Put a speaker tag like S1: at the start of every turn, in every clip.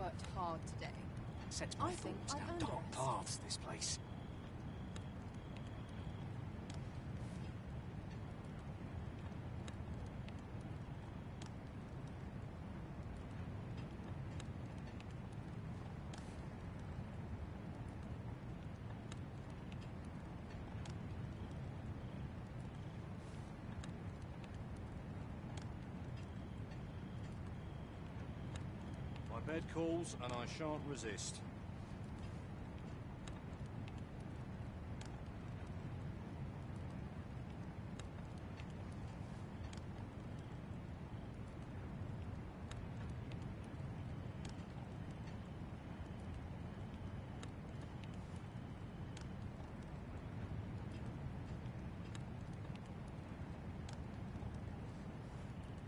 S1: worked hard today.
S2: Sets my thoughts down dark paths, this place. My bed calls, and I shan't resist.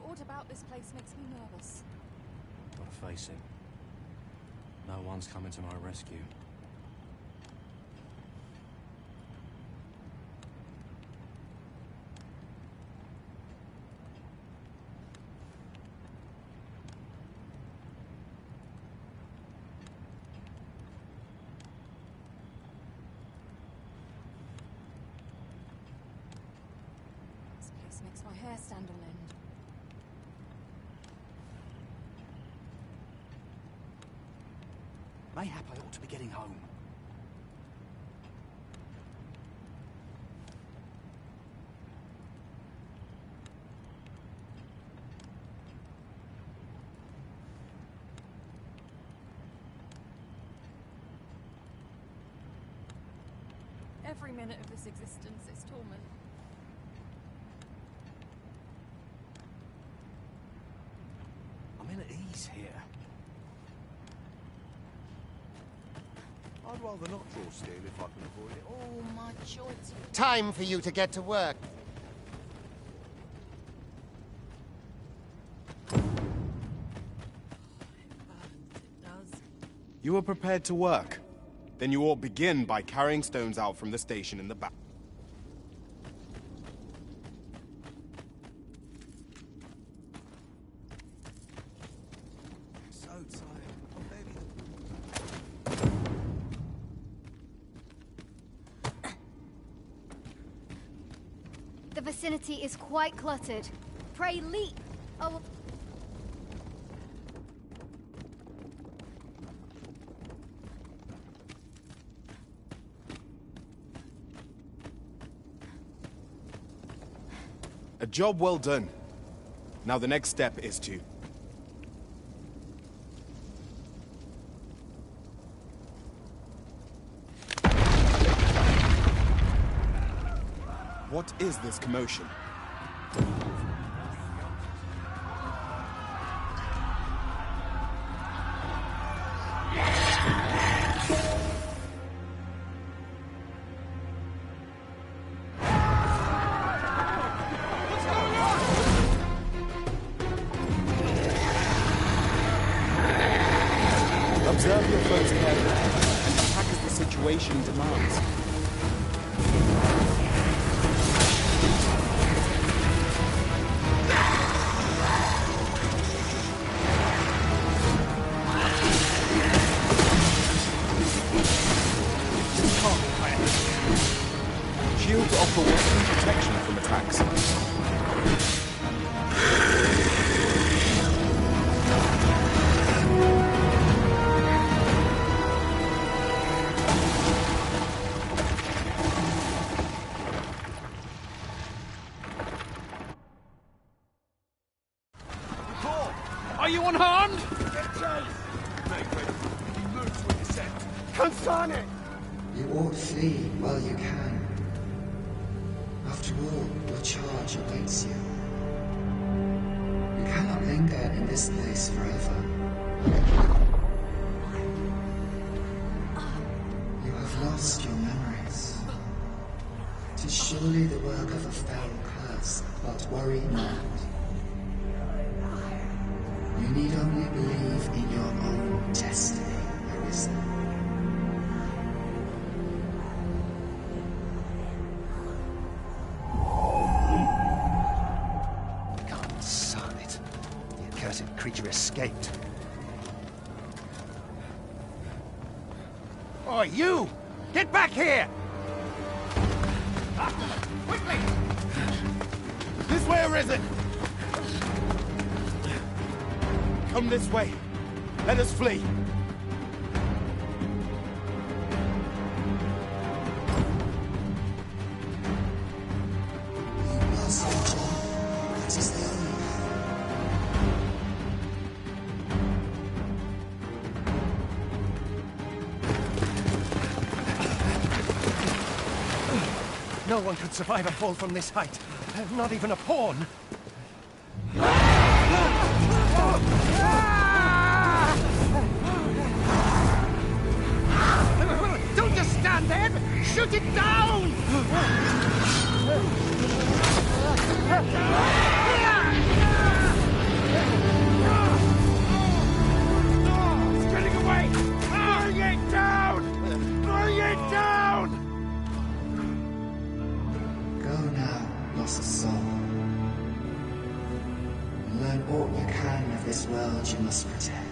S1: What about this place makes me nervous?
S2: Gotta face it. No one's coming to my rescue.
S1: This place makes my hair stand on end.
S2: Mayhap I ought to be getting home.
S1: Every minute of this existence is torment.
S2: I'm in at ease here.
S3: I'd rather not draw steel if I can avoid it.
S1: Oh, my joints.
S4: Time for you to get to work.
S5: You are prepared to work. Then you ought begin by carrying stones out from the station in the back.
S3: So tired. Oh, baby.
S6: The vicinity is quite cluttered. Pray leap! Oh.
S5: A job well done. Now the next step is to... What is this commotion? Observe your foes carefully, and attack as the situation demands. Shields offer western protection from attacks.
S2: Are you unharmed?
S3: Consane!
S7: You ought flee while you can. After all, your charge awaits you. You cannot linger in this place forever. You have lost your memories. 'Tis surely the work of a fell curse, but worry not. You need only believe in your own destiny, Arisen.
S4: Can't son it. The accursed creature escaped. Oi, you! Get back here! Quickly!
S5: This way or is it? Come this way. Let us flee.
S7: You must, John. That is the only way.
S4: No one could survive a fall from this height. Not even a pawn. Don't just stand there! Shoot it down! It's getting away! Bring it down! Bring it down!
S7: Go now, lost soul. Learn all you can of this world you must protect.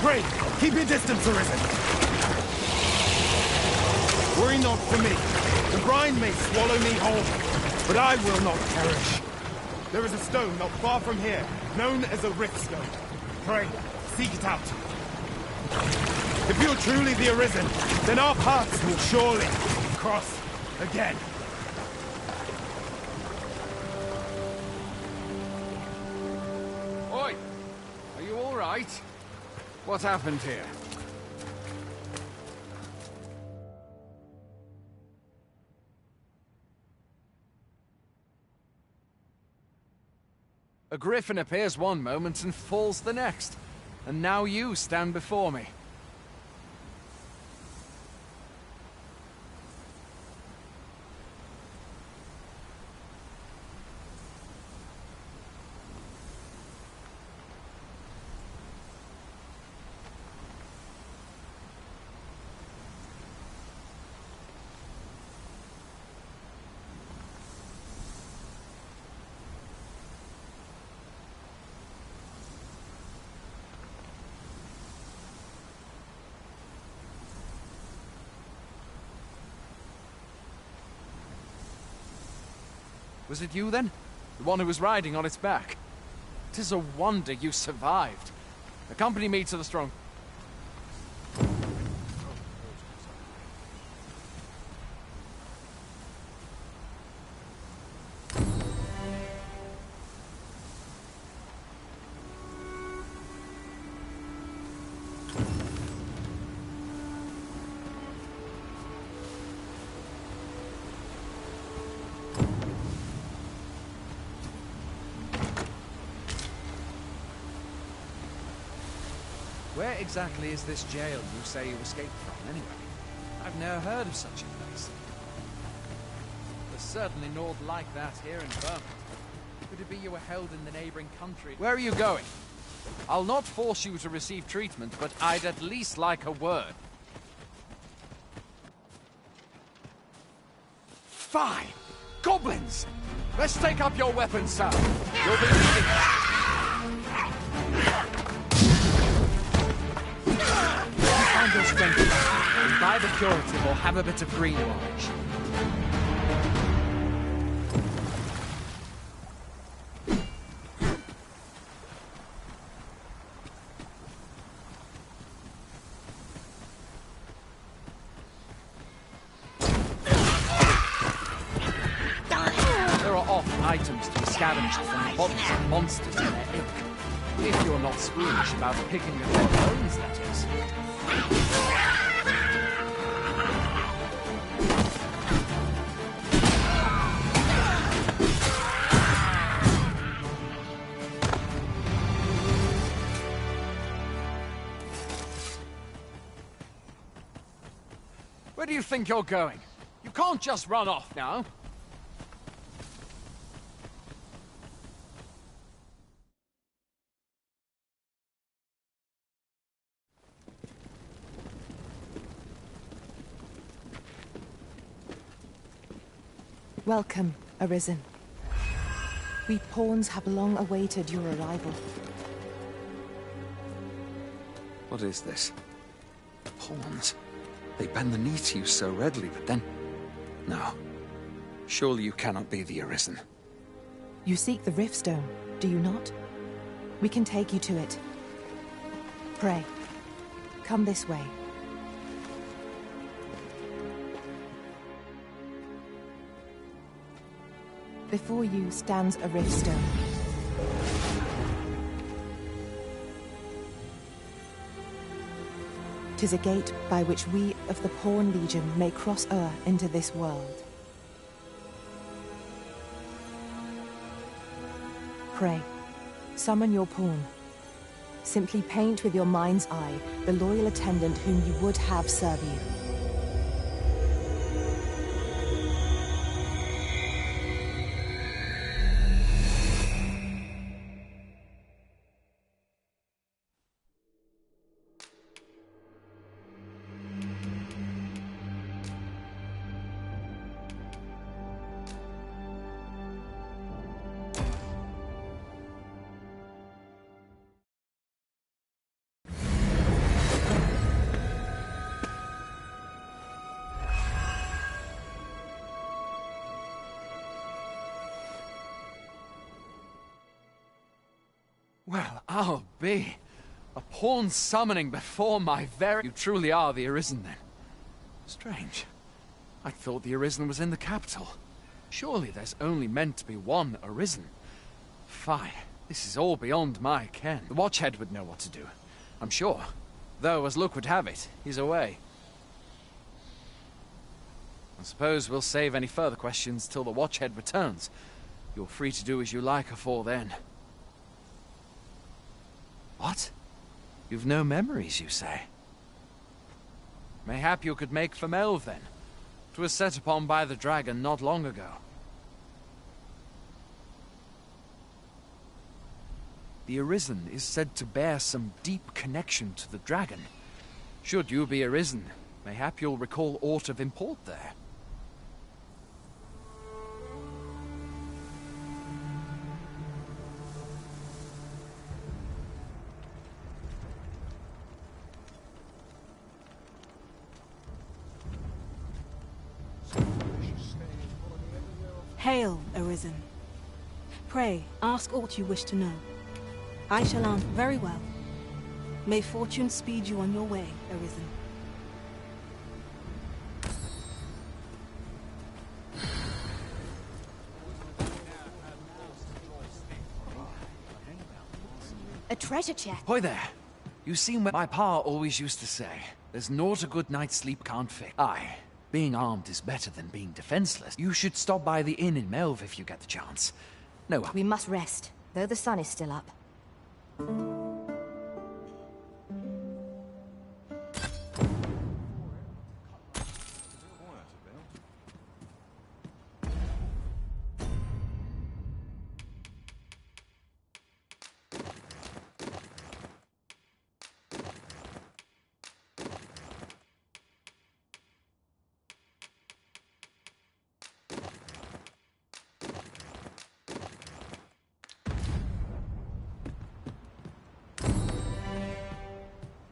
S5: Pray, keep your distance, Arisen. Worry not for me. The brine may swallow me whole, but I will not perish. There is a stone not far from here, known as a Rift Stone. Pray, seek it out. If you're truly the Arisen, then our paths will surely cross again.
S4: Oi! Are you all right? What happened here? A griffin appears one moment and falls the next. And now you stand before me. Was it you then? The one who was riding on its back? 'Tis a wonder you survived. Accompany me to the strong... Where exactly is this jail you say you escaped from, anyway? I've never heard of such a place. There's certainly naught like that here in Burma. Could it be you were held in the neighboring country? Where are you going? I'll not force you to receive treatment, but I'd at least like a word. Fine! Goblins! Let's take up your weapons, sir. You'll be needing... Find your strength and buy the curative or have a bit of green orange. There are often items to be scavenged from the bodies of monsters in their ilk. If you're not squeamish about picking your own bones, that is. Where do you think you're going? You can't just run off now.
S8: Welcome, Arisen. We pawns have long awaited your arrival.
S9: What is this? Pawns? They bend the knee to you so readily, but then... No. Surely you cannot be the Arisen.
S8: You seek the Riftstone, do you not? We can take you to it. Pray, come this way. Before you stands a Riftstone. Tis a gate by which we of the Pawn Legion may cross o'er into this world. Pray, summon your pawn. Simply paint with your mind's eye the loyal attendant whom you would have serve you.
S4: Well, I'll be. A pawn summoning before my very... You truly are the Arisen, then. Strange. I thought the Arisen was in the capital. Surely there's only meant to be one Arisen. Fine. This is all beyond my ken. The Watchhead would know what to do, I'm sure. Though, as luck would have it, he's away. I suppose we'll save any further questions till the Watchhead returns. You're free to do as you like afore then. What? You've no memories, you say? Mayhap you could make for Melve, then. 'Twas set upon by the dragon not long ago. The Arisen is said to bear some deep connection to the dragon. Should you be Arisen, mayhap you'll recall aught of import there.
S10: Hail, Arisen. Pray, ask aught you wish to know. I shall answer very well. May fortune speed you on your way, Arisen.
S6: A treasure chest.
S4: Hoy there! You seem what my pa always used to say. There's naught a good night's sleep can't fix. Aye, being armed is better than being defenseless. You should stop by the inn in Melve if you get the chance. No,
S11: we must rest, though the sun is still up.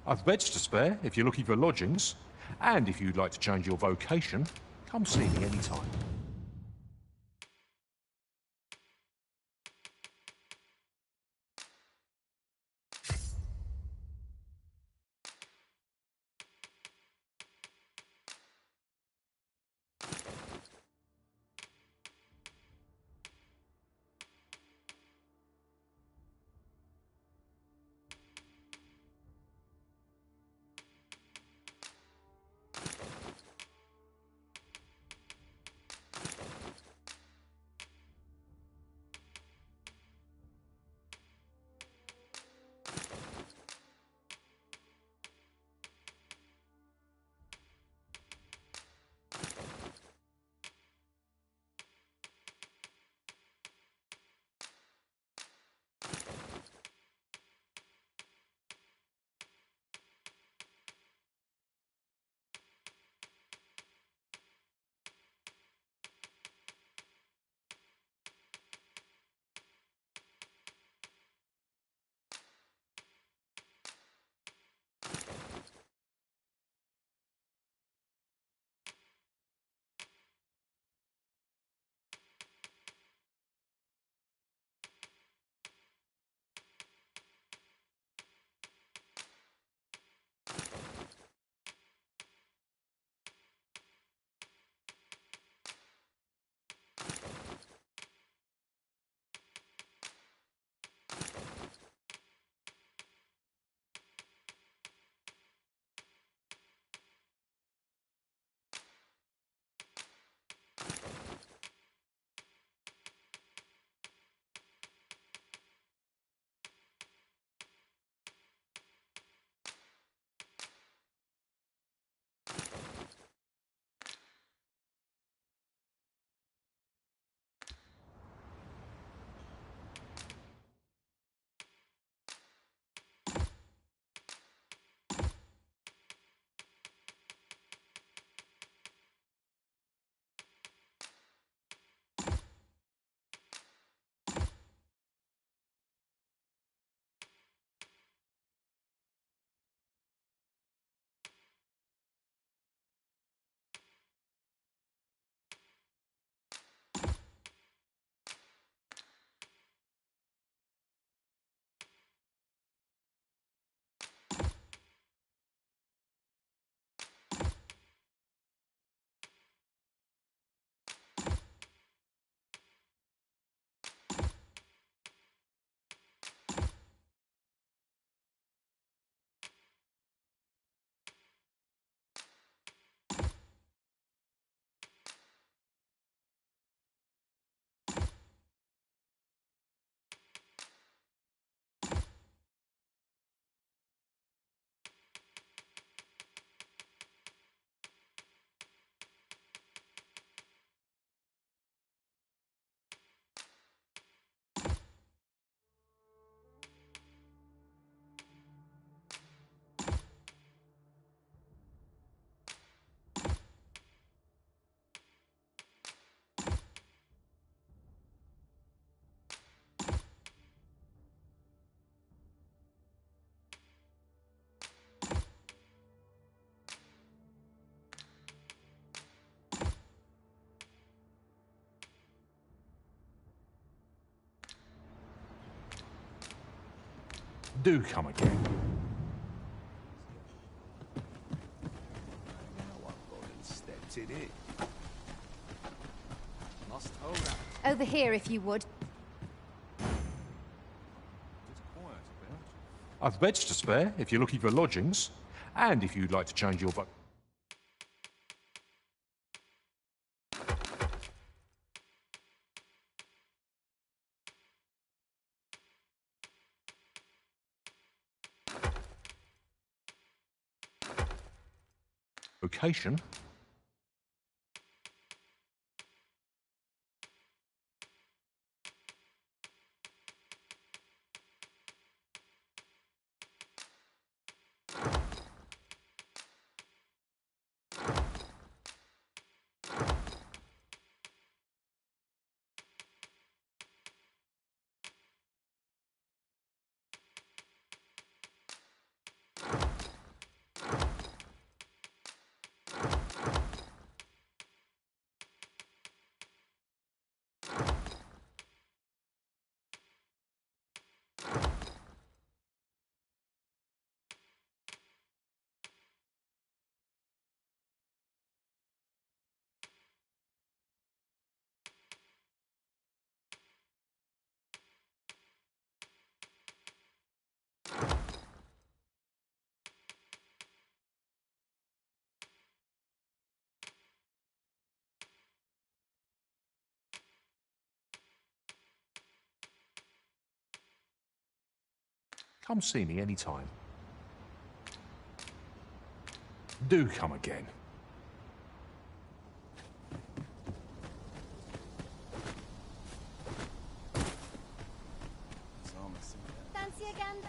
S12: I've beds to spare if you're looking for lodgings. And if you'd like to change your vocation, come see me anytime. Do come again.
S3: Stepped in it.
S4: Must hold out.
S6: Over here, if you would.
S12: I've beds to spare if you're looking for lodgings, and if you'd like to change your vocation. Come see me anytime. Do come again.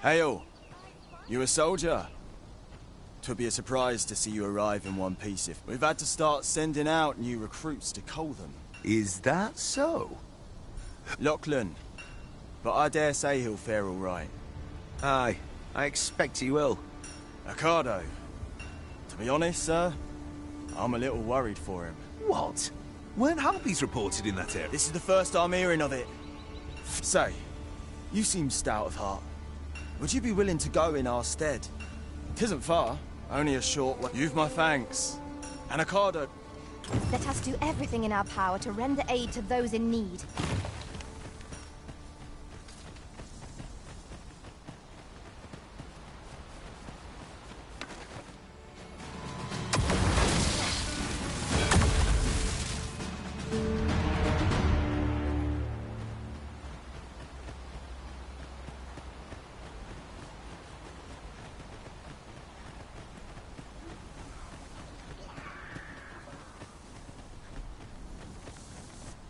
S13: Hey all, you a soldier? Twould be a surprise to see you arrive in one piece if we've had to start sending out new recruits to Coltham.
S3: Is that so?
S13: Lachlan, but I dare say he'll fare all right.
S3: Aye, I expect he will.
S13: Ricardo, to be honest, sir, I'm a little worried for him.
S3: What? Weren't harpies reported in that area?
S13: This is the first I'm hearing of it. Say, you seem stout of heart. Would you be willing to go in our stead? 'Tisn't far, only a short way. You've my thanks. And Ricardo.
S11: Let us do everything in our power to render aid to those in need.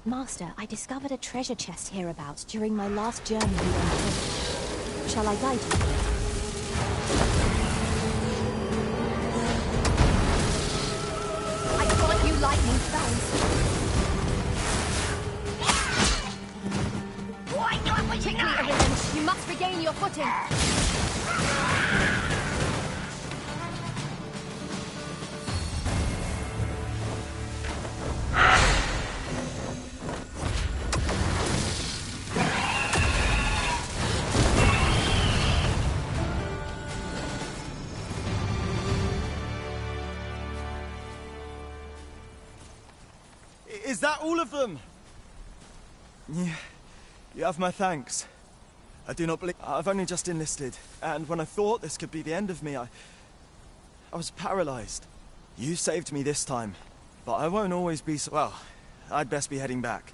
S11: Master, I discovered a treasure chest hereabouts during my last journey beyond the village. Shall I guide you?
S6: I thought you lightning spells. Quickly, Arisen, you must regain your footing.
S13: Is that all of them? Yeah, you have my thanks. I do not believe... I've only just enlisted, and when I thought this could be the end of me, I was paralyzed. You saved me this time, but I won't always be so... Well, I'd best be heading back.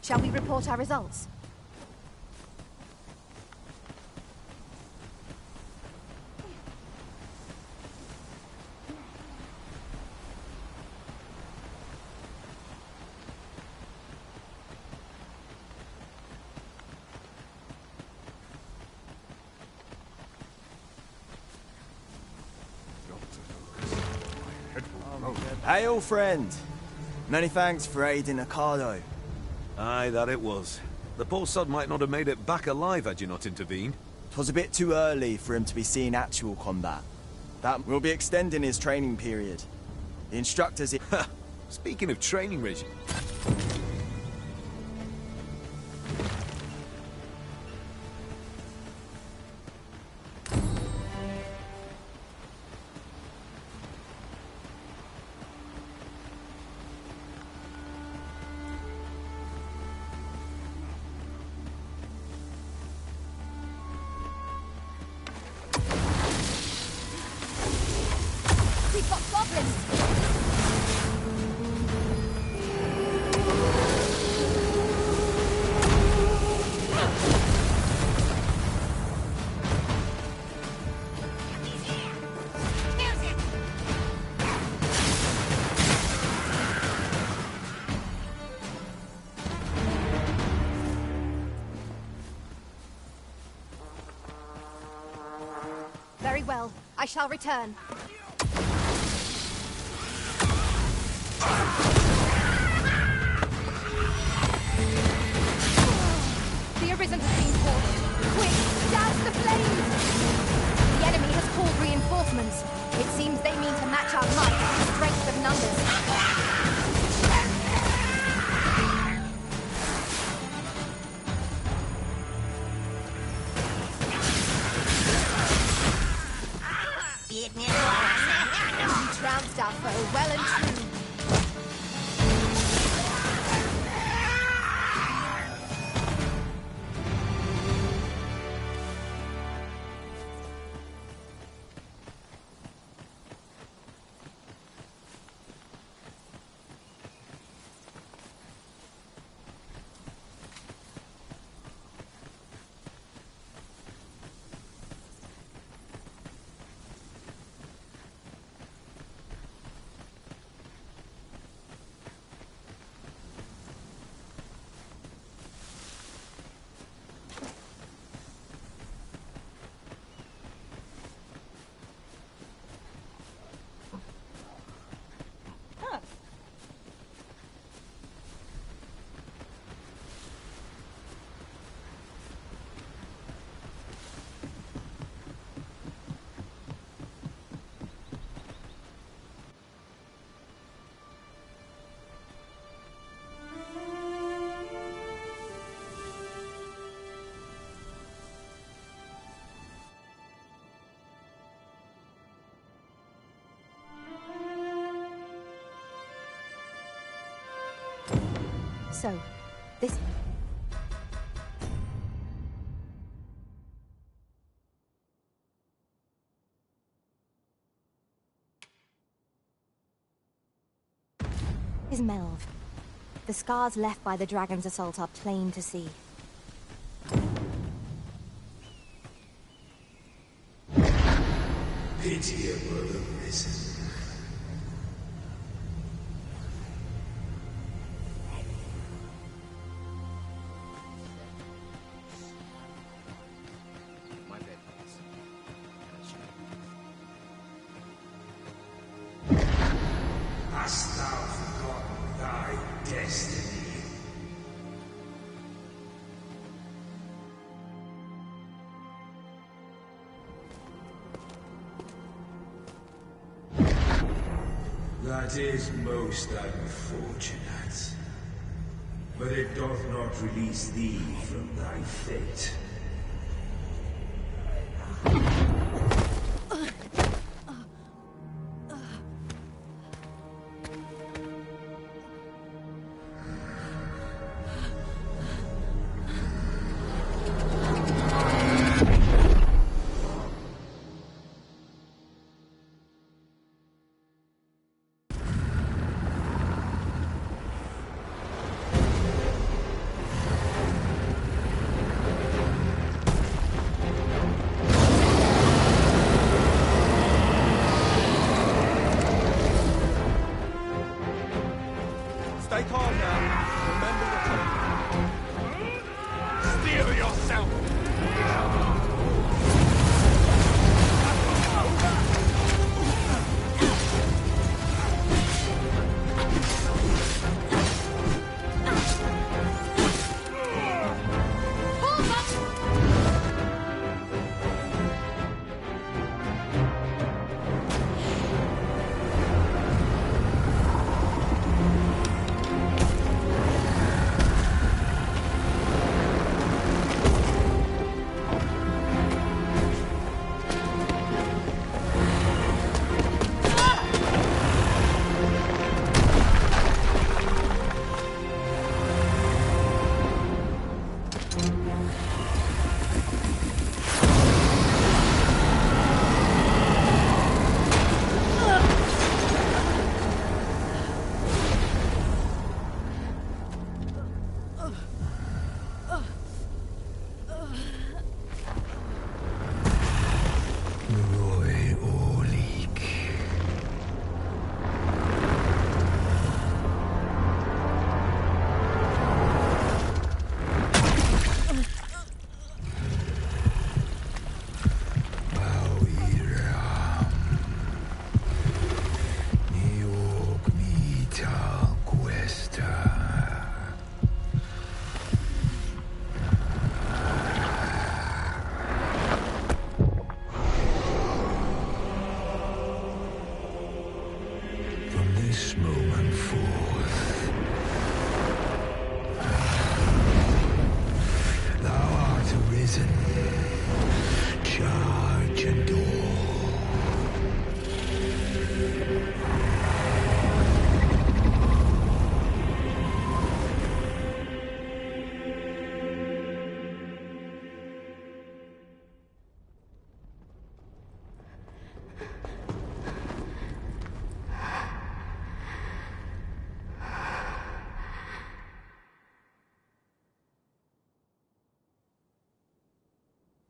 S11: Shall we report our results?
S13: Hey, old friend. Many thanks for aiding Ricardo.
S3: Aye, that it was. The poor sod might not have made it back alive had you not intervened.
S13: 'Twas a bit too early for him to be seeing actual combat. That will be extending his training period. The instructors...
S3: Speaking of training regime...
S6: Very well. I shall return. The Arisen has been called. Quick, douse the flames! The enemy has called reinforcements. It seems they mean to match our might with the strength of numbers. You trounced our foe well and true.
S11: So, this... is Melv. The scars left by the dragon's assault are plain to see.
S14: Pitiable Arisen. Hast thou forgotten thy destiny? That is most unfortunate. But it doth not release thee from thy fate.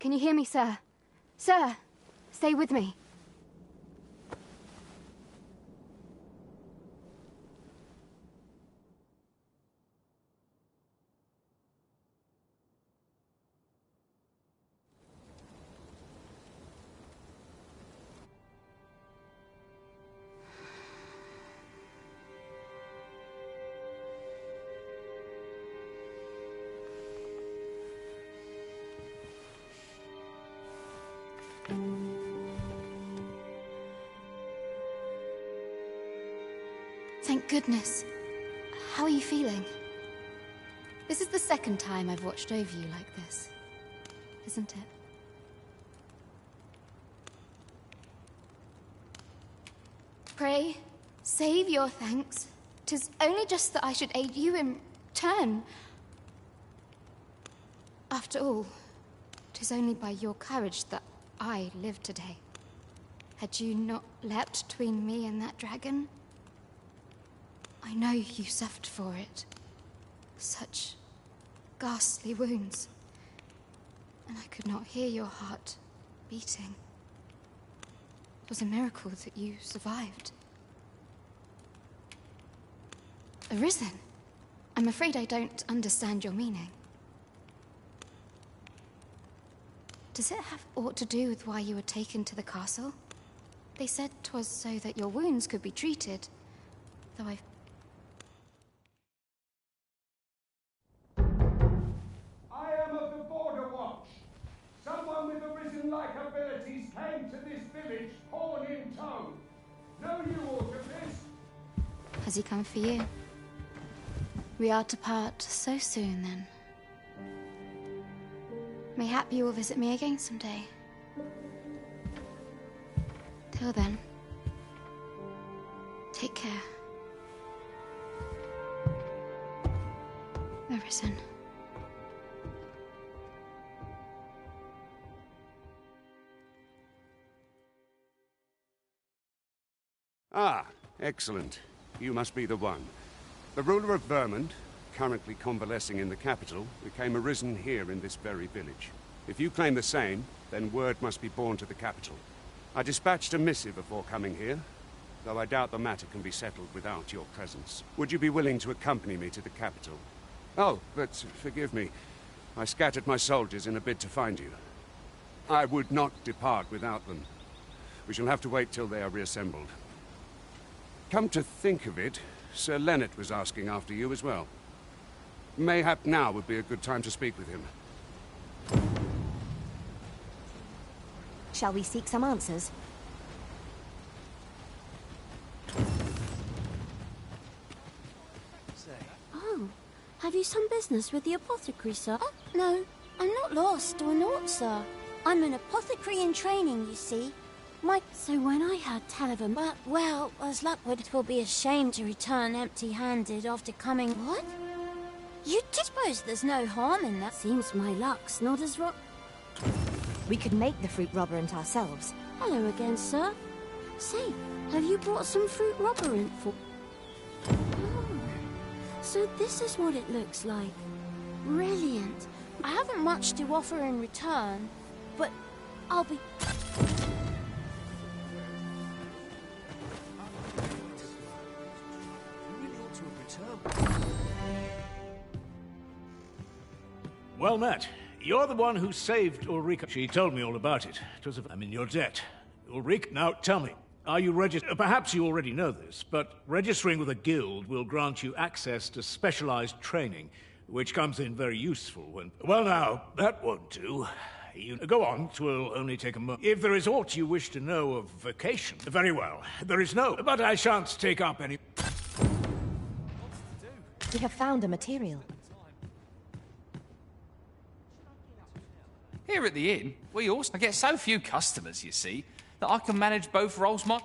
S6: Can you hear me, sir? Sir, stay with me. Thank goodness. How are you feeling? This is the second time I've watched over you like this, isn't it? Pray, save your thanks. 'Tis only just that I should aid you in turn. After all, 'tis only by your courage that I live today. Had you not leapt between me and that dragon, I know you suffered for it. Such ghastly wounds. And I could not hear your heart beating. It was a miracle that you survived. Arisen? I'm afraid I don't understand your meaning. Does it have aught to do with why you were taken to the castle? They said 'twas so that your wounds could be treated, though I
S14: am of the Border Watch. Someone with Arisen-like abilities came to this village, horn in tow. Know you aught of this?
S6: Has he come for you? We are to part so soon, then. Mayhap you will visit me again someday. Till then, take care. Arisen.
S15: Ah, excellent. You must be the one. The ruler of Vermont, currently convalescing in the capital, became arisen here in this very village. If you claim the same, then word must be borne to the capital. I dispatched a missive before coming here, though I doubt the matter can be settled without your presence. Would you be willing to accompany me to the capital? Oh, but forgive me. I scattered my soldiers in a bid to find you. I would not depart without them. We shall have to wait till they are reassembled. Come to think of it, Sir Leonard was asking after you as well. Mayhap now would be a good time to speak with him.
S11: Shall we seek some answers?
S16: Oh, have you some business with the apothecary, sir? Oh, no, I'm not lost or naught, sir. I'm an apothecary in training, you see. So when I heard tell of him, well, as luck would, it will be a shame to return empty-handed after coming... What? You do suppose there's no harm in that? Seems my luck's not as rock...
S11: We could make the fruit robberant ourselves.
S16: Hello again, sir. Say, have you brought some fruit robberant for... Oh, so this is what it looks like. Brilliant. I haven't much to offer in return, but I'll be...
S17: Well met. You're the one who saved Ulrika. She told me all about it. I'm in your debt. Ulrika, now tell me, are you registered? Perhaps you already know this, but registering with a guild will grant you access to specialized training, which comes in very useful when... Well now, that won't do. You go on, 'twill only take a moment. If there is aught you wish to know of vacation, very well. There is no, but I shan't take up any...
S11: We have found a material.
S18: Here at the inn, we also get so few customers, you see, that I can manage both roles my...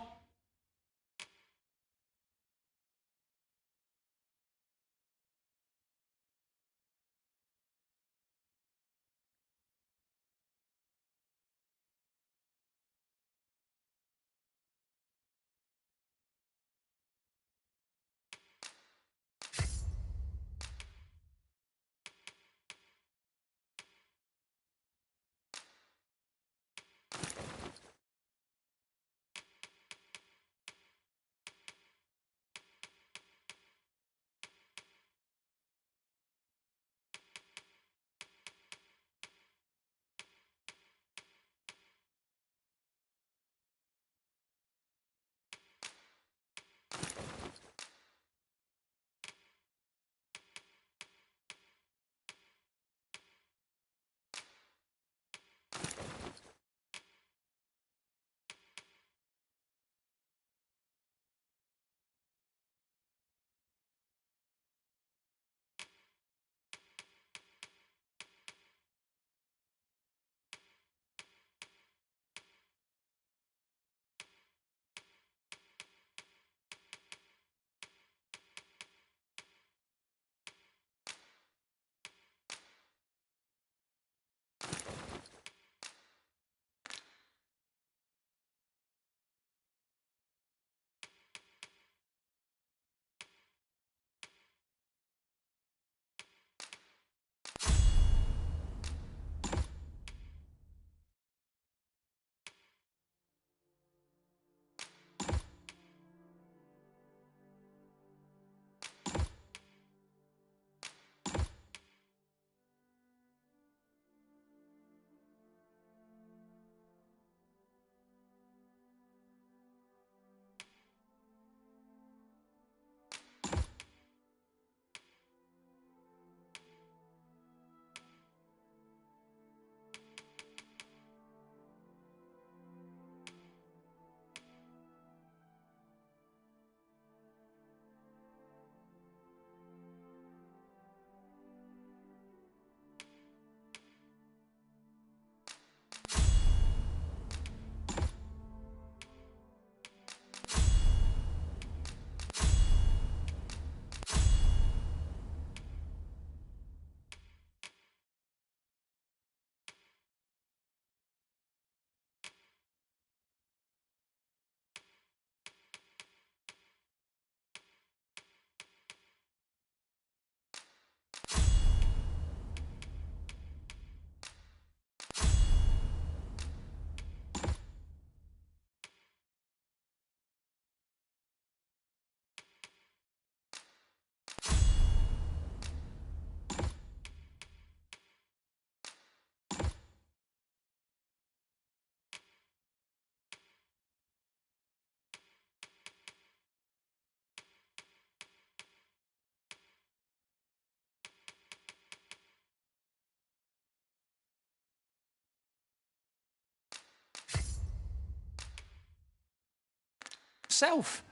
S18: myself.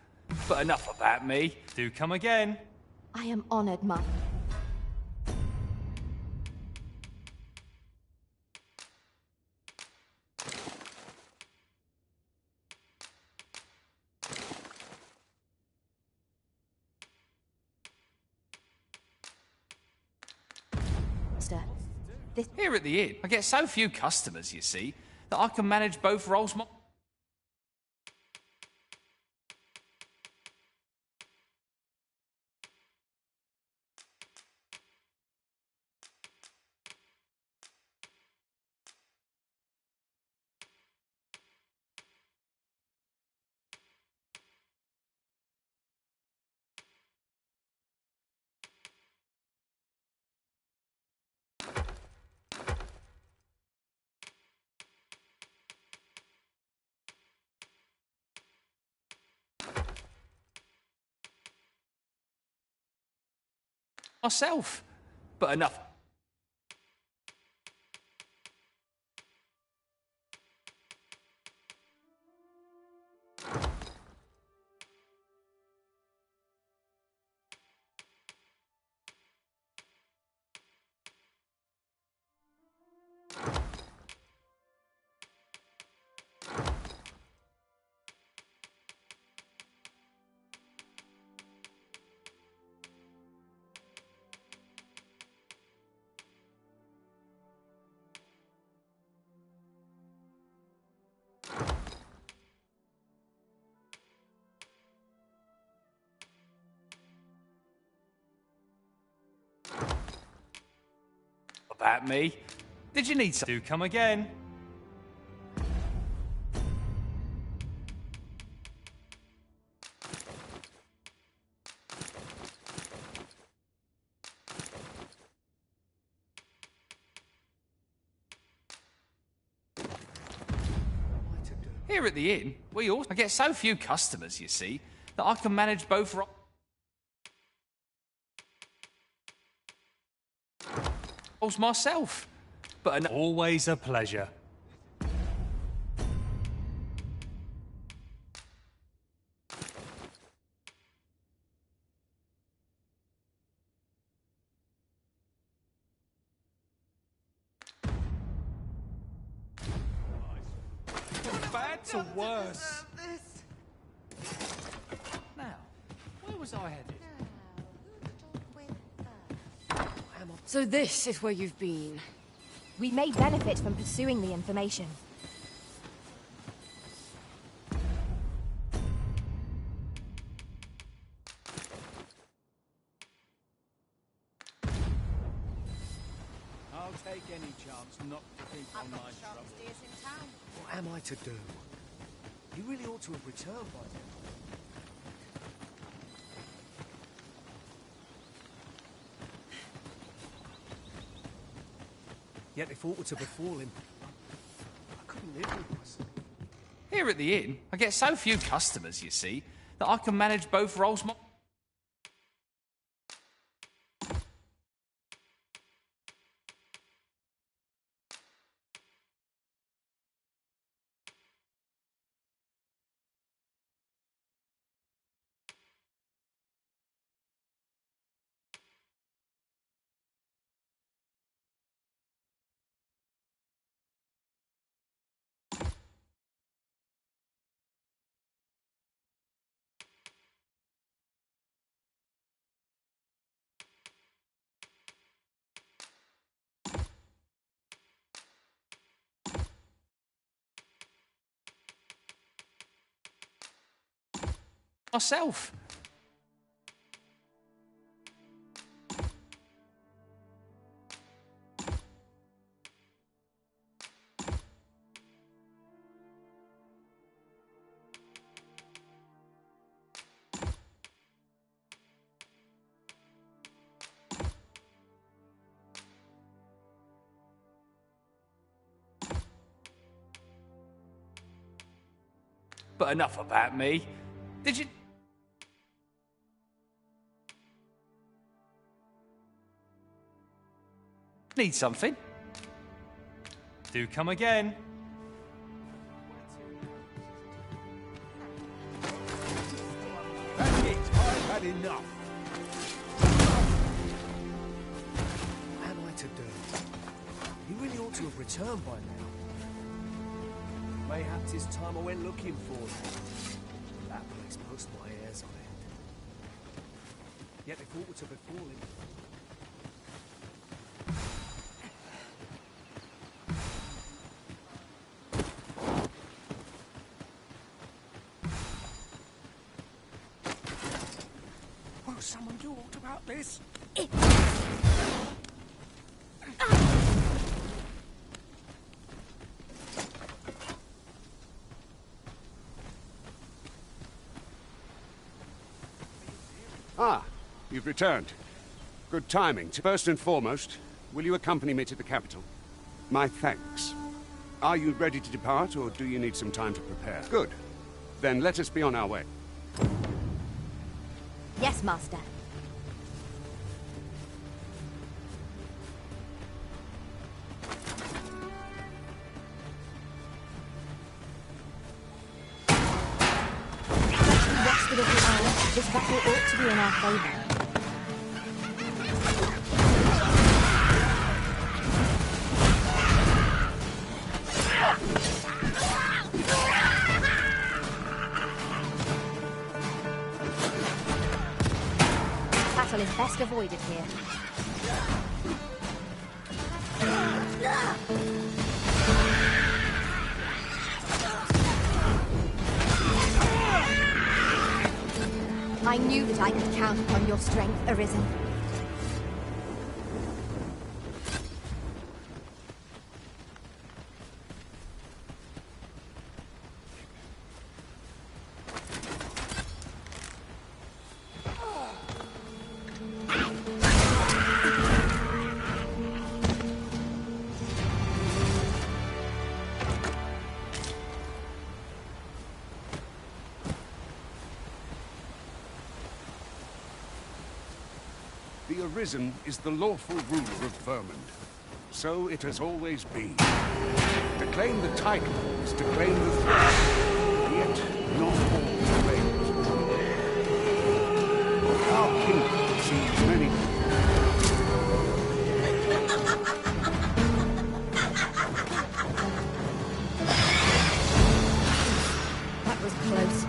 S18: But enough about me. Do come again.
S11: I am honored, Ma.
S18: Here at the inn, I get so few customers, you see, that I can manage both roles. Myself. But enough. About me. Did you need some? Do come again. Here at the inn, I get so few customers, you see, that I can manage both roles myself. But always a pleasure.
S4: Bad to worse. Now, where was I headed?
S19: So this is where you've been.
S11: We may benefit from pursuing the information.
S4: I'll take any chance not to think on my trouble.
S2: What am I to do? You really ought to have returned by now. Yet if aught were to befall him, I couldn't live with myself.
S18: Here at the inn, I get so few customers, you see, that I can manage both roles myself. But enough about me. Did you... need something? Do come again.
S5: enough.
S20: What am I to do? He really ought to have returned by now. Mayhap 'tis time I went looking for him. That place puts my hairs on end. Yet if aught were to befall him...
S14: Will someone do aught about this?
S15: Ah, you've returned. Good timing. First and foremost, will you accompany me to the capital? My thanks. Are you ready to depart, or do you need some time to prepare? Good. Then let us be on our way.
S11: Yes, Master. Rested of the hour, this battle ought to be in our favor. Battle is best avoided here. I knew that I could count upon your strength, Arisen.
S15: The Arisen is the lawful ruler of Vermund. So it has always been. To claim the title is to claim the throne, yet not all claim it. Our kingdom sees many...
S11: That was close.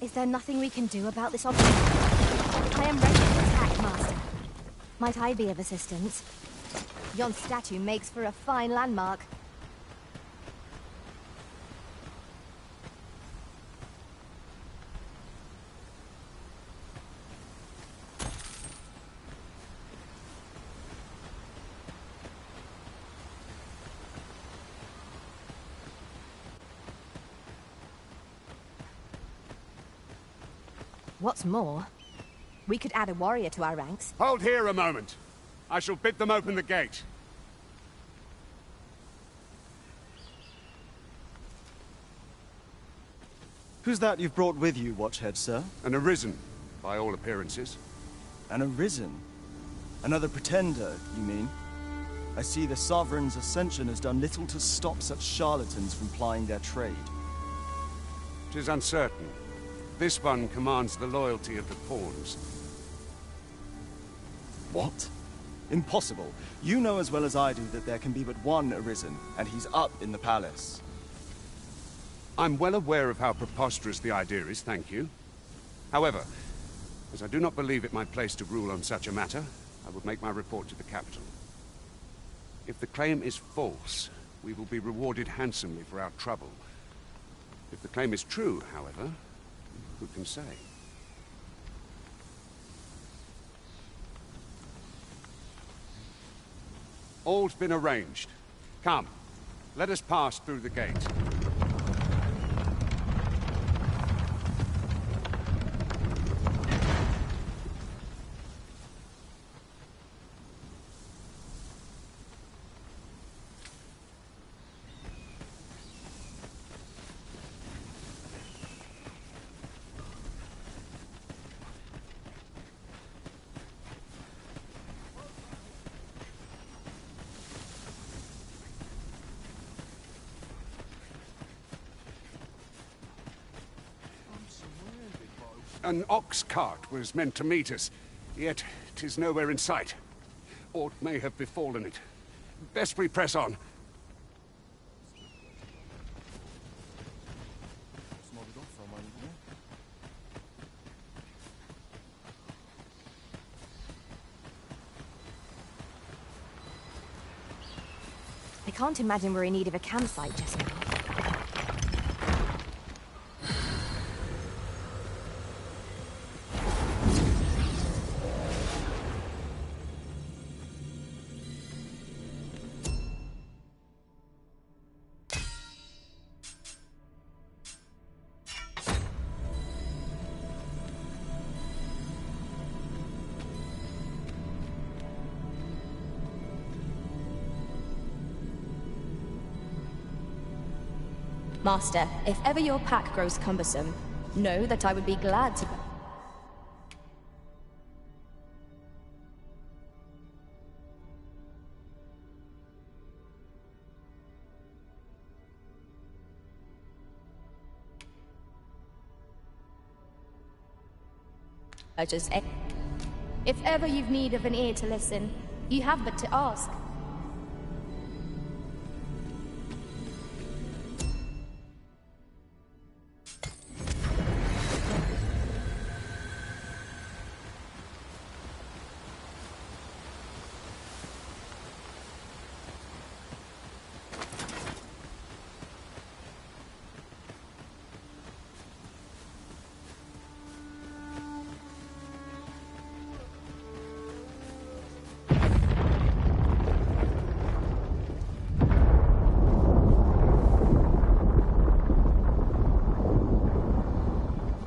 S11: Is there nothing we can do about this obstacle? I am ready to attack, Master. Might I be of assistance? Yon statue makes for a fine landmark. What's more, we could add a warrior to our ranks.
S15: Hold here a moment. I shall bid them open the gate.
S13: Who's that you've brought with you, Watchhead, sir?
S15: An Arisen, by all appearances.
S13: An Arisen? Another pretender, you mean? I see the Sovereign's ascension has done little to stop such charlatans from plying their trade.
S15: 'Tis uncertain. This one commands the loyalty of the pawns.
S13: What? Impossible. You know as well as I do that there can be but one Arisen, and he's up in the palace.
S15: I'm well aware of how preposterous the idea is, thank you. However, as I do not believe it my place to rule on such a matter, I will make my report to the capital. If the claim is false, we will be rewarded handsomely for our trouble. If the claim is true, however, who can say? All's been arranged. Come, let us pass through the gate. An ox cart was meant to meet us, yet 'tis nowhere in sight. Aught may have befallen it. Best we press on.
S11: I can't imagine we're in need of a campsite just now.
S21: Master, if ever your pack grows cumbersome, know that I would be glad to... If ever you've need of an ear to listen, you have but to ask.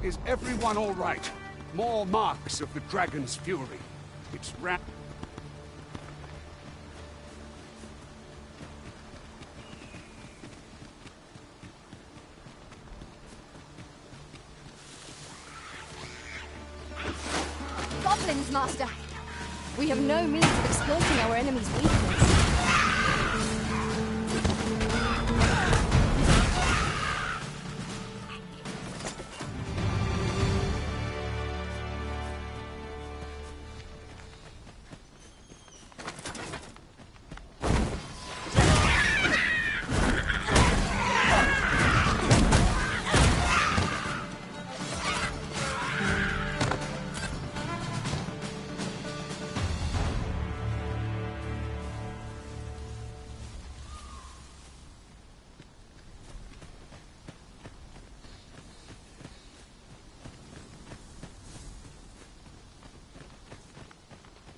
S15: Is everyone all right? More marks of the dragon's fury. It's
S11: Goblins, Master! We have no means of exploiting our enemy's weakness.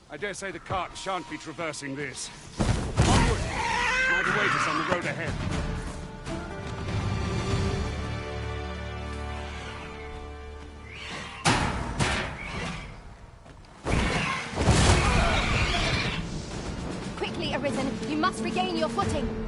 S15: I dare say the cart shan't be traversing this. Onward! Might await us on the road ahead.
S11: Quickly, Arisen! You must regain your footing!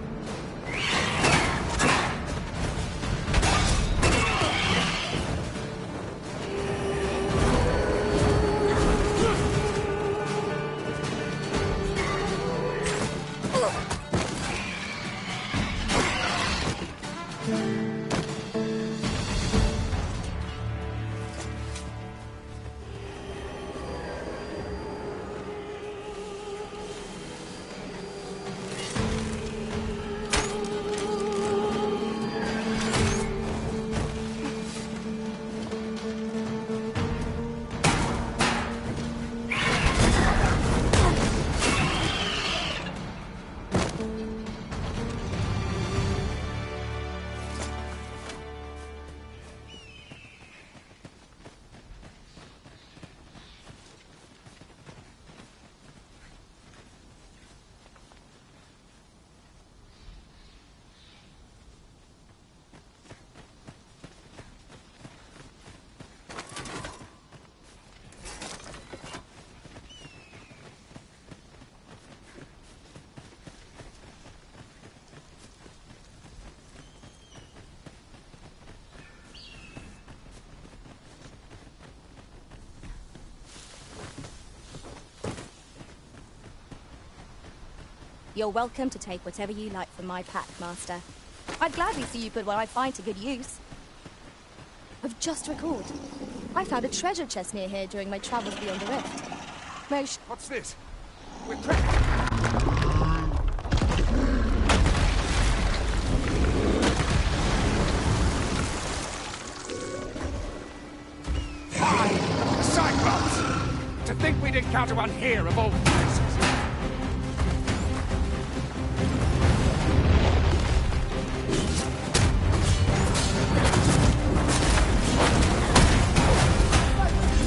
S11: You're welcome to take whatever you like from my pack, Master. I'd gladly see you put what I find to good use. I've just recalled. I found a treasure chest near here during my travels beyond the rift.
S15: What's this? We're trapped!
S14: To think we'd encounter one here of all places.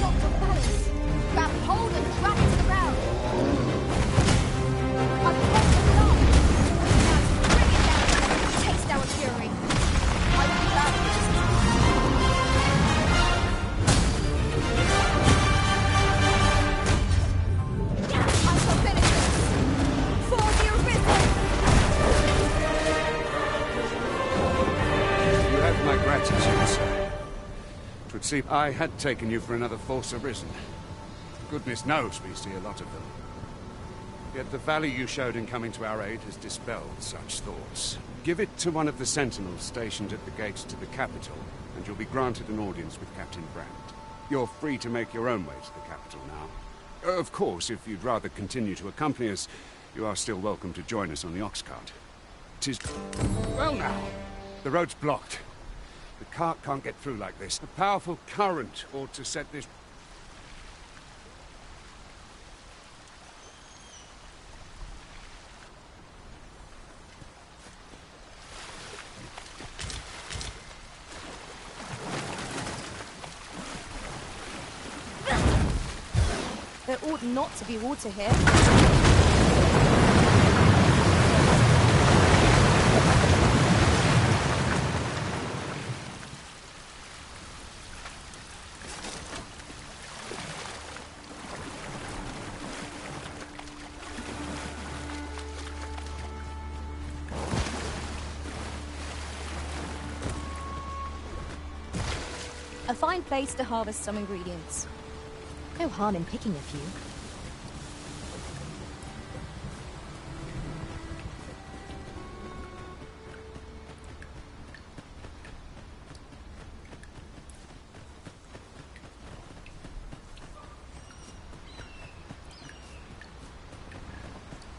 S11: Lots of balance. Grab hold and drag it to the ground. I've lost the block. Now to bring it down and taste our fury. I will be glad of this.
S15: My gratitude, sir. 'Twould seem I had taken you for another Force Arisen. Goodness knows we see a lot of them. Yet the value you showed in coming to our aid has dispelled such thoughts. Give it to one of the sentinels stationed at the gates to the capital, and you'll be granted an audience with Captain Brandt. You're free to make your own way to the capital now. Of course, if you'd rather continue to accompany us, you are still welcome to join us on the ox cart. 'Tis... Well now, the road's blocked. The cart can't get through like this. A powerful current ought to set this...
S11: There ought not to be water here. A fine place to harvest some ingredients.
S21: No harm in picking a few.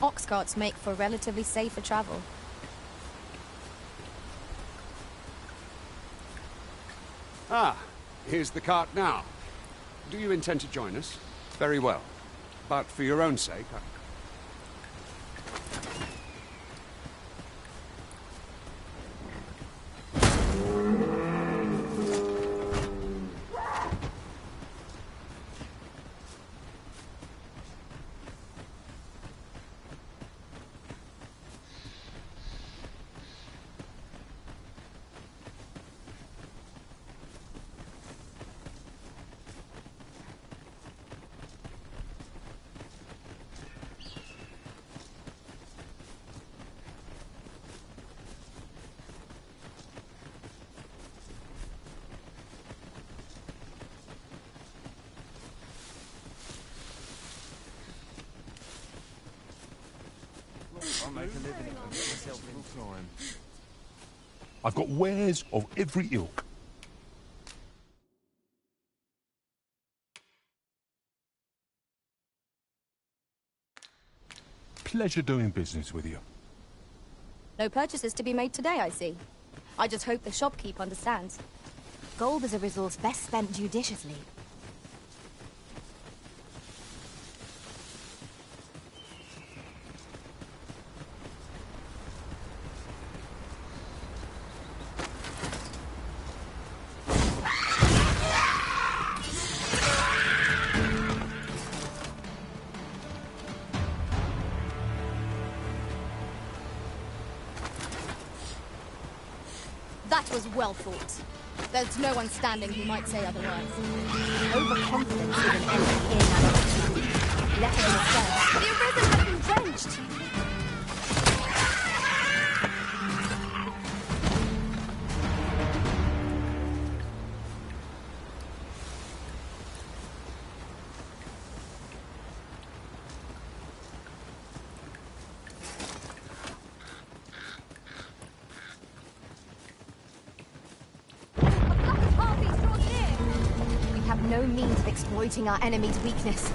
S11: Ox carts make for relatively safer travel.
S15: Ah, here's the cart now. Do you intend to join us? Very well. But for your own sake,
S12: I've got wares of every ilk. Pleasure doing business with you.
S11: No purchases to be made today, I see. I just hope the shopkeep understands.
S21: Gold is a resource best spent judiciously.
S11: That was well thought. There's no one standing who might say otherwise.
S21: Overconfidence is an enemy in and let alone itself.
S11: The Arisen has been drenched! no means of exploiting our enemy's weakness.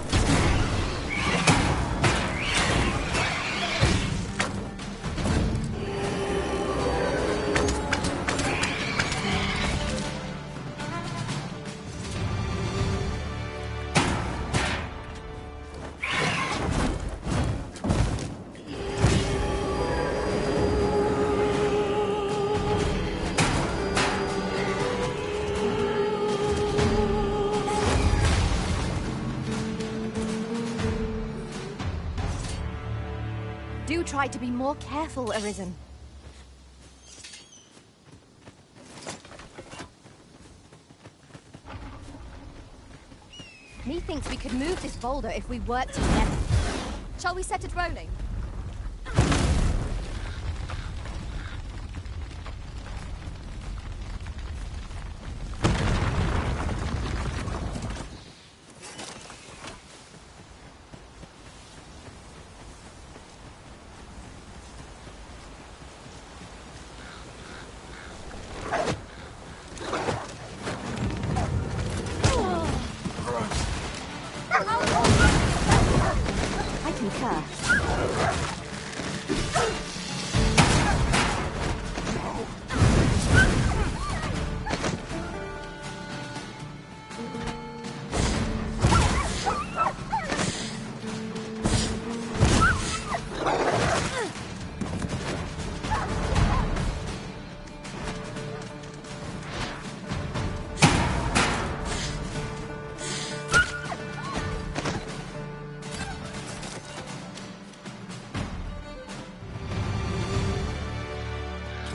S11: Do try to be more careful, Arisen. Methinks we could move this boulder if we work together. Shall we set it rolling? I concur.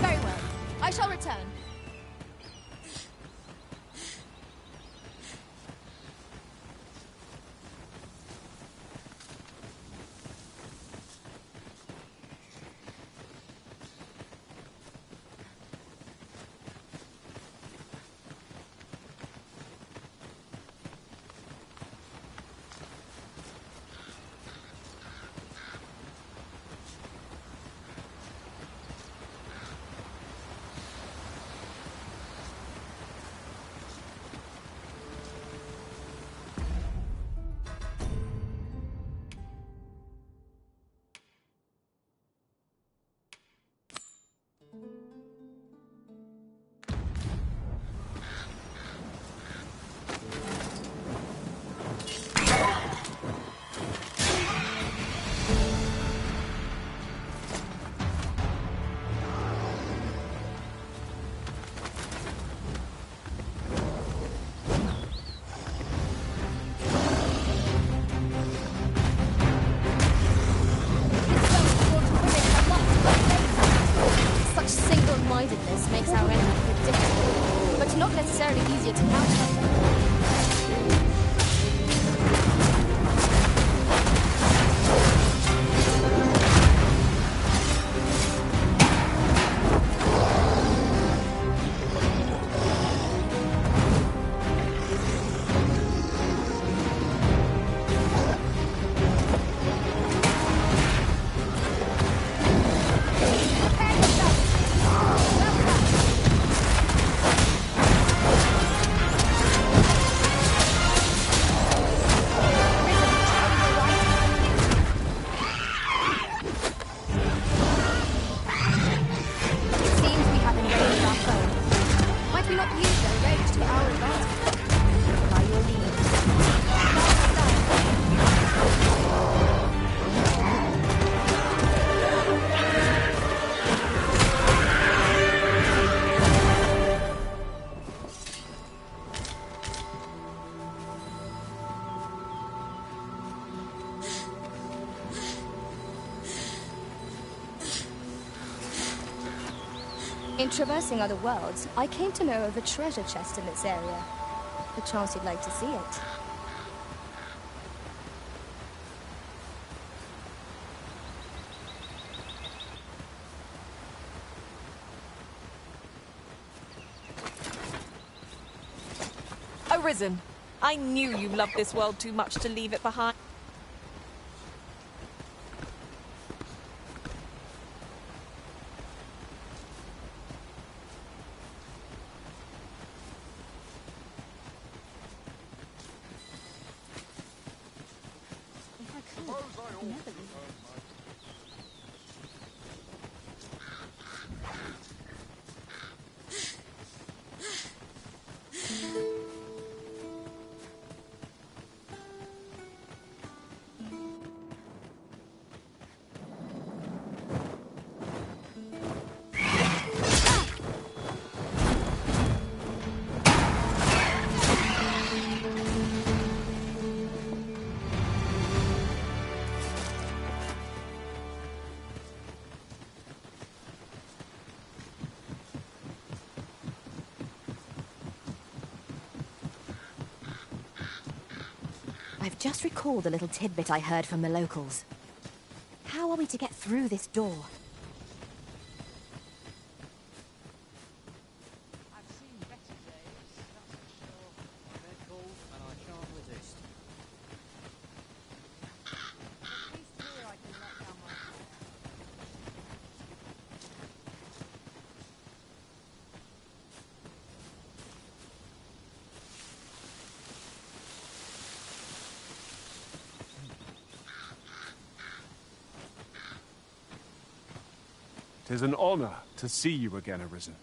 S11: Very well. I shall return. Such single-mindedness makes our enemy predictable, but not necessarily easier to counter. In traversing other worlds, I came to know of a treasure chest in this area. Perchance you'd like to see it.
S1: Arisen, I knew you loved this world too much to leave it behind.
S21: I've just recalled a little tidbit I heard from the locals. How are we to get through this door?
S4: I've seen better days, that's for sure. They're cold, and I can't resist. At least here I can let down my hair.
S15: Tis an honor to see you again, Arisen.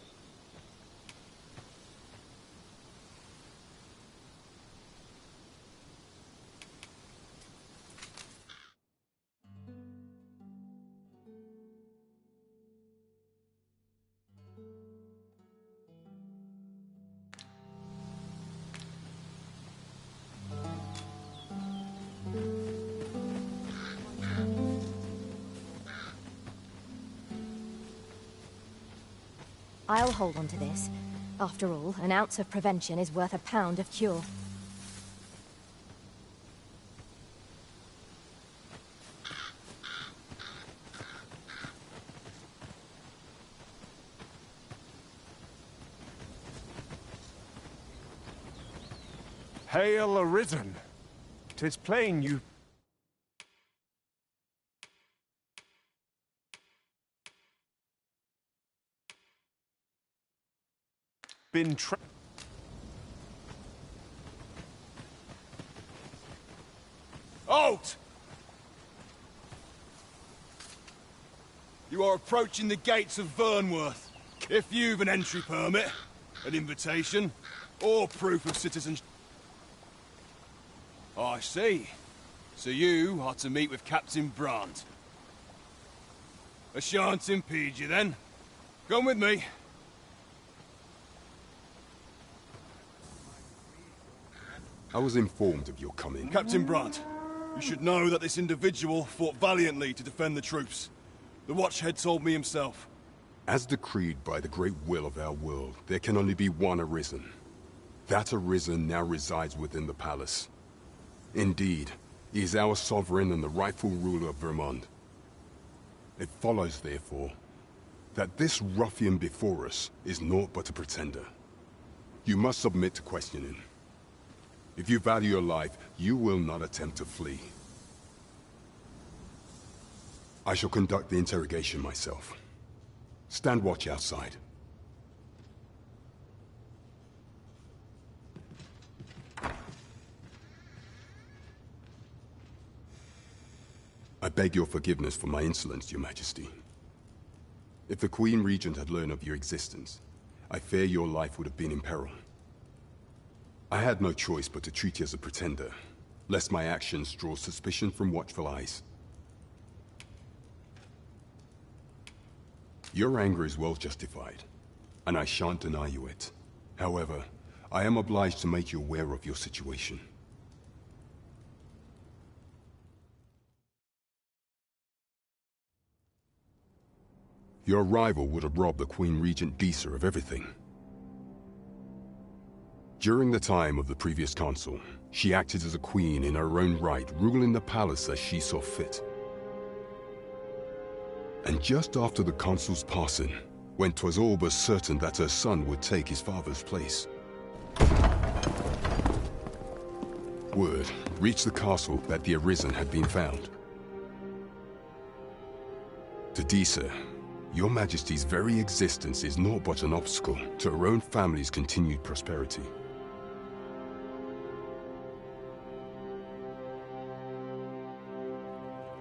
S21: I'll hold on to this. After all, an ounce of prevention is worth a pound of cure.
S15: Hail, Arisen! 'Tis plain you... been
S7: Halt! You are approaching the gates of Vernworth. If you've an entry permit, an invitation, or proof of citizenship... I see. So you are to meet with Captain Brandt. I shan't impede you then. Come with me.
S22: I was informed of your coming.
S7: Captain Brandt, you should know that this individual fought valiantly to defend the troops. The Watchhead told me himself.
S22: As decreed by the great will of our world, there can only be one Arisen. That Arisen now resides within the palace. Indeed, he is our sovereign and the rightful ruler of Vermont. It follows, therefore, that this ruffian before us is naught but a pretender. You must submit to questioning. If you value your life, you will not attempt to flee. I shall conduct the interrogation myself. Stand watch outside. I beg your forgiveness for my insolence, Your Majesty. If the Queen Regent had learned of your existence, I fear your life would have been in peril. I had no choice but to treat you as a pretender, lest my actions draw suspicion from watchful eyes. Your anger is well justified, and I shan't deny you it. However, I am obliged to make you aware of your situation. Your arrival would have robbed the Queen Regent Disa of everything. During the time of the previous consul, she acted as a queen in her own right, ruling the palace as she saw fit. And just after the consul's passing, when 'twas all but certain that her son would take his father's place, word reached the castle that the Arisen had been found. To Disa, Your Majesty's very existence is naught but an obstacle to her own family's continued prosperity.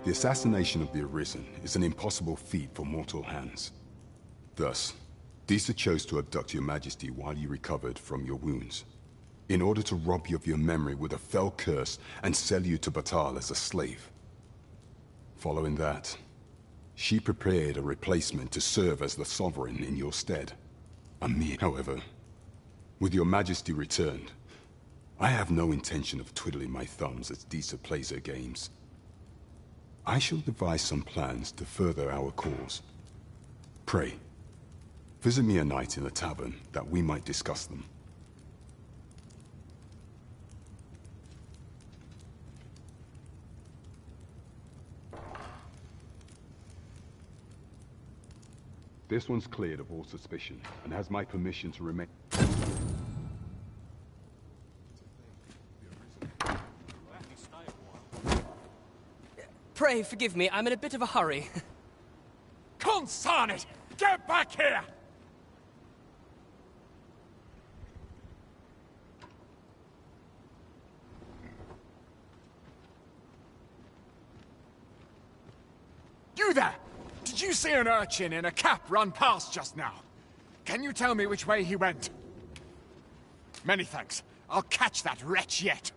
S22: The assassination of the Arisen is an impossible feat for mortal hands. Thus, Disa chose to abduct your majesty while you recovered from your wounds, in order to rob you of your memory with a fell curse and sell you to Batal as a slave. Following that, she prepared a replacement to serve as the Sovereign in your stead. Amir, however, with your majesty returned, I have no intention of twiddling my thumbs as Disa plays her games. I shall devise some plans to further our cause. Pray, visit me a night in the tavern that we might discuss them. This one's cleared of all suspicion, and has my permission to remain.
S8: Pray forgive me, I'm in a bit of a hurry.
S5: Consign it! Get back here! You there! Did you see an urchin in a cap run past just now? Can you tell me which way he went? Many thanks. I'll catch that wretch yet.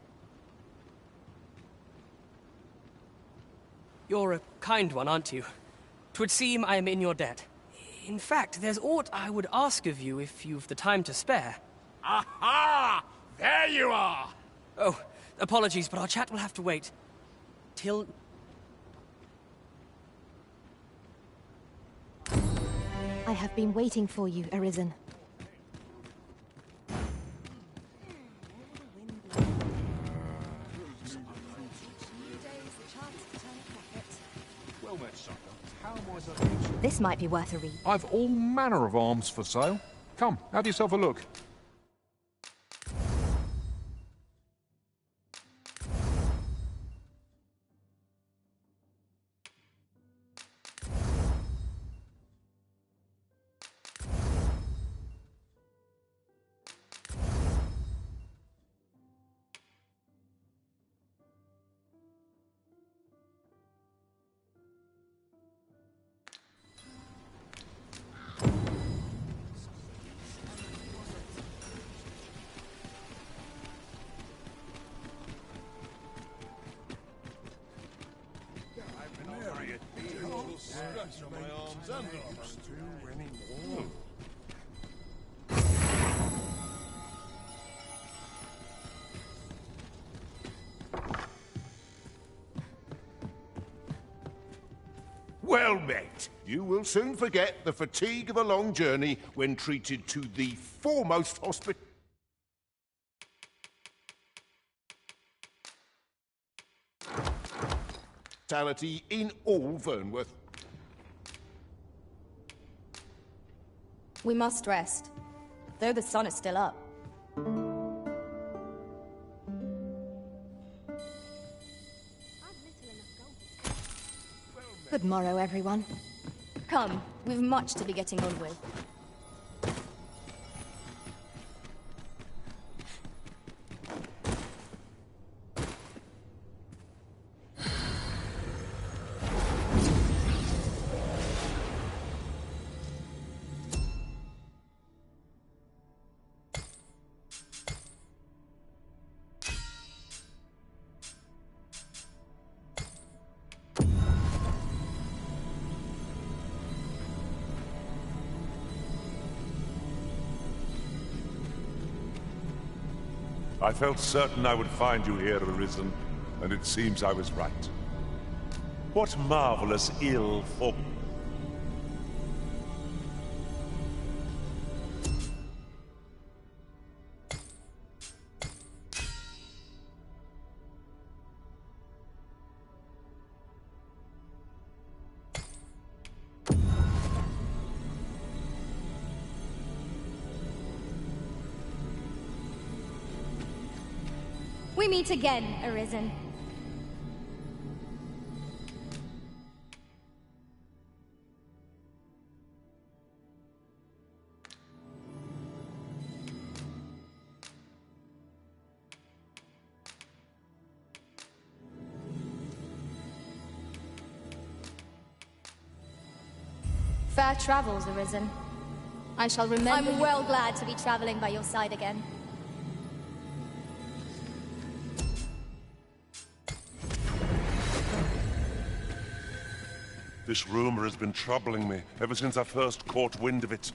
S8: You're a kind one, aren't you? 'Twould seem I am in your debt. In fact, there's aught I would ask of you if you've the time to spare.
S5: Aha! There you are!
S8: Oh, apologies, but our chat will have to wait. Till...
S9: I have been waiting for you, Arisen.
S12: Well met, sucker. How am I supposed to...
S11: This might be worth a read.
S12: I've all manner of arms for sale. Come, have yourself a look.
S23: Well met. You will soon forget the fatigue of a long journey when treated to the foremost hospitality in all Vernworth.
S11: We must rest, though the sun is still up.
S9: Good morrow, everyone.
S11: Come, we've much to be getting on with.
S24: I felt certain I would find you here, Arisen, and it seems I was right. What marvelous ill fortune.
S11: We meet again, Arisen. Fair travels, Arisen. I shall remember. I'm well glad to be traveling by your side again.
S24: This rumor has been troubling me ever since I first caught wind of it.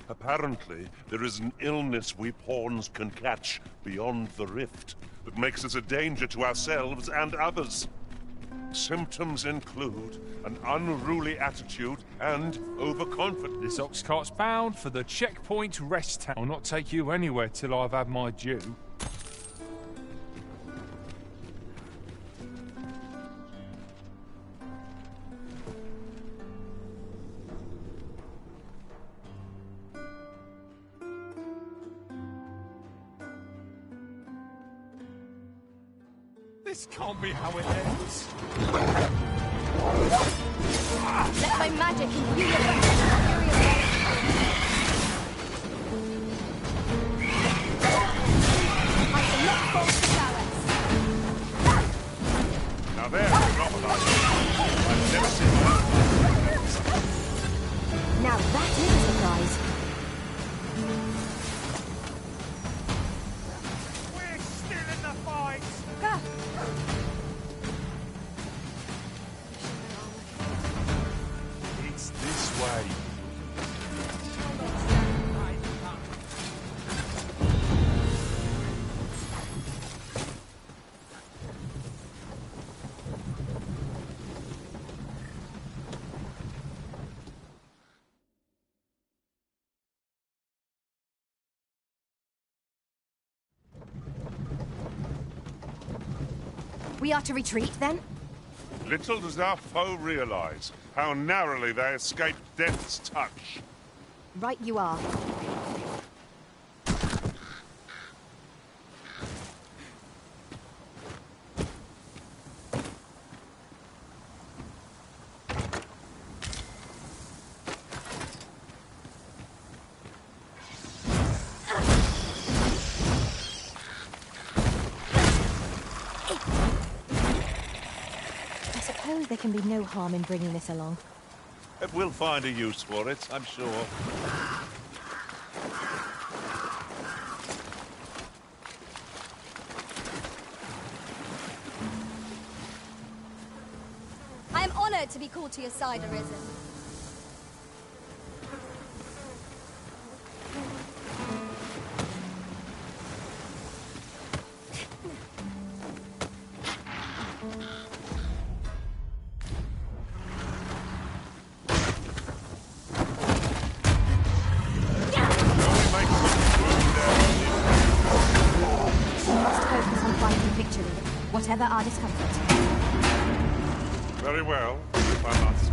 S24: Apparently, there is an illness we pawns can catch beyond the rift that makes us a danger to ourselves and others. Symptoms include an unruly attitude and overconfidence.
S3: This ox cart's bound for the checkpoint rest town. I'll not take you anywhere till I've had my due. This can't be how it ends.
S11: Let my magic imbue your weapon. I shall not fall to prowess.
S24: Now there's a drop of ice. I've never seen my own.
S9: Now that is a surprise.
S5: We're still in the fight!
S11: Go!
S3: It's this way.
S9: We are to retreat, then?
S24: Little does our foe realize how narrowly they escaped death's touch.
S9: Right you are. There can be no harm in bringing this along.
S24: We'll find a use for it, I'm sure.
S11: I am honored to be called to your side, Arisen.
S9: Whatever our discomfort.
S24: Very well, if I must.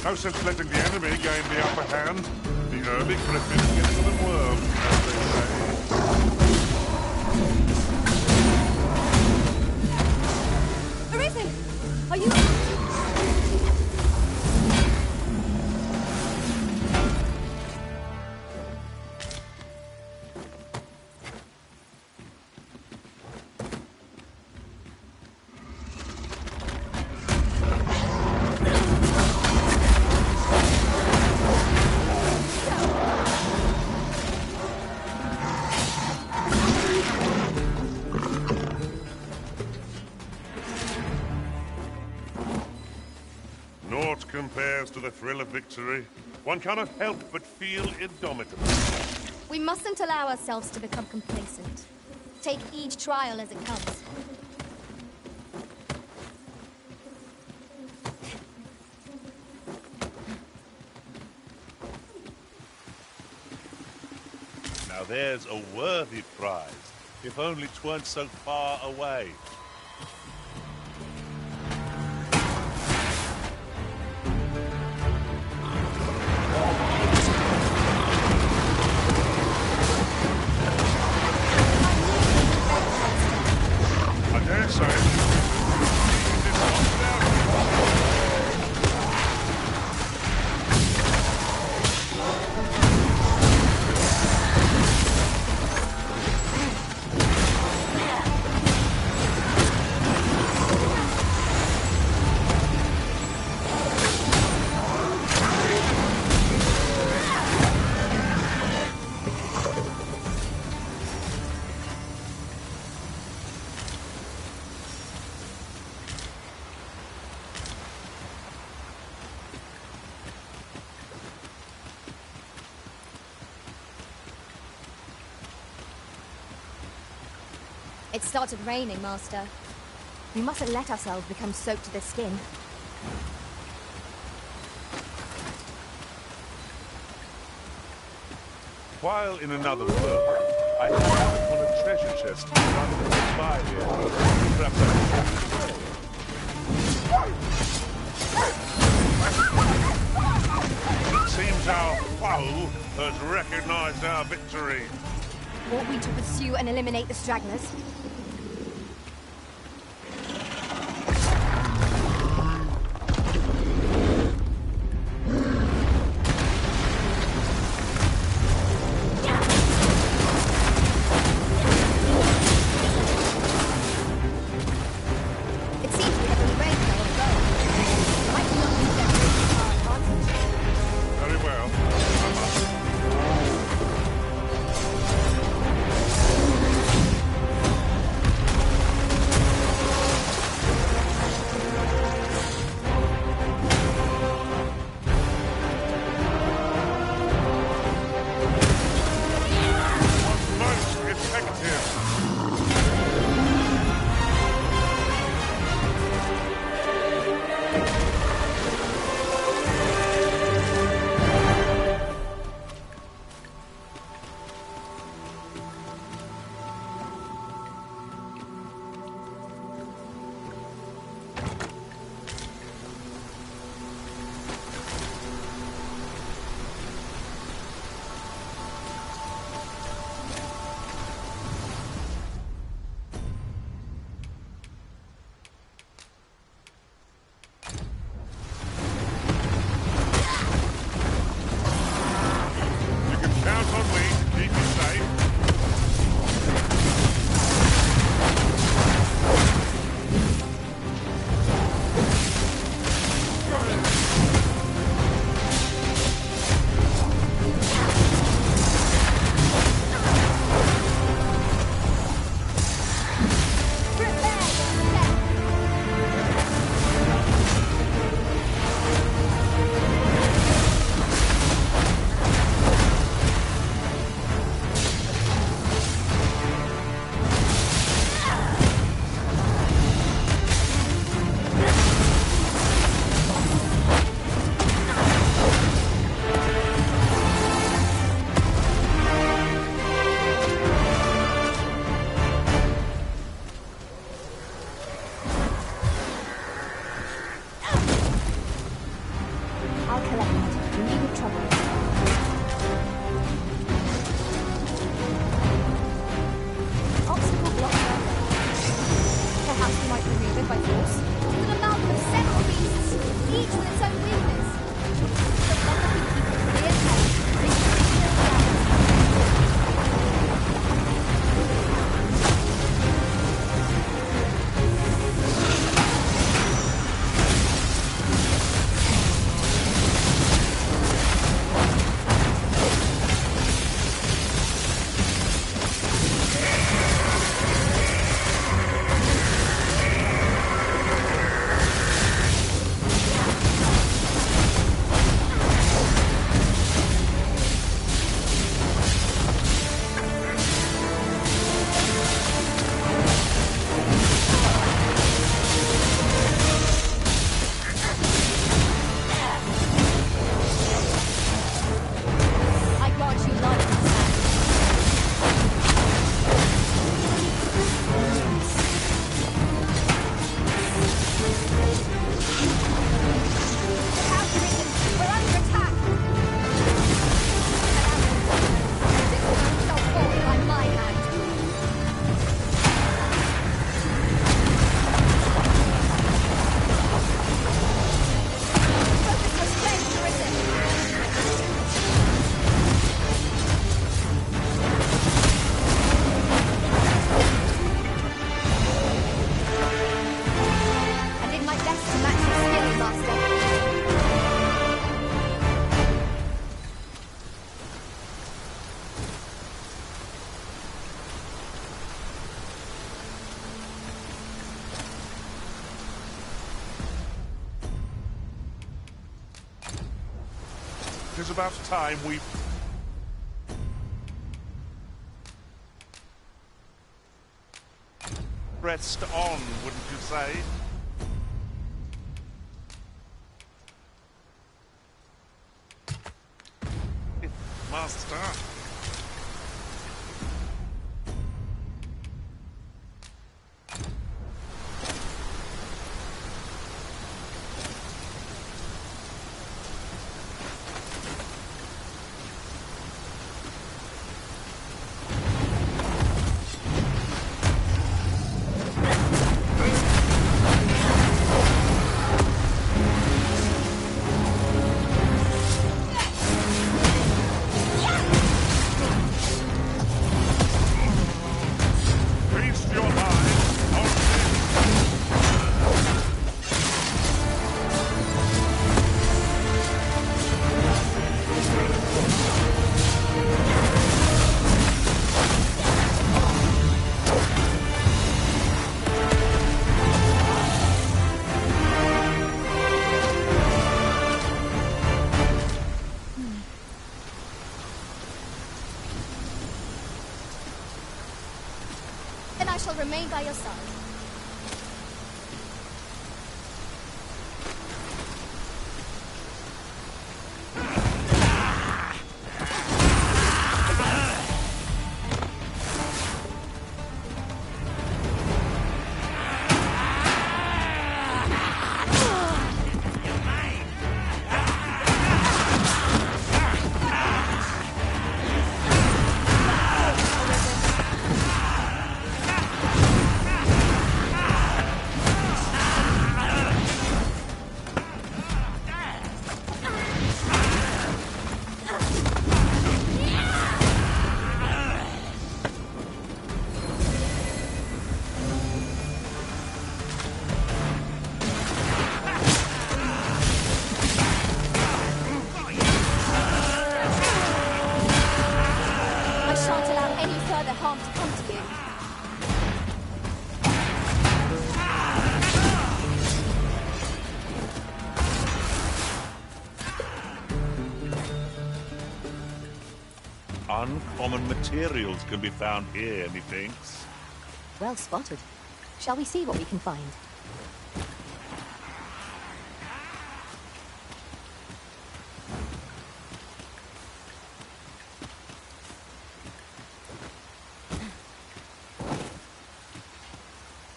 S24: No sense letting the enemy gain the upper hand. The early griffin gets the worm, as they say.
S11: Arisen! Are you...
S24: Compares to the thrill of victory. One cannot help but feel indomitable.
S11: We mustn't allow ourselves to become complacent. Take each trial as it comes.
S24: Now there's a worthy prize, if only 'tweren't so far away.
S11: It started raining, Master.
S9: We mustn't let ourselves become soaked to the skin.
S24: While in another world, I happened upon a treasure chest rather than by here. Perhaps I can It seems our foe has recognized our victory.
S9: Ought we to pursue and eliminate the stragglers?
S24: It is about time we... pressed on, wouldn't you say? Master.
S11: Then I shall remain by your side.
S24: Uncommon materials can be found here, methinks.
S21: Well spotted. Shall we see what we can find?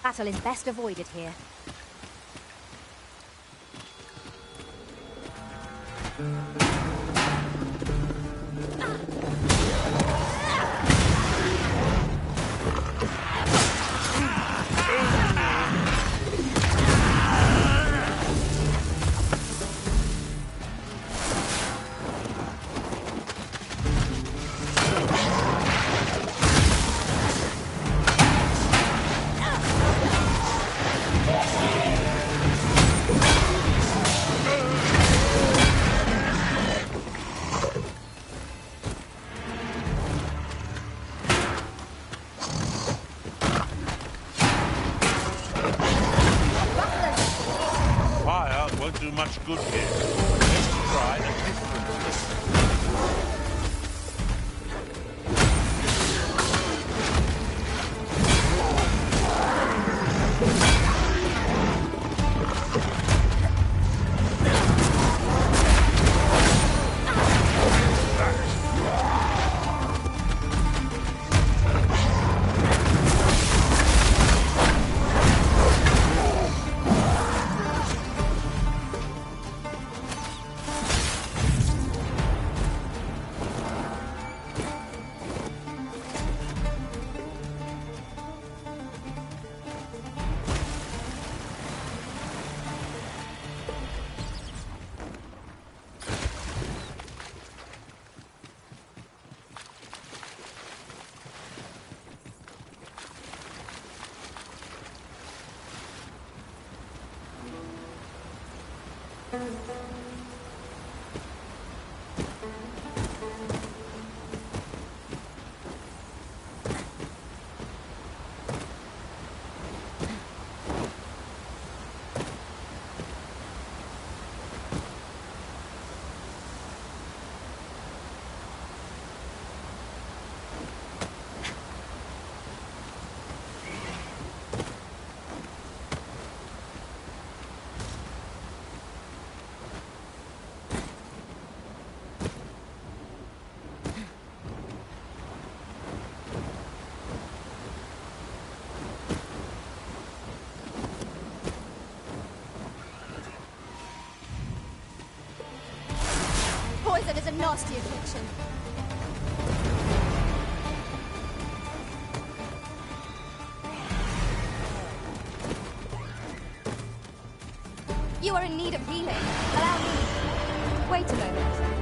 S21: Battle is best avoided here.
S24: Won't do much good here. Let's try a different
S11: where there's a nasty affliction. You are in need of healing. Allow me. Wait a moment.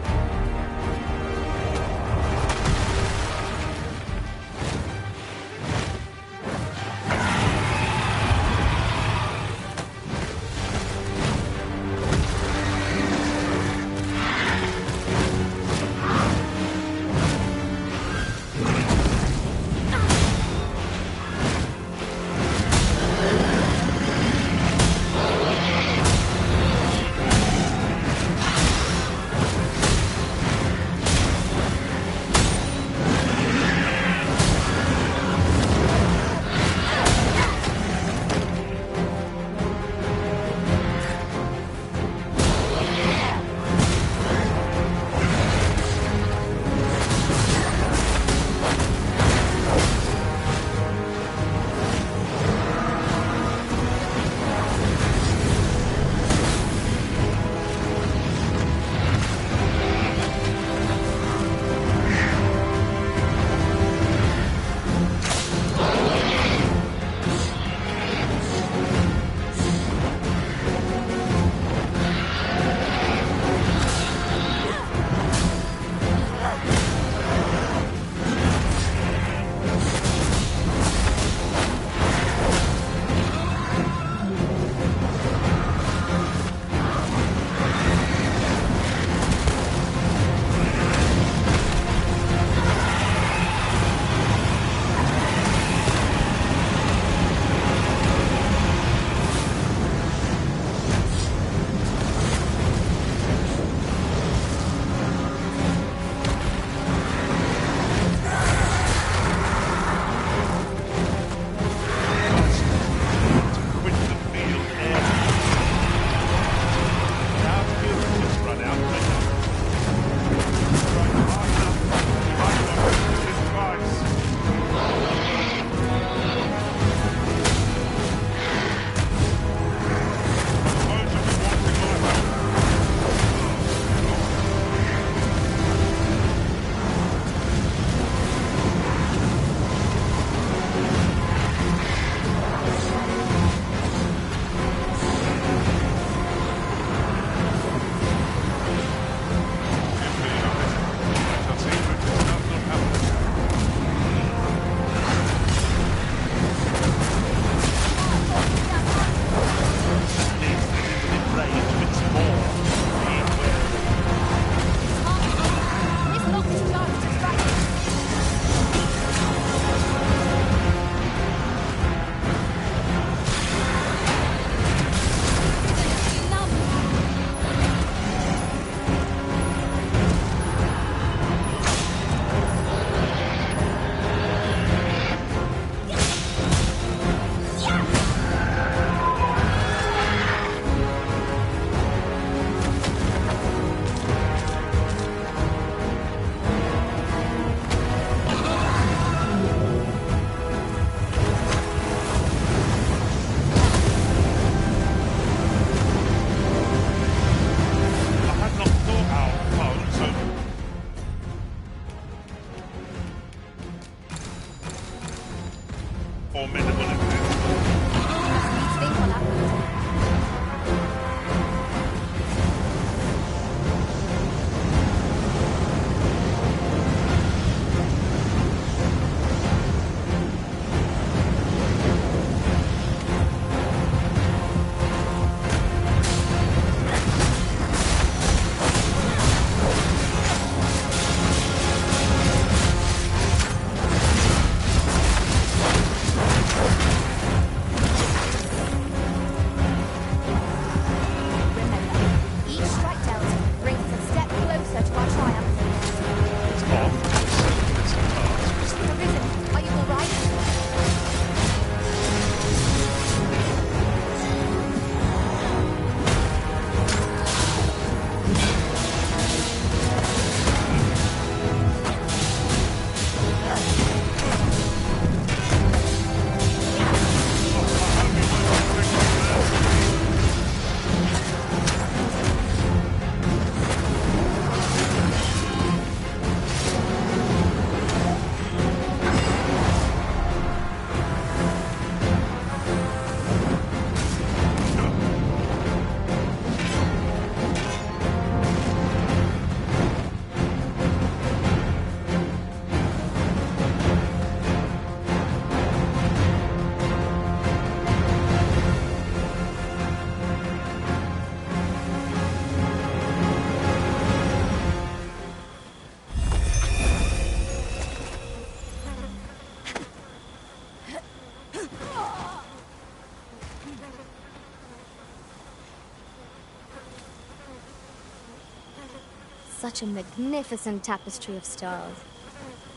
S9: Such a magnificent tapestry of stars.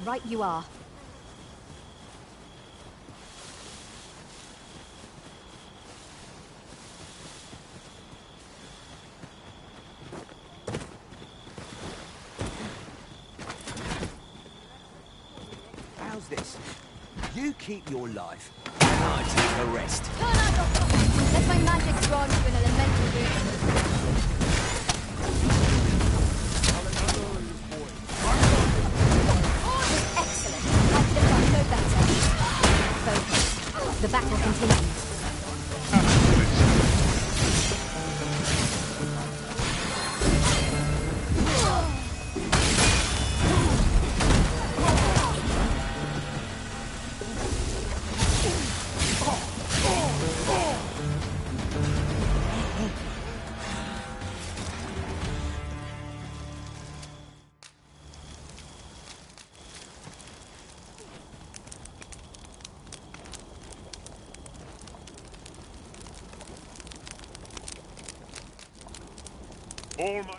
S9: Right you are.
S20: How's this? You keep your life, and I take the rest.
S9: Turn out your fire! Let my magic grant you an elemental boon. This is excellent. I could have done no better. Focus. The battle continues.
S24: All my...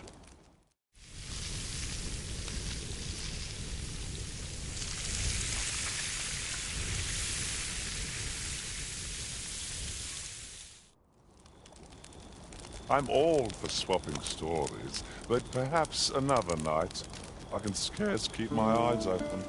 S24: I'm all for swapping stories, but perhaps another night. I can scarce keep my eyes open.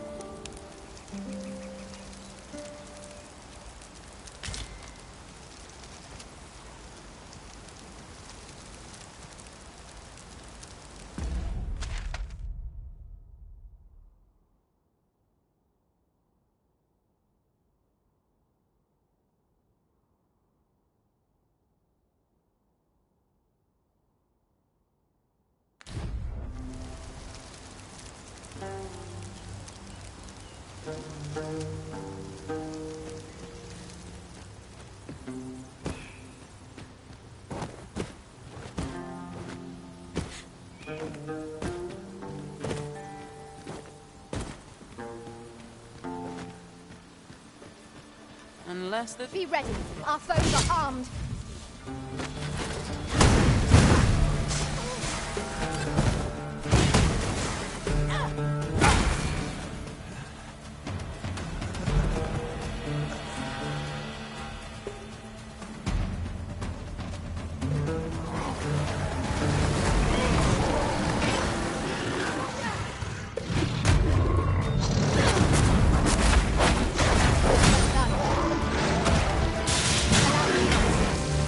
S1: Unless the...
S9: Be ready. Our foes are armed.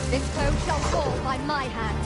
S9: This foe shall fall by my hand.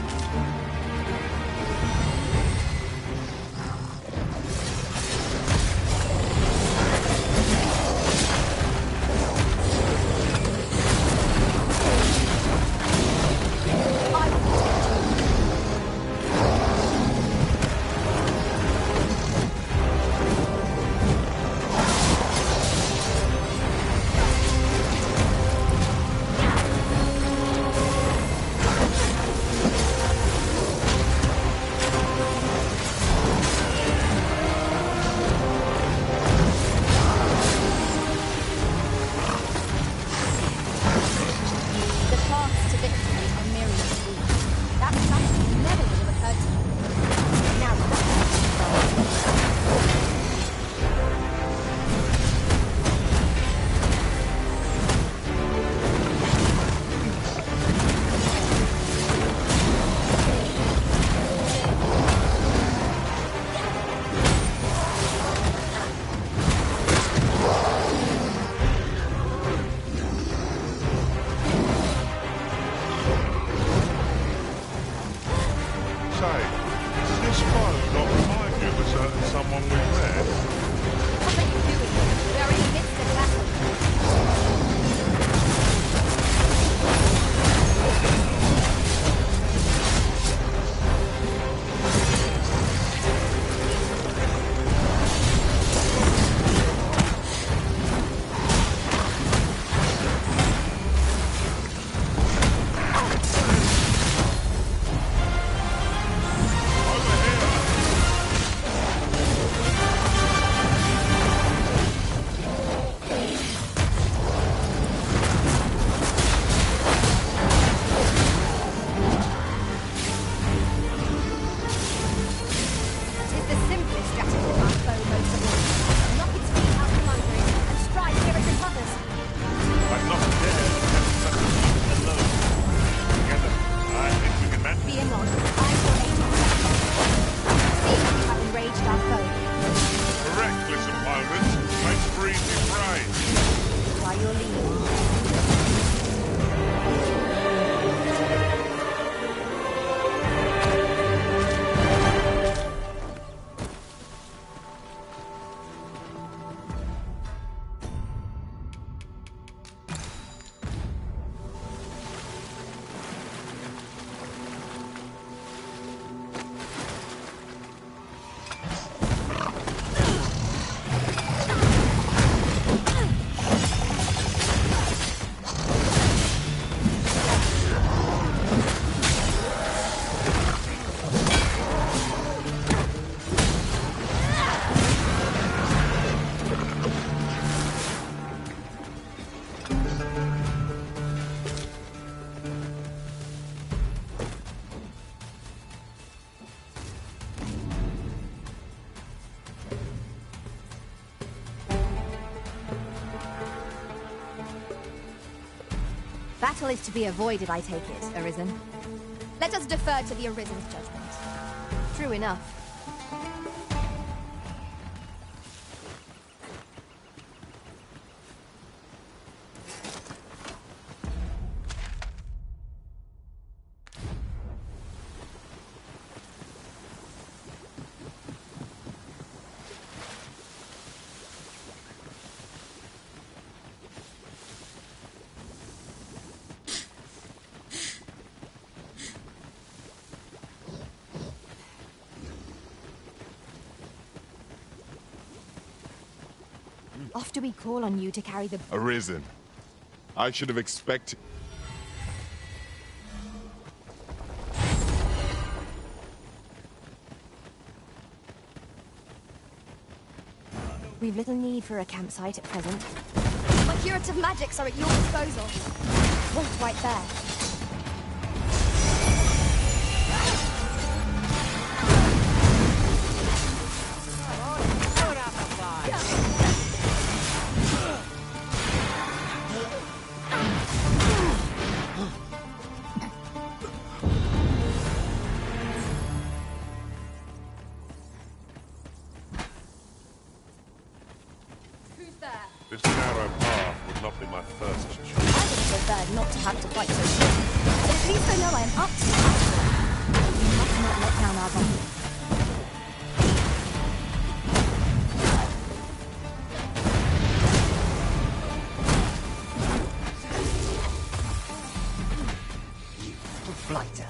S9: Battle is to be avoided, I take it, Arisen.
S11: Let us defer to the Arisen's judgment.
S9: True enough. Oft do we call on you to carry the...
S6: Arisen. I should have expected...
S9: We've little need for a campsite at present.
S11: My curative magics are at your disposal. Won't wait there.
S24: This narrow path would not be my first choice.
S11: I would have preferred not to have to fight so soon. But at least I know I am up to it.
S9: We must not let down our body.
S20: Blighter.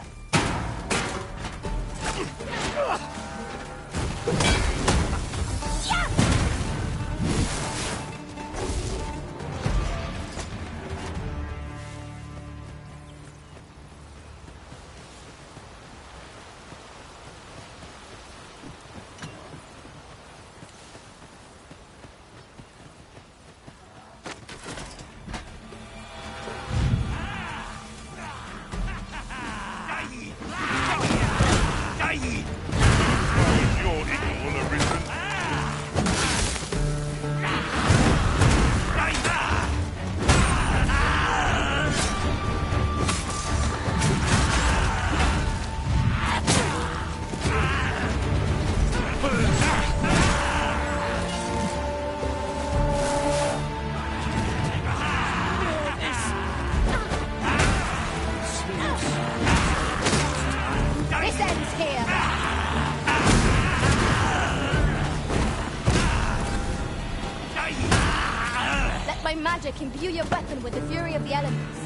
S11: Magic imbue your weapon with the fury of the elements.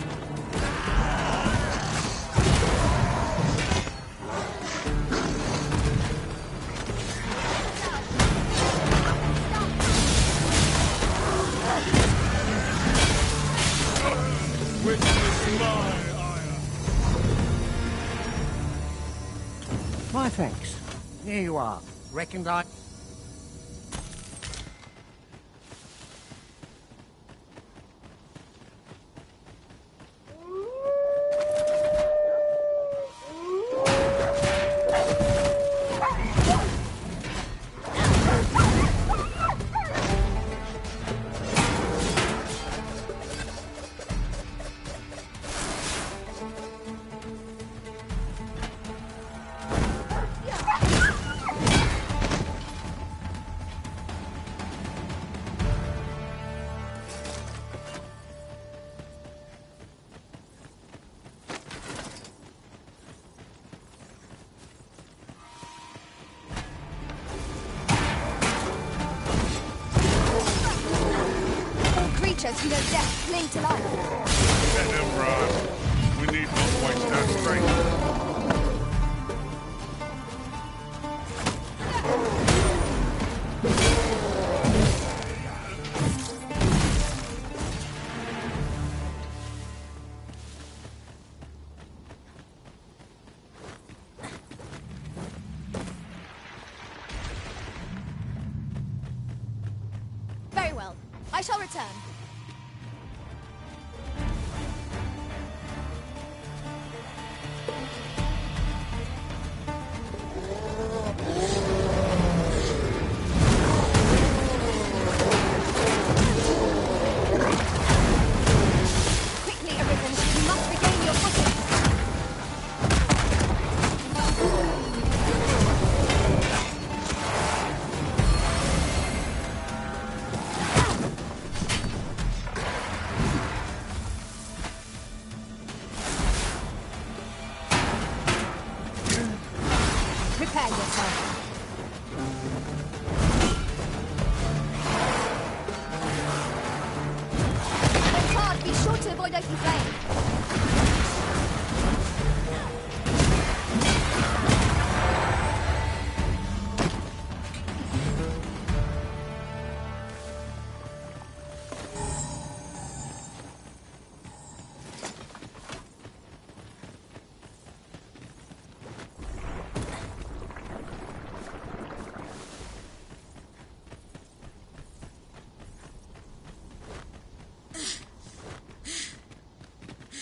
S20: My thanks. Here you are. Reckoned I...
S11: Creatures who know death cling to life.
S24: Let him run. We need not waste our strength.
S11: Very well. I shall return. Quickly, Arisen. We must
S9: Prepare yourself.
S11: It's hard. Be sure to avoid open flame.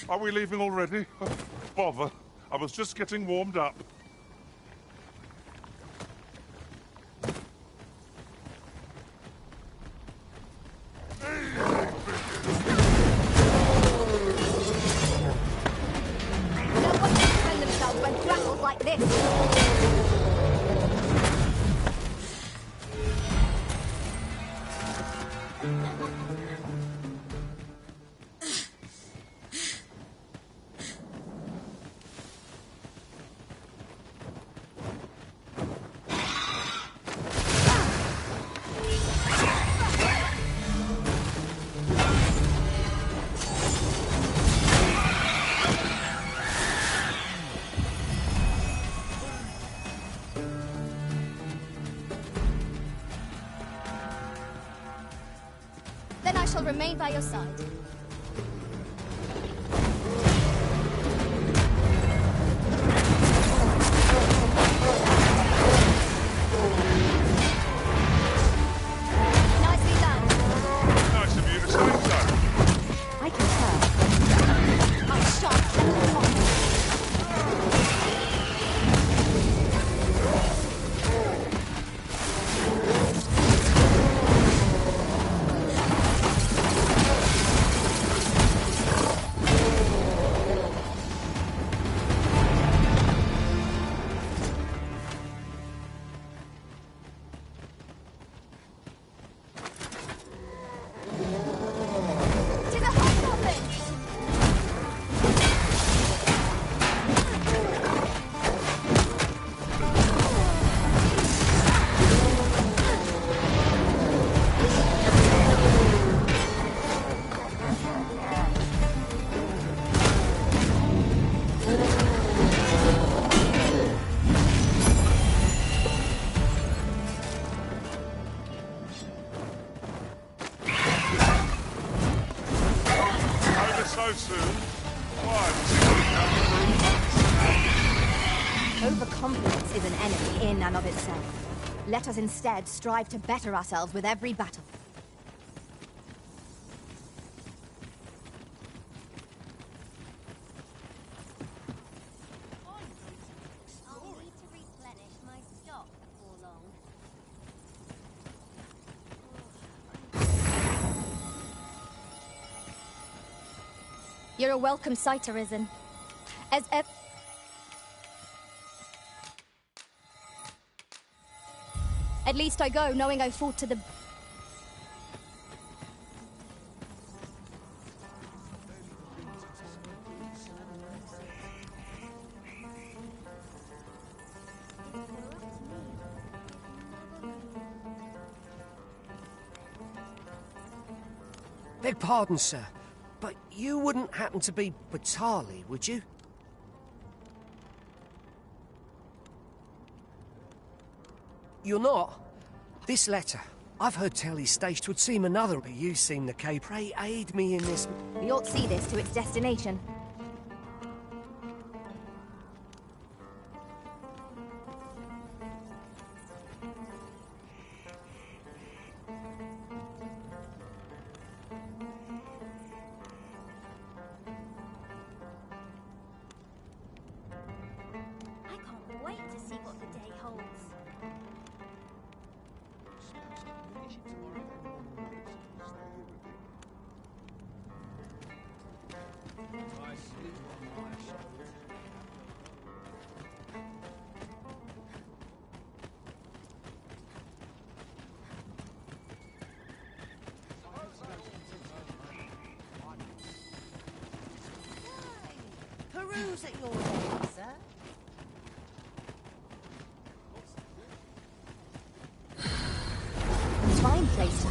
S24: Are we leaving already? Bother. I was just getting warmed up.
S11: Themselves when grappled like this. Then I shall remain by your side. Nicely done.
S24: Nice of you to say so.
S9: I can tell.
S11: I shan't settle upon you. To the hobgoblin!
S24: Over so soon. Why?
S9: Overconfidence is an enemy in and of itself. Let us instead strive to better ourselves with every battle.
S10: I'll need to replenish my stock before long.
S11: You're a welcome sight, Arisen. As ev- At least I go, knowing I fought to the...
S20: Beg pardon, sir, but you wouldn't happen to be Batali, would you? You're not? This letter. I've heard tell he's staged. 'Twould seem another, but you seem the case. Pray aid me in this.
S9: We ought to see this to its destination.
S10: I can't wait to see what the day holds.
S16: Peruse at your leisure, sir.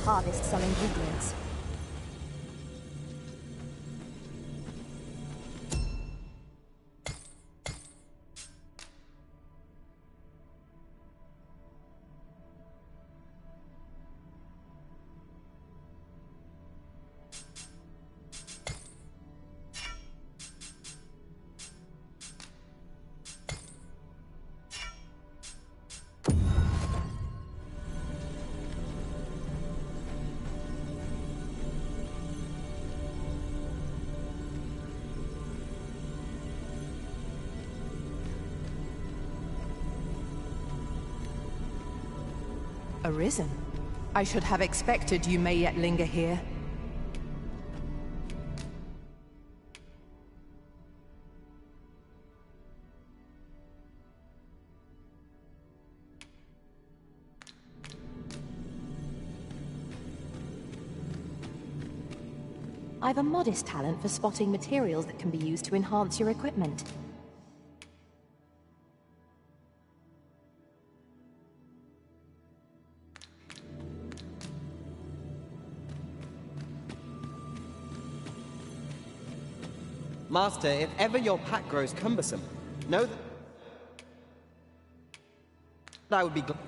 S11: harvest some ingredients.
S2: Arisen? I should have expected you may yet linger here.
S21: I've a modest talent for spotting materials that can be used to enhance your equipment.
S16: Master, if ever your pack grows cumbersome, know that I would be glad.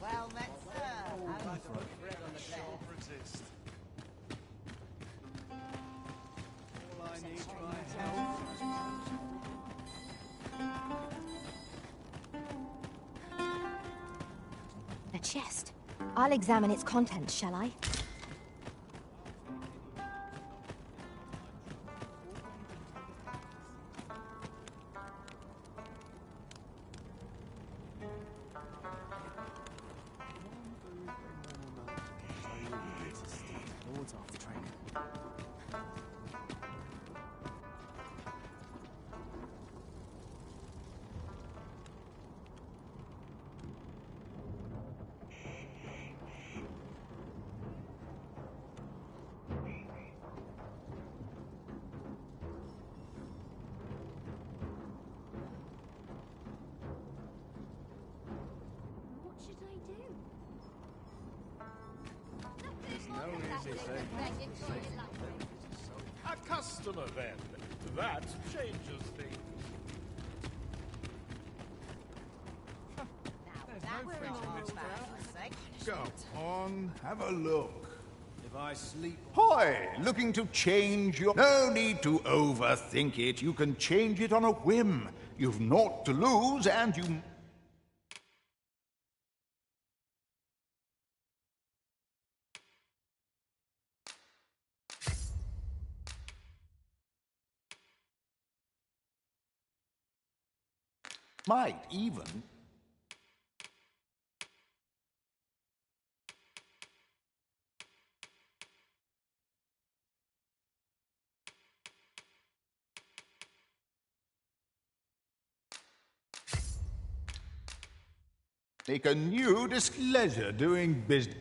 S17: Well met, sir. I'd like to put bread on the table.
S4: Resist. All I need right now.
S11: A chest. I'll examine its contents, shall I?
S4: Lord's off the train.
S10: What should I do?
S14: There's no easy thing. A customer, then. That changes things.
S23: Go on, have a look.
S14: If I sleep...
S23: Hoy! Looking to change your... No need to overthink it. You can change it on a whim. You've naught to lose, and you... might even... make a new displeasure doing business.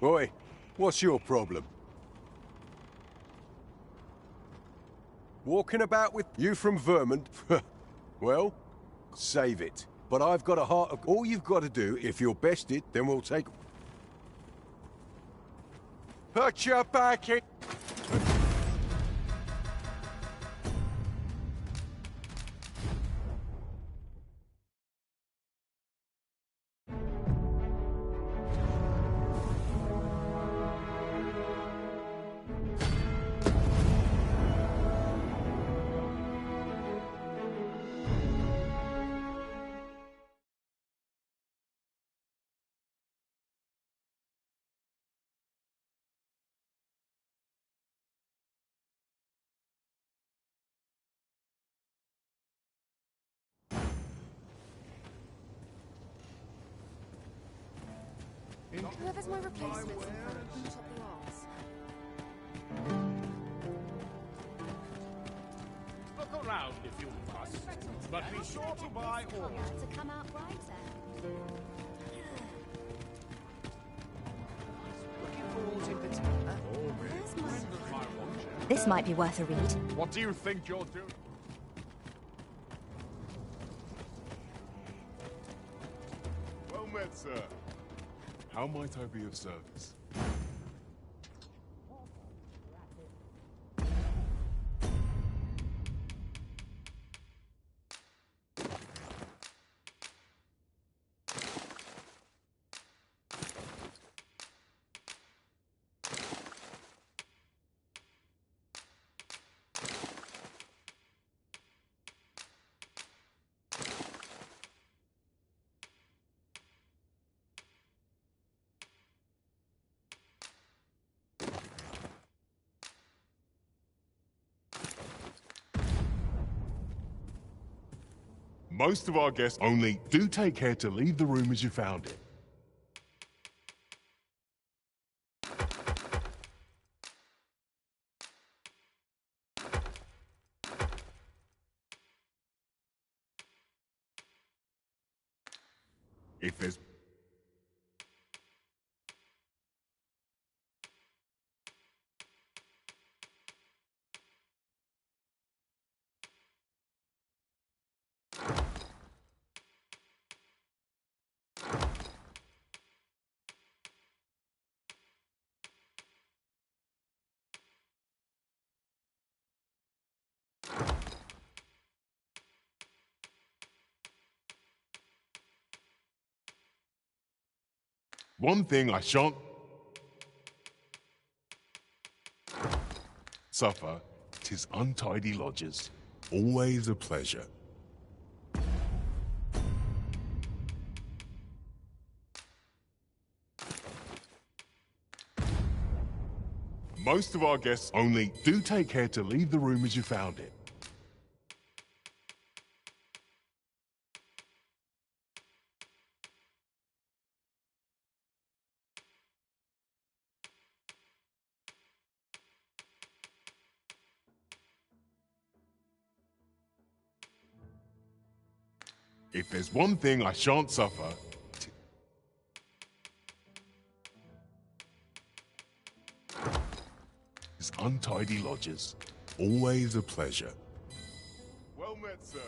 S19: Oi, what's your problem? Walking about with you from Vermont? Well, save it. But I've got a heart of... All you've got to do, if you're bested, then we'll take... Put your back in...
S11: Whoever's my replacement, chop the arms.
S14: Look around if you must. But be sure to buy all.
S9: To come out brighter.
S20: Looking for aught in particular?
S21: This might be worth a read.
S3: What do you think you're doing?
S6: Well met, sir. How might I be of service? Most of our guests only do take care to leave the room as you found it. If there's one thing I shan't suffer, 'tis untidy lodgers. Always a pleasure. Most of our guests only do take care to leave the room as you found it. If there's one thing I shan't suffer, is untidy lodgers. Always a pleasure. Well met, sir.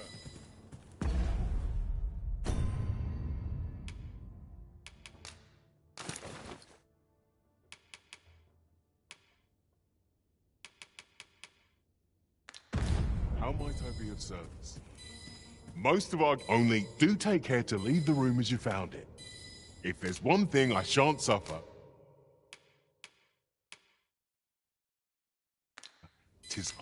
S6: How might I be of service? Most of our only do take care to leave the room as you found it. If there's one thing I shan't suffer, 'tis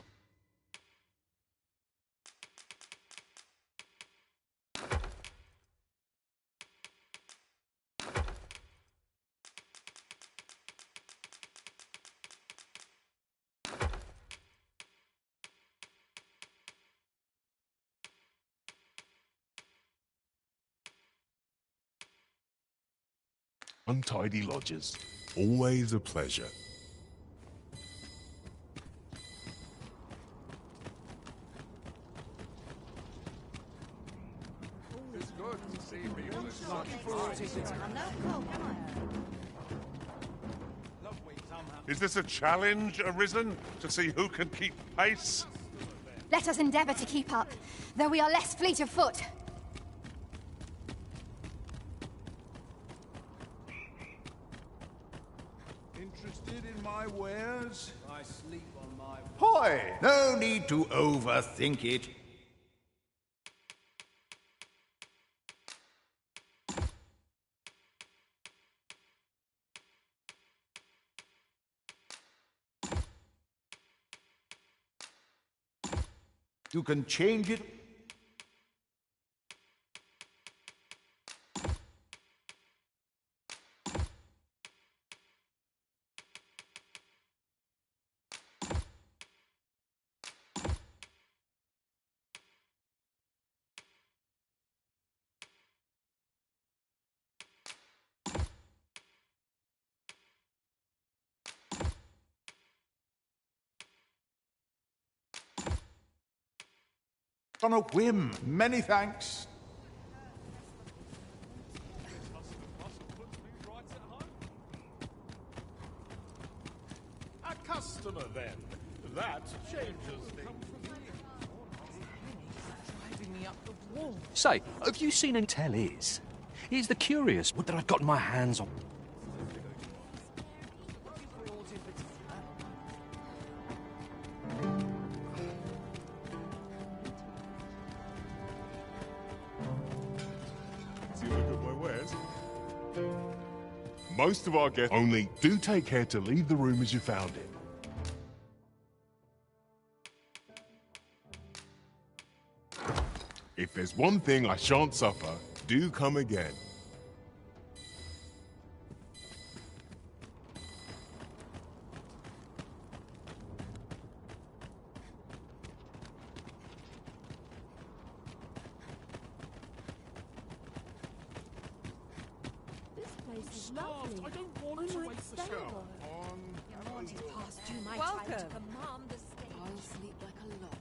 S6: untidy lodgers. Always a pleasure.
S14: It's good to see people as such.
S20: Looking for aught in particular?
S24: Is this a challenge arisen to see who can keep pace?
S9: Let us endeavour to keep up, though we are less fleet of foot.
S23: Interested in my wares?
S20: I sleep on my...
S23: Hoy! No need to overthink it. You can change it. On a whim. Many thanks.
S14: A customer, then. That changes things.
S20: Driving me up the wall. Say, have you seen any tell is? Here's the curious wood that I've got my hands on.
S6: See, look at my wares. Most of our guests only do take care to leave the room as you found it. If there's one thing I shan't suffer, do come again.
S9: This place is lovely.
S14: I don't want to waste the show.
S1: Welcome.
S2: I'll sleep like a log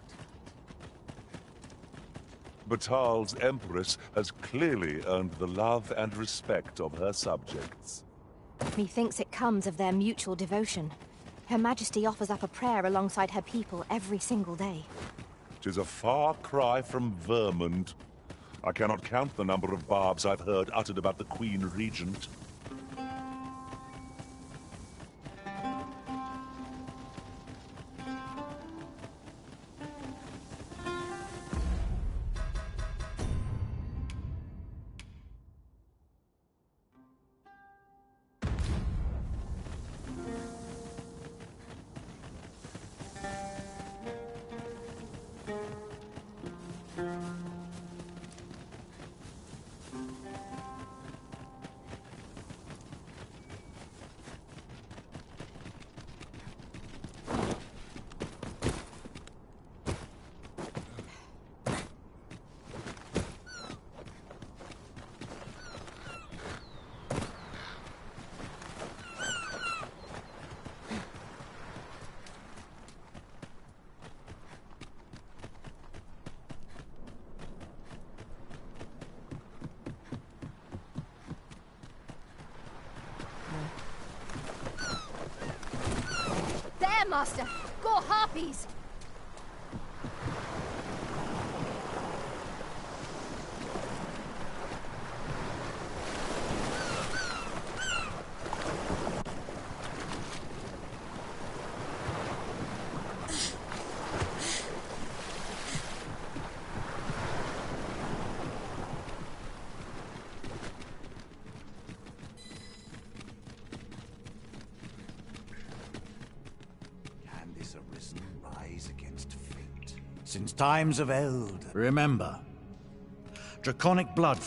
S24: Batal's Empress has clearly earned the love and respect of her subjects.
S11: Methinks it comes of their mutual devotion. Her Majesty offers up a prayer alongside her people every single day.
S24: 'Tis a far cry from Vermund. I cannot count the number of barbs I've heard uttered about the Queen Regent.
S11: There, Master! Go harpies!
S23: Arisen rise against fate. Since times of eld, remember, draconic blood.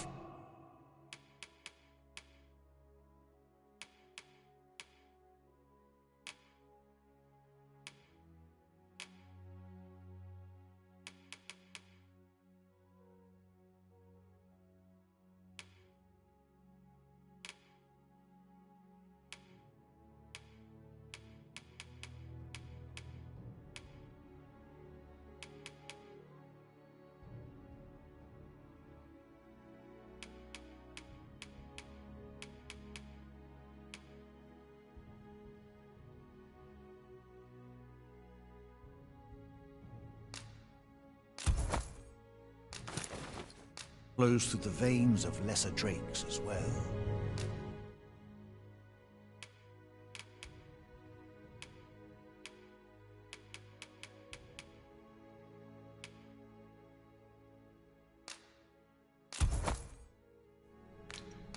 S23: Flows through the veins of lesser drakes as well.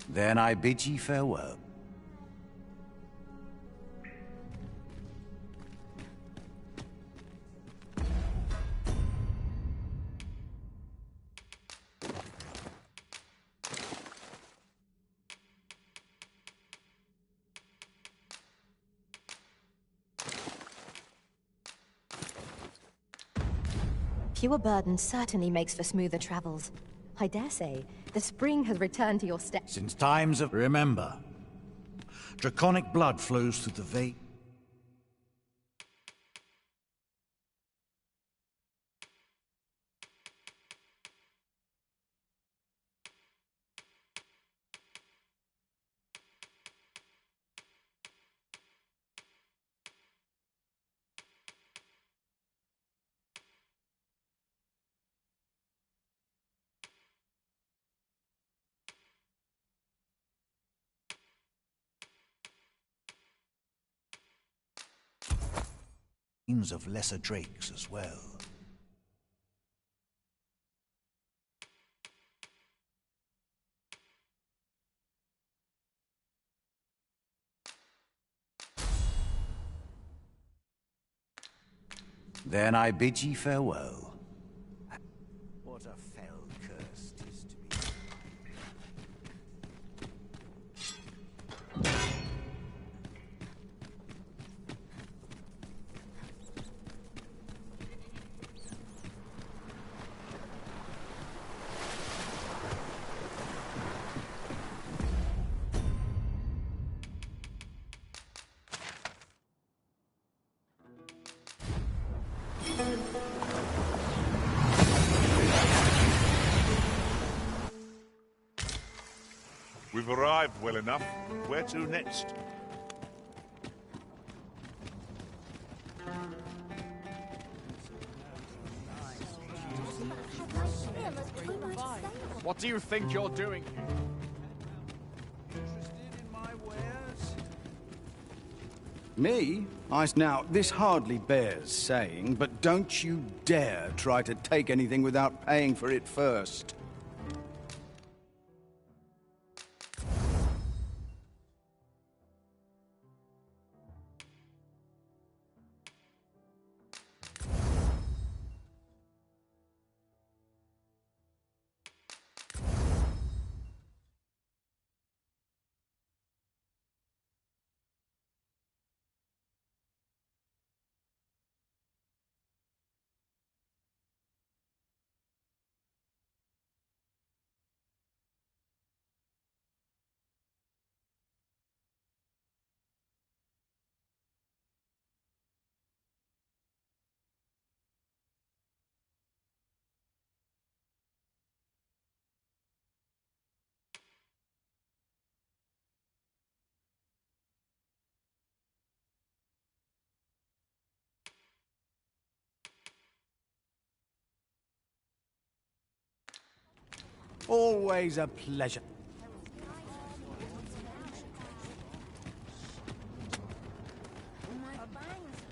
S23: Then I bid ye farewell.
S11: Fewer burdens certainly makes for smoother travels. I dare say, the spring has returned to your steps.
S23: Since times of... Remember, draconic blood flows through the vein.
S7: means of lesser drakes as well. Then I bid ye farewell. What a fell curse 'tis to be.
S24: We've arrived well enough. Where to next?
S4: What do you think you're doing here?
S13: Me? Now, this hardly bears saying, but don't you dare try to take anything without paying for it first. Always a pleasure.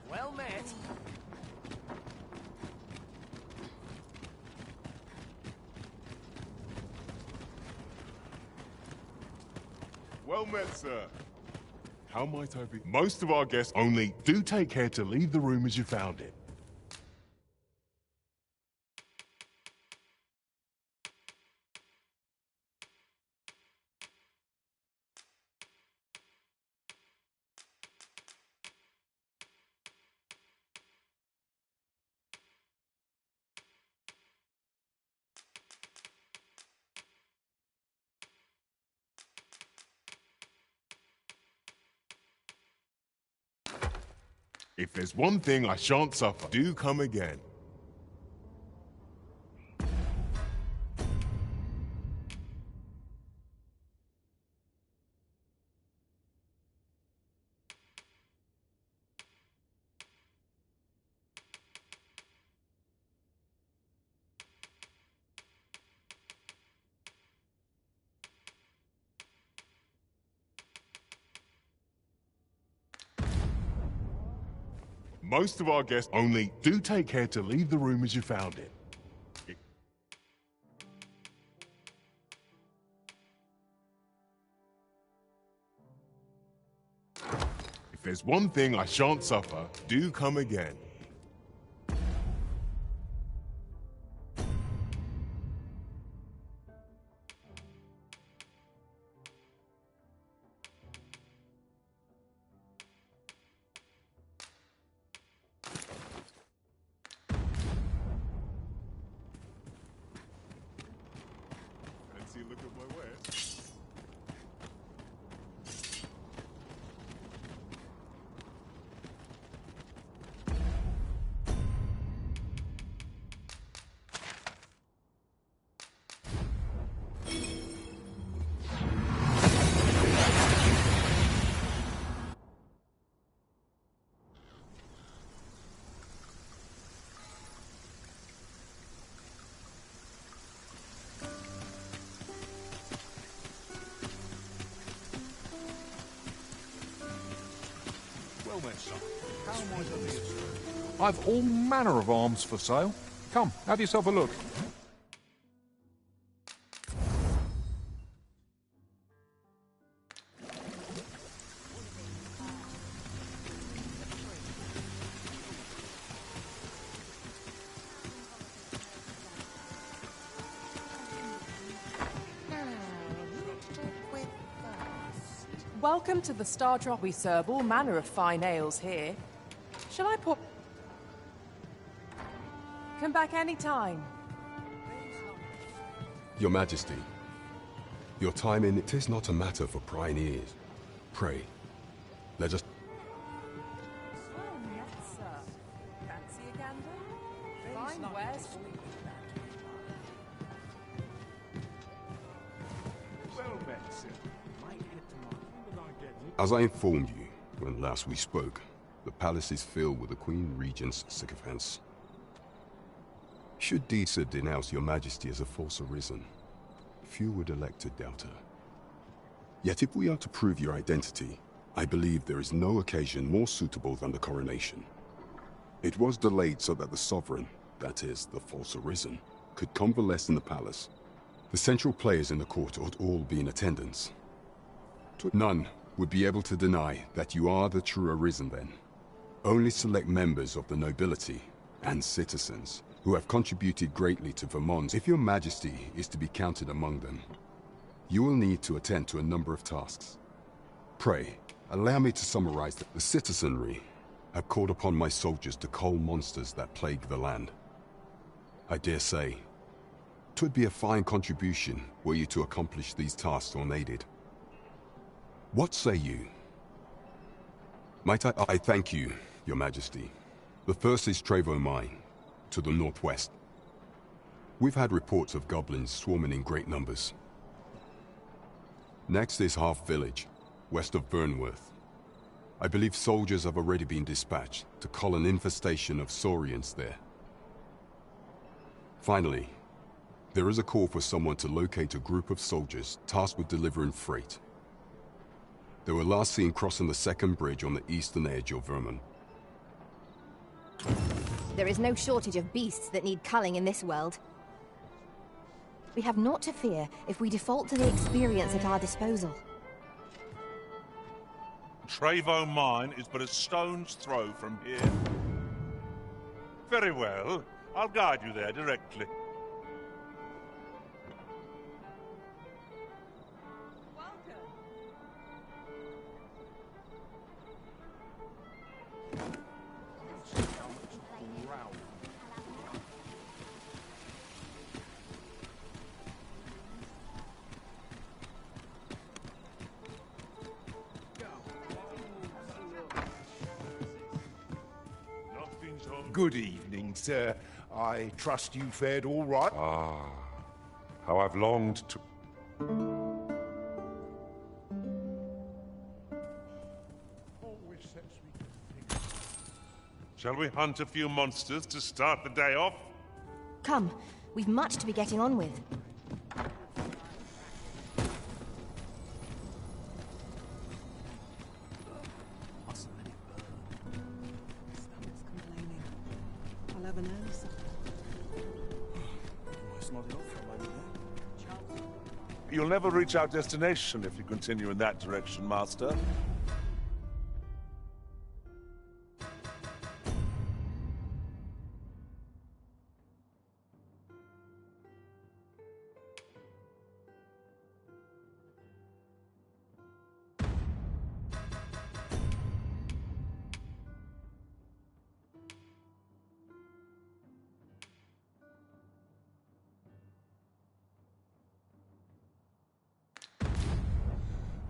S4: Well met.
S6: Well met, sir. How might I be? Most of our guests only do take care to leave the room as you found it. If there's one thing I shan't suffer, do come again. Most of our guests only do take care to leave the room as you found it. If there's one thing I shan't suffer, do come again. Fancy a look at my wares?
S20: Well met, son. How might I be of service?
S12: I've all manner of arms for sale. Come, have yourself a look.
S2: Welcome to the Star Drop. We serve all manner of fine ales here. Shall I put... Come back any time.
S8: Your Majesty, your time in it is not a matter for prying ears. Pray, let us...
S2: Oh, yes, sir. Fancy a gander? Fine wares.
S3: Well met, sir.
S8: As I informed you when last we spoke, the palace is filled with the Queen Regent's sycophants. Should Disa denounce your Majesty as a false arisen, few would elect to doubt her. Yet if we are to prove your identity, I believe there is no occasion more suitable than the coronation. It was delayed so that the sovereign, that is, the false arisen, could convalesce in the palace. The central players in the court ought all be in attendance. None would be able to deny that you are the true arisen then. Only select members of the nobility and citizens who have contributed greatly to Vermont. If your Majesty is to be counted among them, you will need to attend to a number of tasks. Pray, allow me to summarize that the citizenry have called upon my soldiers to cull monsters that plague the land. I dare say, 'twould be a fine contribution were you to accomplish these tasks unaided. What say you? Might I thank you, your Majesty. The first is Trevo Mine, to the northwest. We've had reports of goblins swarming in great numbers. Next is Half Village, west of Burnworth. I believe soldiers have already been dispatched to cull an infestation of saurians there. Finally, there is a call for someone to locate a group of soldiers tasked with delivering freight. They were last seen crossing the second bridge on the eastern edge of Vermont.
S11: There is no shortage of beasts that need culling in this world. We have naught to fear if we default to the experience at our disposal.
S24: Trevo Mine is but a stone's throw from here. Very well. I'll guide you there directly.
S23: Good evening, sir. I trust you fared all right?
S24: Ah, how I've longed to... Shall we hunt a few monsters to start the day off?
S11: Come, we've much to be getting on with.
S24: You'll never reach our destination if you continue in that direction, Master.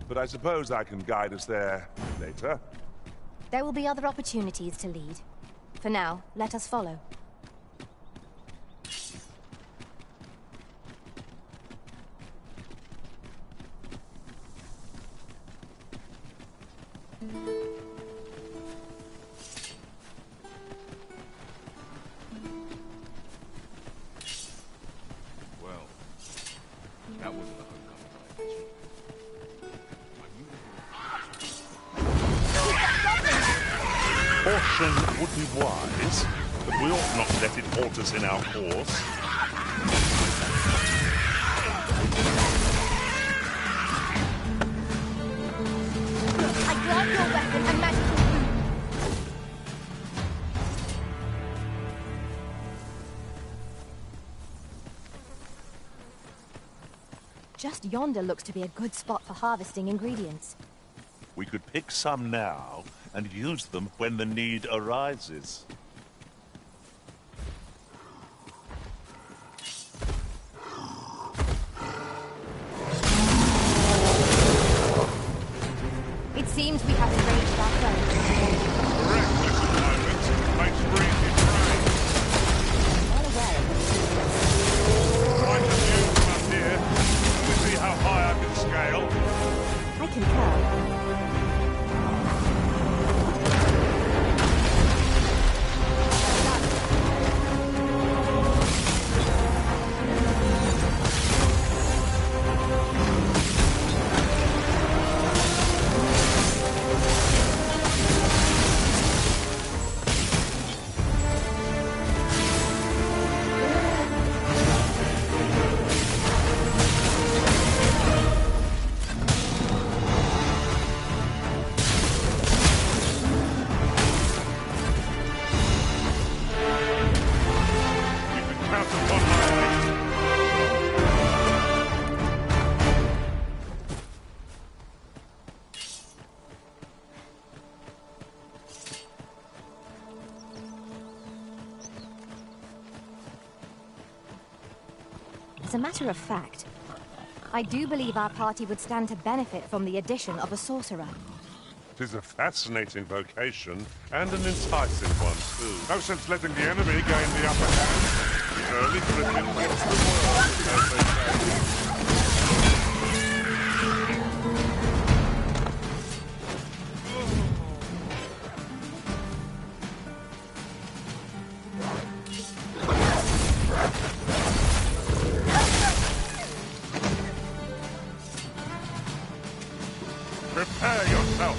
S24: But I suppose I can guide us there later.
S11: There will be other opportunities to lead. For now, let us follow.
S24: Well, that wasn't a homecoming night. Caution would be wise, but we ought not let it halt us in our course.
S11: I grant your weapon a magical boon. Just yonder looks to be a good spot for harvesting ingredients.
S24: We could pick some now and use them when the need arises.
S11: It seems we have enraged our foes.
S24: Correct, little pirates. Makes breezy train.
S11: Well aware of
S24: Quite a view from up here. We see how high I can scale.
S11: I concur. As a matter of fact, I do believe our party would stand to benefit from the addition of a sorcerer.
S24: It is a fascinating vocation, and an enticing one, too. No sense letting the enemy gain the upper hand. Early Britain wins the world, as they say. Prepare yourself!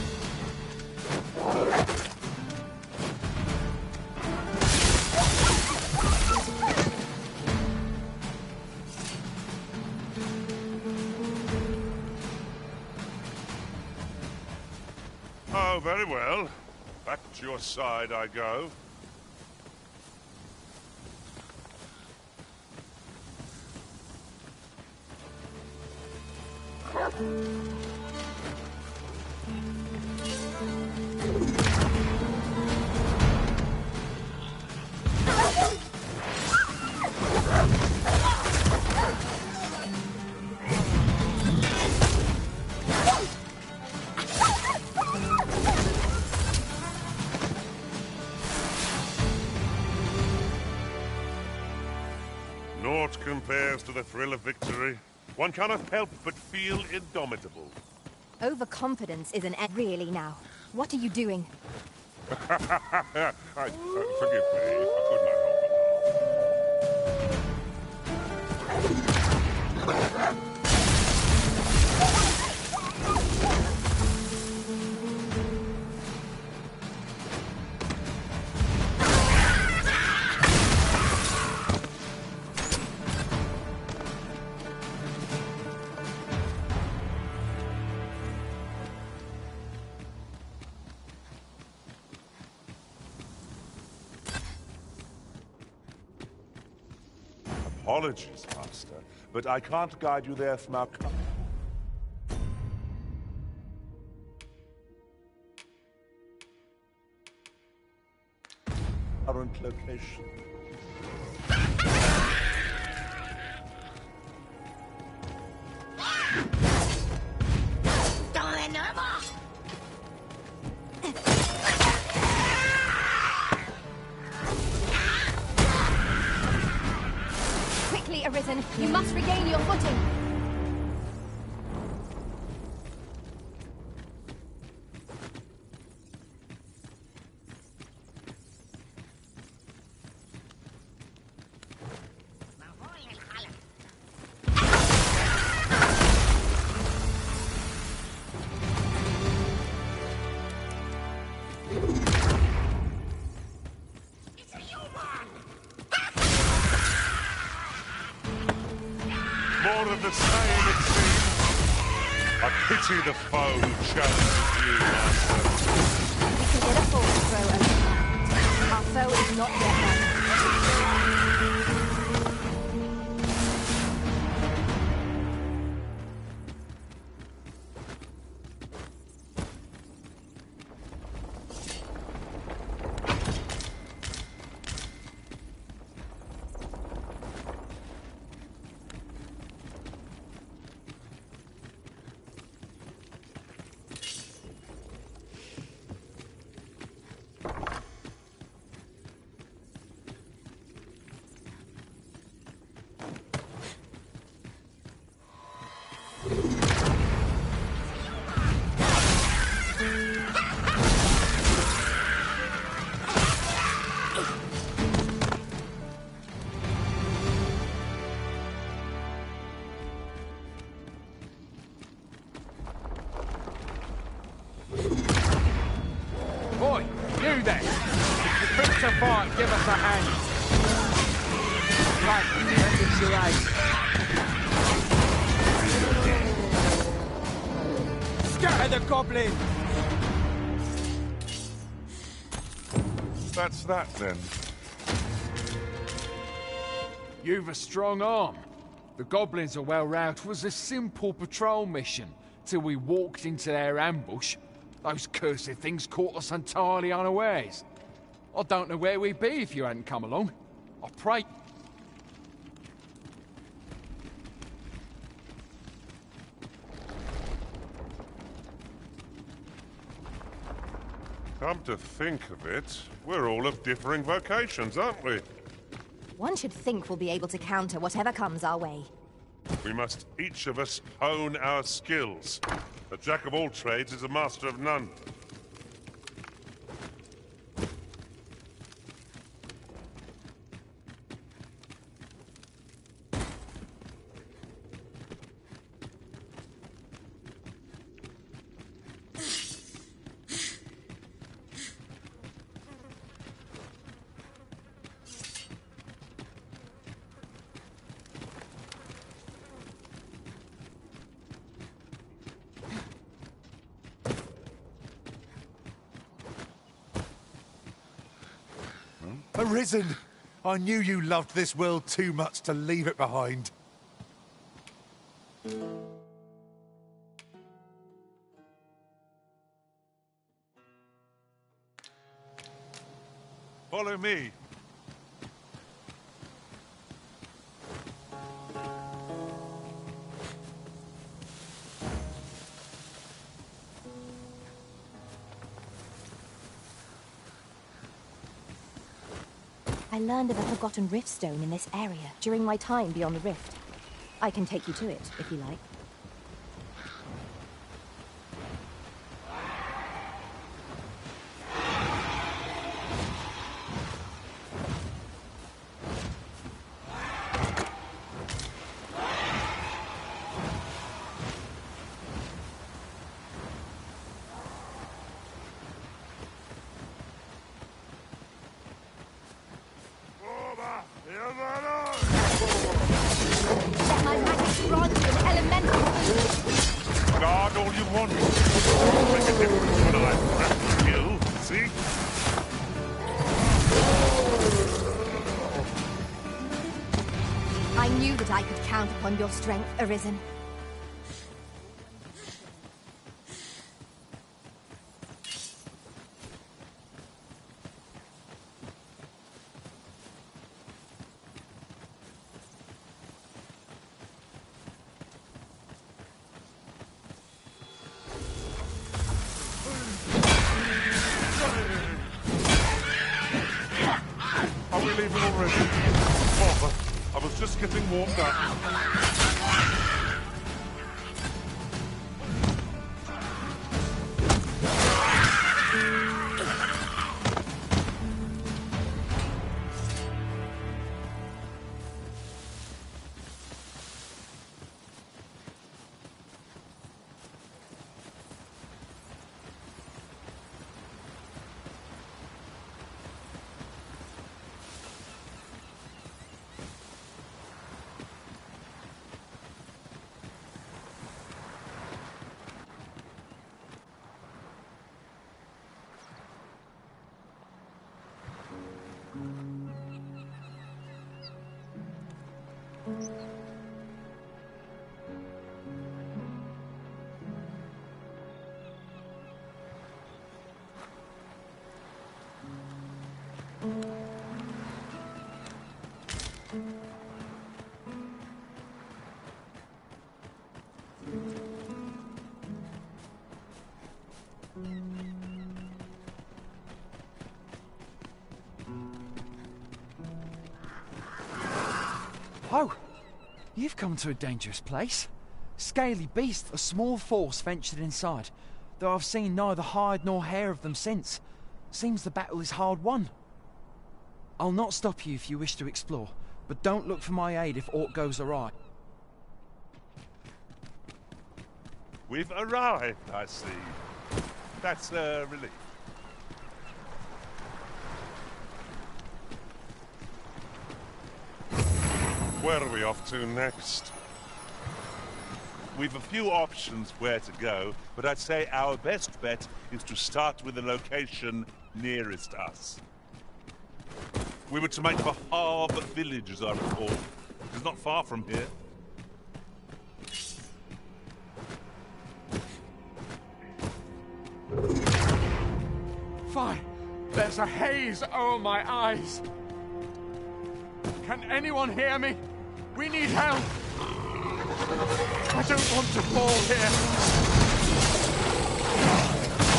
S24: Oh, very well. Back to your side I go. Naught compares to the thrill of victory. One cannot help but feel indomitable.
S11: Overconfidence is an really now. What are you doing?
S24: Forgive me, I could not help Apologies, Master, but I can't guide you there from our current location.
S11: Arisen, you must regain your footing.
S24: More of the same, it seems. I pity the foe who challenges you, Master.
S11: We can get a force throw over time. Our foe is not yet done.
S5: Boy, you there! If you're fit to fight, give us a hand. Right, it's your age. Scatter the goblin!
S3: That's that, then.
S5: You've a strong arm. The goblins are well roused. It was a simple patrol mission, till we walked into their ambush. Those cursed things caught us entirely unawares. I don't know where we'd be if you hadn't come along. I pray...
S24: Come to think of it, we're all of differing vocations, aren't we?
S9: One should think we'll be able to counter whatever comes our way.
S24: We must each of us hone our skills. A jack of all trades is a master of none.
S15: Arisen! I knew you loved this world too much to leave it behind.
S3: Follow me.
S9: I learned of a forgotten rift stone in this area during my time beyond the rift. I can take you to it, if you like. My magic bronze and elemental food.
S24: Guard all you want. It'll make a difference when I grapple you, see?
S9: I knew that I could count upon your strength, Arisen.
S24: Are we leaving already? Bother. I was just getting warmed up.
S4: Oh, you've come to a dangerous place. Scaly beasts, a small force ventured inside, though I've seen neither hide nor hair of them since. Seems the battle is hard won. I'll not stop you if you wish to explore, but don't look for my aid if aught goes awry.
S24: We've arrived, I see. That's a relief. Where are we off to next? We've a few options where to go, but I'd say our best bet is to start with the location nearest us. We were to make for Harbour Village, as I recall. It's not far from here.
S5: Fine. There's a haze over my eyes. Can anyone hear me? We need help. I don't want to fall here.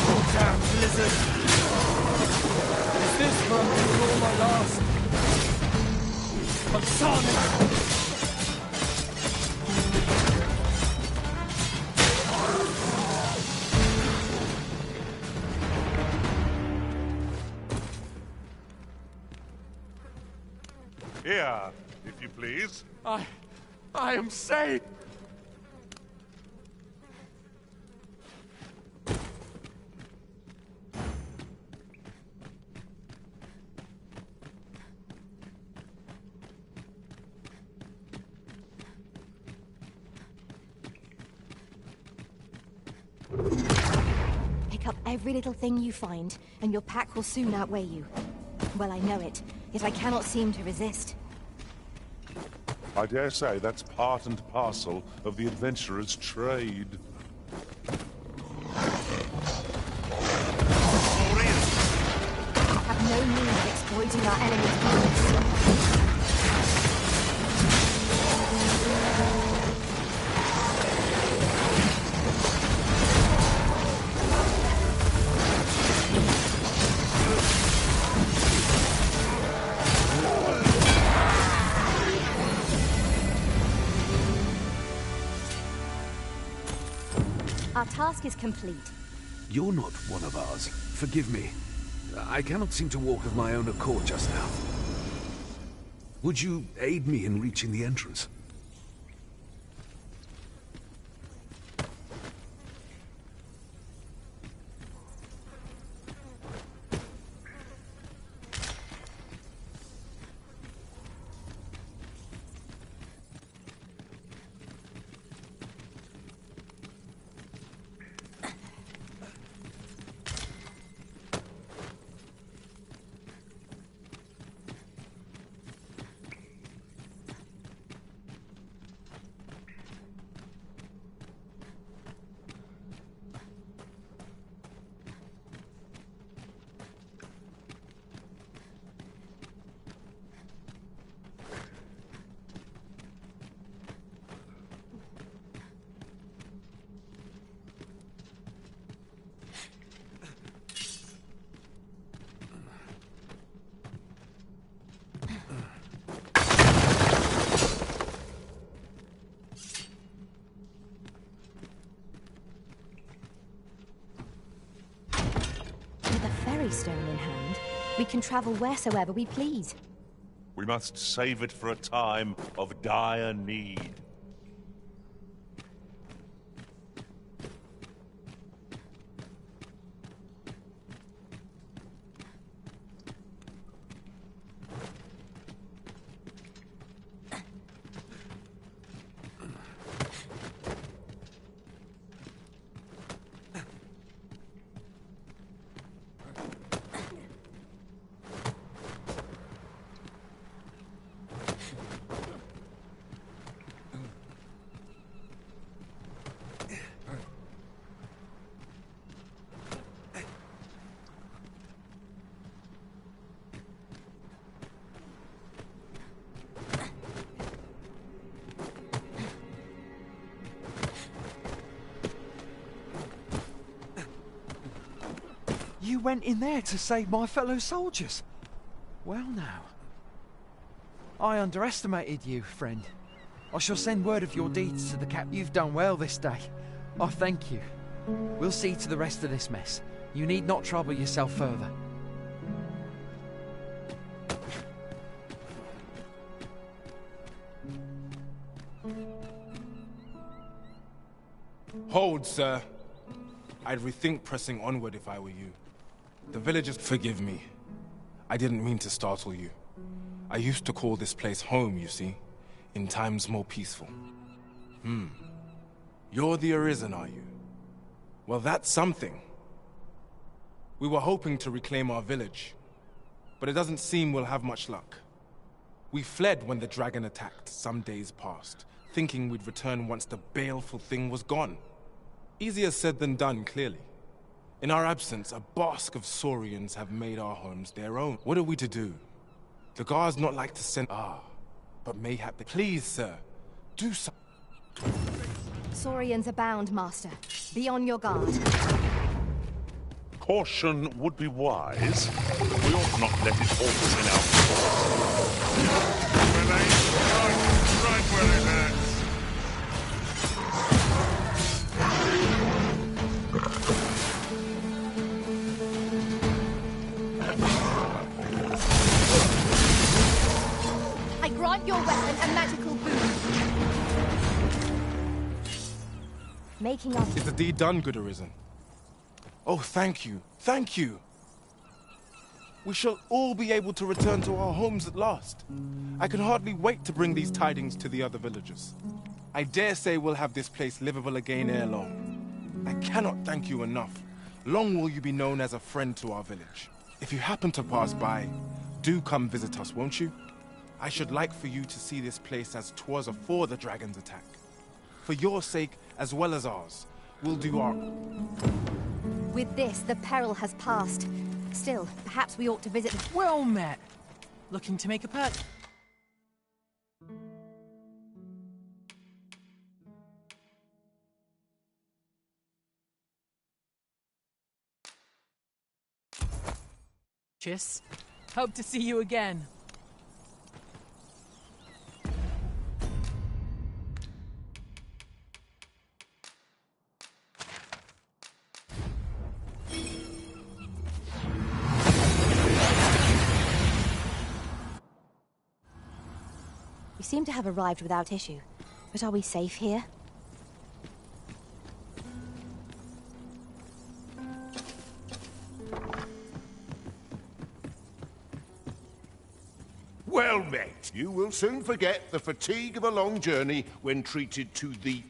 S4: Oh, damn blizzard. Is this where I'm going to roll my last? I'm sorry.
S24: Here, if you please.
S5: I am safe.
S9: Pick up every little thing you find, and your pack will soon outweigh you. Well, I know it, yet I cannot seem to resist.
S24: I dare say that's part and parcel of the adventurer's trade.
S9: Have no means of exploiting our enemy's weakness. Our task is complete.
S20: You're not one of ours. Forgive me. I cannot seem to walk of my own accord just now. Would you aid me in reaching the entrance?
S9: Stone in hand, we can travel wheresoever we please.
S24: We must save it for a time of dire need.
S16: You went in there to save my fellow soldiers. Well now. I underestimated you, friend. I shall send word of your deeds to the cap. You've done well this day. I thank you. We'll see to the rest of this mess. You need not trouble yourself further.
S17: Hold, sir. I'd rethink pressing onward if I were you. The villagers forgive me. I didn't mean to startle you. I used to call this place home, you see, in times more peaceful. You're the Arisen, are you? Well, that's something. We were hoping to reclaim our village, but it doesn't seem we'll have much luck. We fled when the dragon attacked some days past, thinking we'd return once the baleful thing was gone. Easier said than done, clearly. In our absence, a bask of Saurians have made our homes their own. What are we to do? The guards not like to send... but mayhap... Please, sir, do something.
S11: Saurians abound, Master. Be on your guard.
S24: Caution would be wise. We ought not let it halt us in our right where it hurts.
S11: I grant your weapon a magical boon. Making up...
S17: Is the deed done, good Arisen? Oh, thank you. Thank you. We shall all be able to return to our homes at last. I can hardly wait to bring these tidings to the other villagers. I dare say we'll have this place livable again ere long. I cannot thank you enough. Long will you be known as a friend to our village. If you happen to pass by, do come visit us, won't you? I should like for you to see this place as 'twas afore the dragon's attack. For your sake, as well as ours, we'll do our...
S11: With this, the peril has passed. Still, perhaps we ought to visit the...
S16: Well met. Looking to make a purchase?
S2: Hope to see you again.
S9: We seem to have arrived without issue. But are we safe here?
S23: Well met. You will soon forget the fatigue of a long journey when treated to the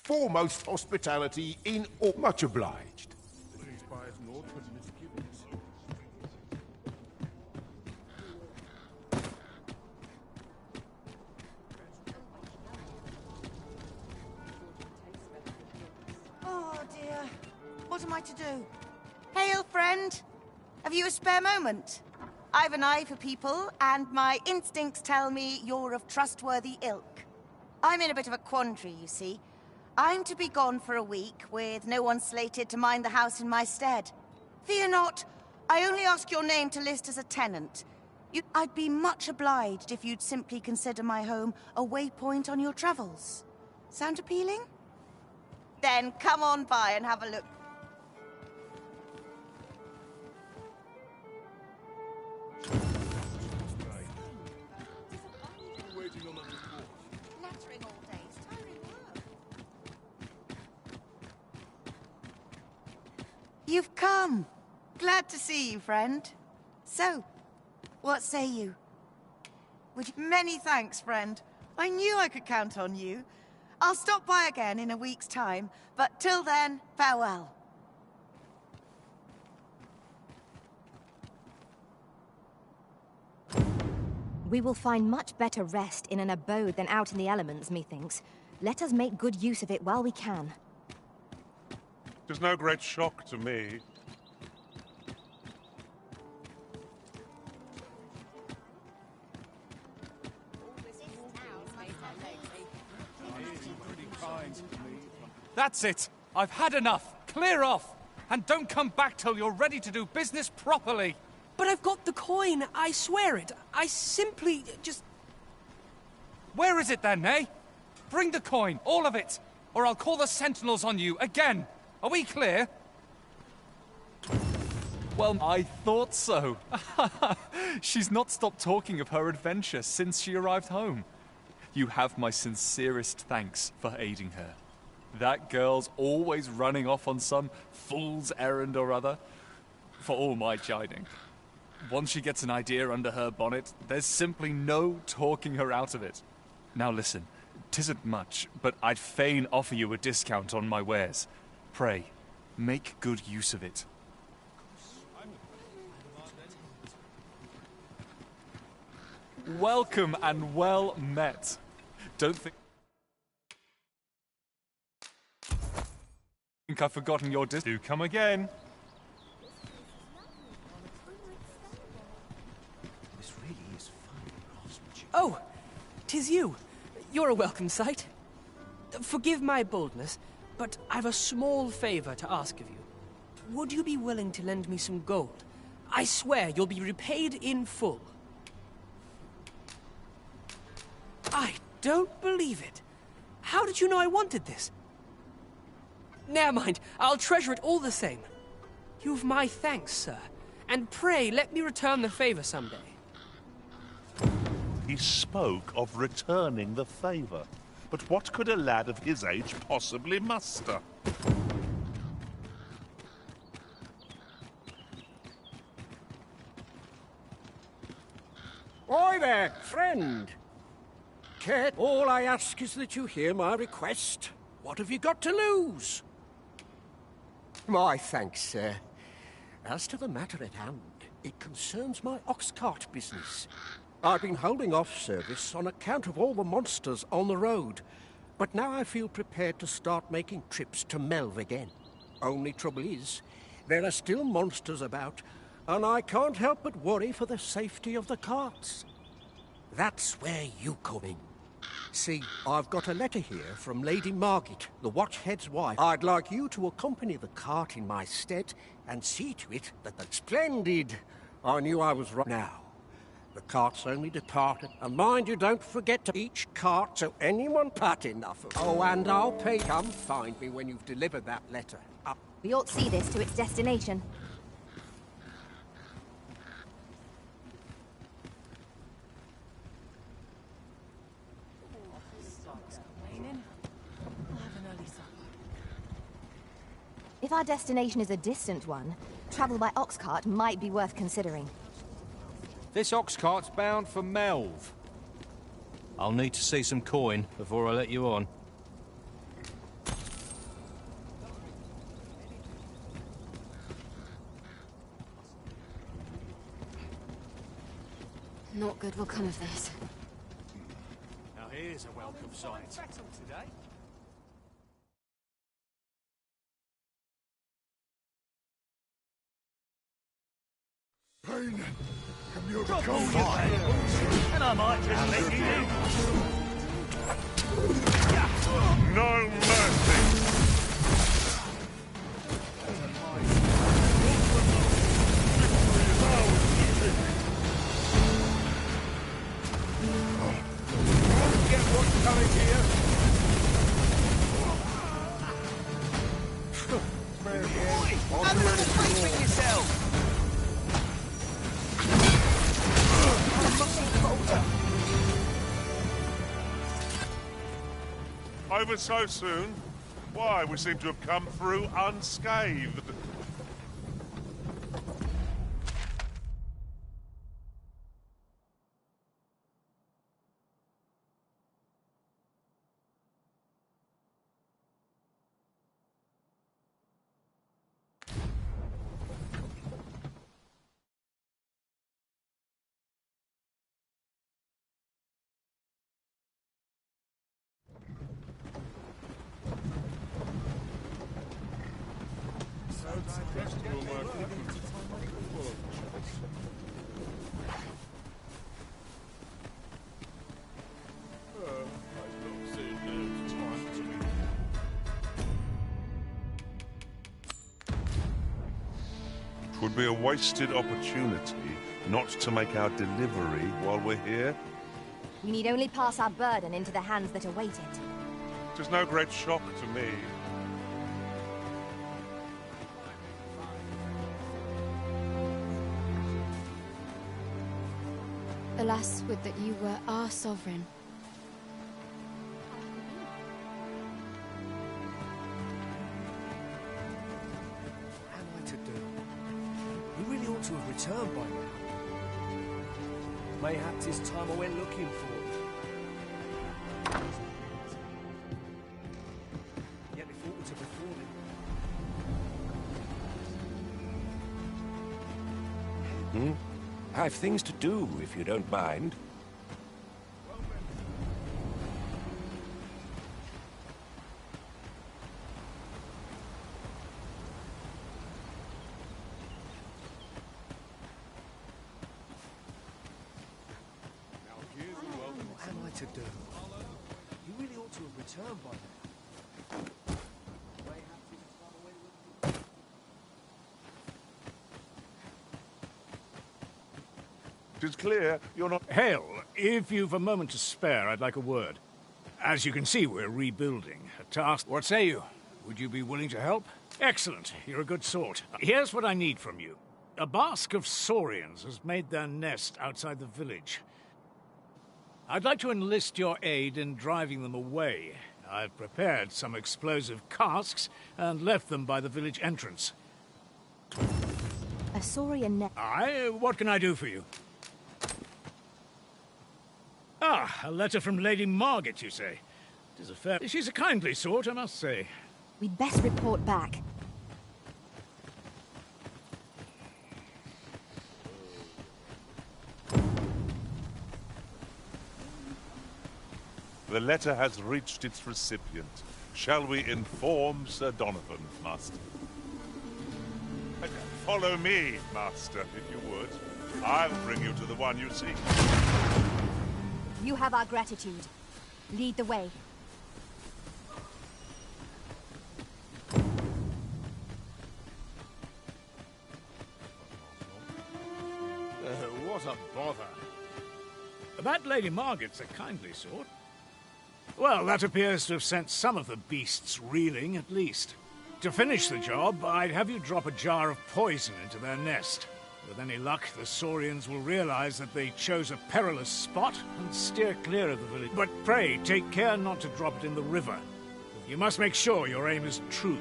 S23: foremost hospitality in all. Much obliged.
S18: Oh dear. What am I to do? Hail, friend. Have you a spare moment? I've an eye for people, and my instincts tell me you're of trustworthy ilk. I'm in a bit of a quandary, you see. I'm to be gone for a week, with no one slated to mind the house in my stead. Fear not, I only ask your name to list as a tenant. I'd be much obliged if you'd simply consider my home a waypoint on your travels. Sound appealing? Then come on by and have a look. Nattering all day, it's tiring work. You've come. Glad to see you, friend. So, what say you? Many thanks, friend. I knew I could count on you. I'll stop by again in a week's time, but till then, farewell.
S9: We will find much better rest in an abode than out in the elements, methinks. Let us make good use of it while we can.
S24: It's no great shock to me.
S3: That's it. I've had enough. Clear off. And don't come back till you're ready to do business properly.
S10: But I've got the coin, I swear it. I simply just...
S3: Where is it then, eh? Bring the coin, all of it, or I'll call the sentinels on you again. Are we clear? Well, I thought so. She's not stopped talking of her adventure since she arrived home. You have my sincerest thanks for aiding her. That girl's always running off on some fool's errand or other, for all my chiding. Once she gets an idea under her bonnet, there's simply no talking her out of it. Now listen, 'tisn't much, but I'd fain offer you a discount on my wares. Pray, make good use of it. Welcome and well met. Don't think I've forgotten your Do come again.
S20: This really is fine craftsmanship.
S10: Oh, 'tis you. You're a welcome sight. Forgive my boldness, but I've a small favor to ask of you. Would you be willing to lend me some gold? I swear you'll be repaid in full. I don't believe it. How did you know I wanted this? Never mind, I'll treasure it all the same. You've my thanks, sir, and pray let me return the favor someday.
S24: He spoke of returning the favour. But what could a lad of his age possibly muster?
S19: Oi there, friend. Kate, all I ask is that you hear my request. What have you got to lose? My thanks, sir. As to the matter at hand, it concerns my ox cart business. I've been holding off service on account of all the monsters on the road, but now I feel prepared to start making trips to Melve again. Only trouble is, there are still monsters about, and I can't help but worry for the safety of the carts. That's where you come in. See, I've got a letter here from Lady Margit, the Watchhead's wife. I'd like you to accompany the cart in my stead and see to it that the splendid... I knew I was right now. The cart's only departed, and mind you don't forget to each cart so anyone pat enough of... Oh, and I'll pay. Come find me when you've delivered that letter.
S9: We ought to see this to its destination. If our destination is a distant one, travel by ox cart might be worth considering.
S21: This ox cart's bound for Melve.
S22: I'll need to see some coin before I let you on.
S25: Not good will come of this.
S20: Now here's a welcome sight.
S3: Today?
S15: Pain, come you
S20: Drop
S15: overcome
S20: me and I might just let you do.
S24: No mercy!
S14: Get what's coming here.
S20: Have a little faith in yourself.
S24: Over so soon? Why, we seem to have come through unscathed. 'Twould be a wasted opportunity not to make our delivery while we're here.
S9: We need only pass our burden into the hands that await it.
S24: 'Tis no great shock to me.
S1: Alas, would that you were our sovereign.
S19: What am I to do? He really ought to have returned by now. Mayhap 'tis time I went looking for him. Yet they thought to before him.
S6: I've things to do, if you don't mind.
S19: What am I to do? He really ought to have returned by now.
S24: Tis clear you're not...
S7: Hale, if you've a moment to spare, I'd like a word. As you can see, we're rebuilding. A task... What say you? Would you be willing to help? Excellent. You're a good sort. Here's what I need from you. A bask of saurians has made their nest outside the village. I'd like to enlist your aid in driving them away. I've prepared some explosive casks and left them by the village entrance.
S9: A saurian nest.
S7: Aye, what can I do for you? Ah, a letter from Lady Margaret, you say? It is a fair... She's a kindly sort, I must say.
S9: We'd best report back.
S24: The letter has reached its recipient. Shall we inform Sir Donovan, Master? Follow me, Master, if you would. I'll bring you to the one you seek.
S9: You have our gratitude. Lead the way.
S7: What a bother. That Lady Margaret's a kindly sort. Well, that appears to have sent some of the beasts reeling, at least. To finish the job, I'd have you drop a jar of poison into their nest. With any luck, the saurians will realize that they chose a perilous spot and steer clear of the village. But pray, take care not to drop it in the river. You must make sure your aim is true.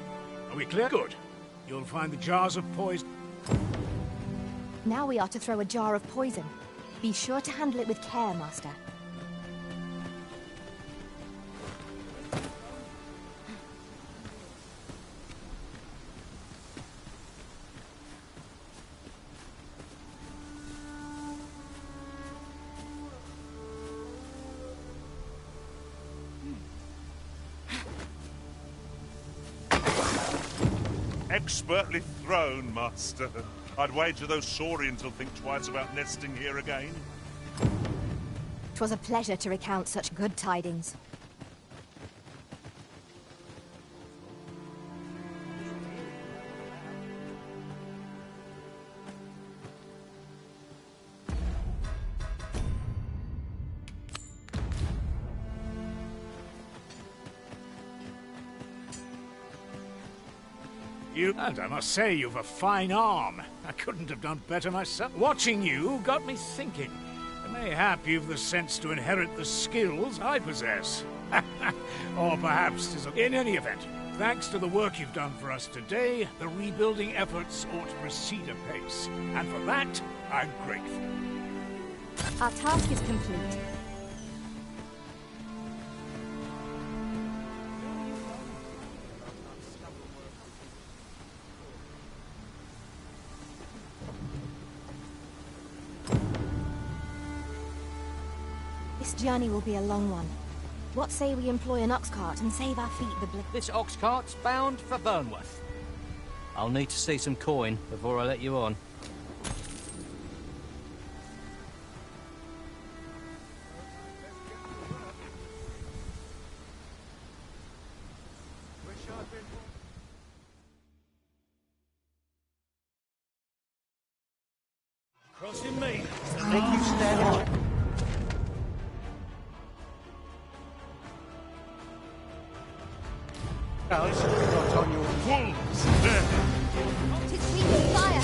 S7: Are we clear? Good. You'll find the jars of poison...
S9: Now we are to throw a jar of poison. Be sure to handle it with care, Master.
S24: Expertly thrown, Master. I'd wager those saurians will think twice about nesting here again.
S9: 'Twas a pleasure to recount such good tidings.
S7: And I must say, you've a fine arm. I couldn't have done better myself. Watching you got me thinking. Mayhap you've the sense to inherit the skills I possess. Or perhaps, in any event, thanks to the work you've done for us today, the rebuilding efforts ought to proceed apace. And for that, I'm grateful.
S9: Our task is complete. This journey will be a long one. What say we employ an ox cart and save our feet the
S22: This ox cart's bound for Burnworth. I'll need to see some coin before I let you on.
S19: Scouts, not on your
S24: wolves. There.
S11: Tis breathing fire.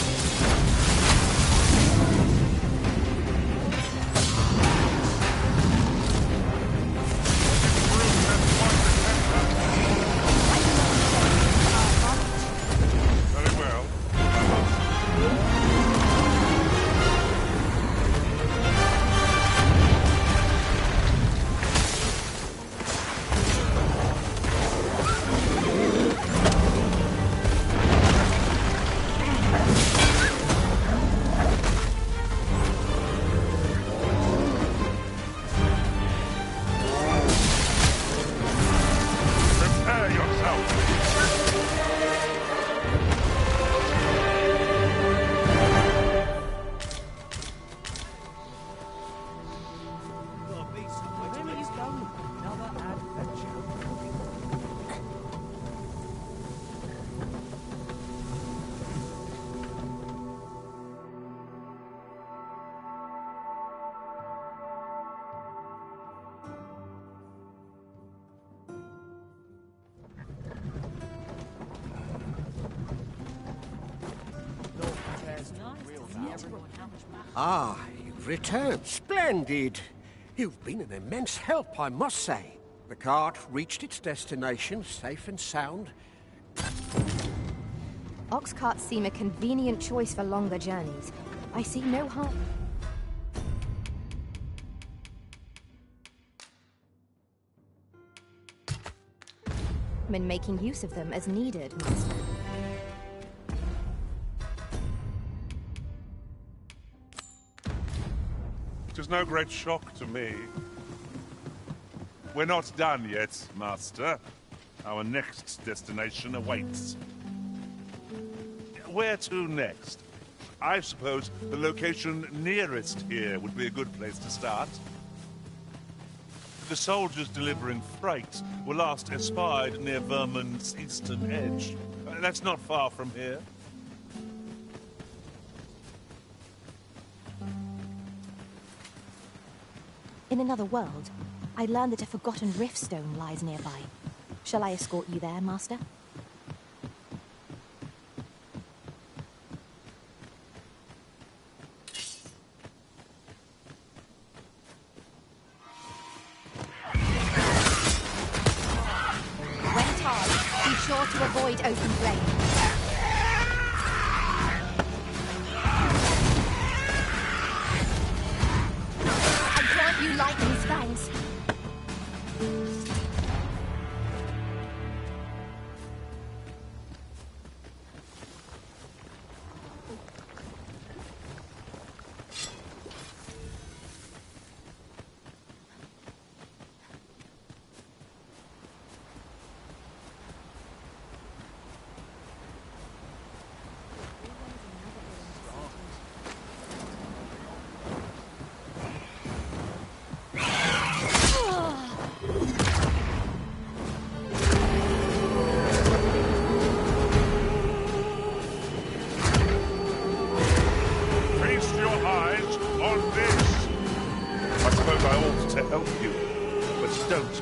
S24: Very well. Prepare yourself.
S10: Where are you going? Another adventure.
S19: Ah, you've returned. Splendid. You've been an immense help, I must say. The cart reached its destination, safe and sound.
S9: Ox carts seem a convenient choice for longer journeys. I see no harm. In making use of them as needed, Master.
S24: It is no great shock to me. We're not done yet, Master. Our next destination awaits. Where to next? I suppose the location nearest here would be a good place to start. The soldiers delivering freight were last espied near Vermund's eastern edge. That's not far from here.
S9: In another world, I learned that a forgotten riftstone lies nearby. Shall I escort you there, Master? When charged, be sure to avoid open flame. You lightning's fangs.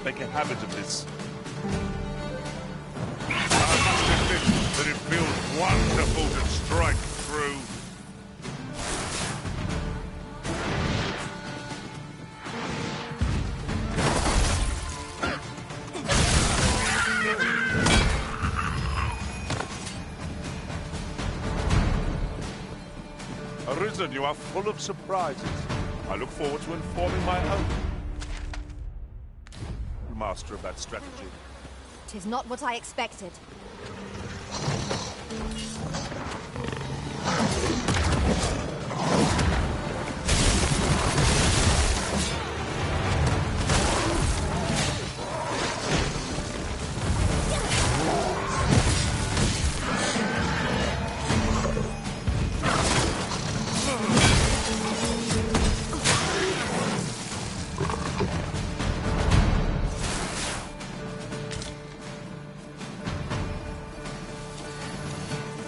S24: Make a habit of this. I must admit that it feels wonderful to strike through. Arisen, you are full of surprises. I look forward to informing my own. Master of that strategy.
S11: 'Tis not what I expected.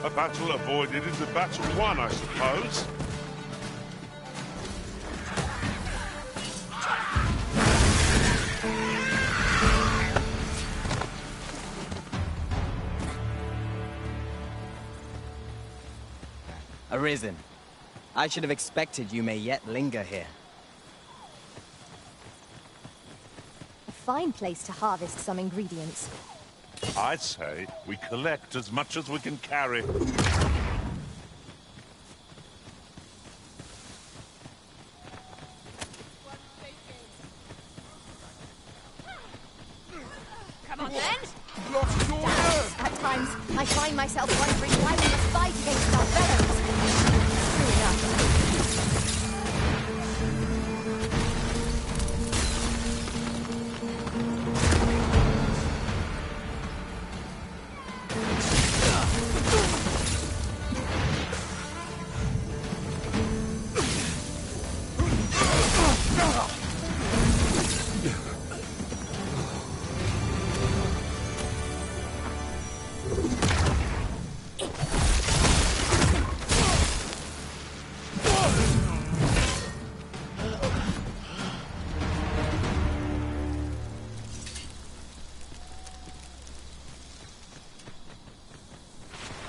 S24: A battle avoided is a battle won, I suppose.
S4: Arisen. I should have expected you may yet linger here.
S9: A fine place to harvest some ingredients.
S24: I'd say we collect as much as we can carry.
S11: Come on, then!
S24: Lost your nerve!
S11: At times, I find myself wondering why we must fight against our fellows. True enough.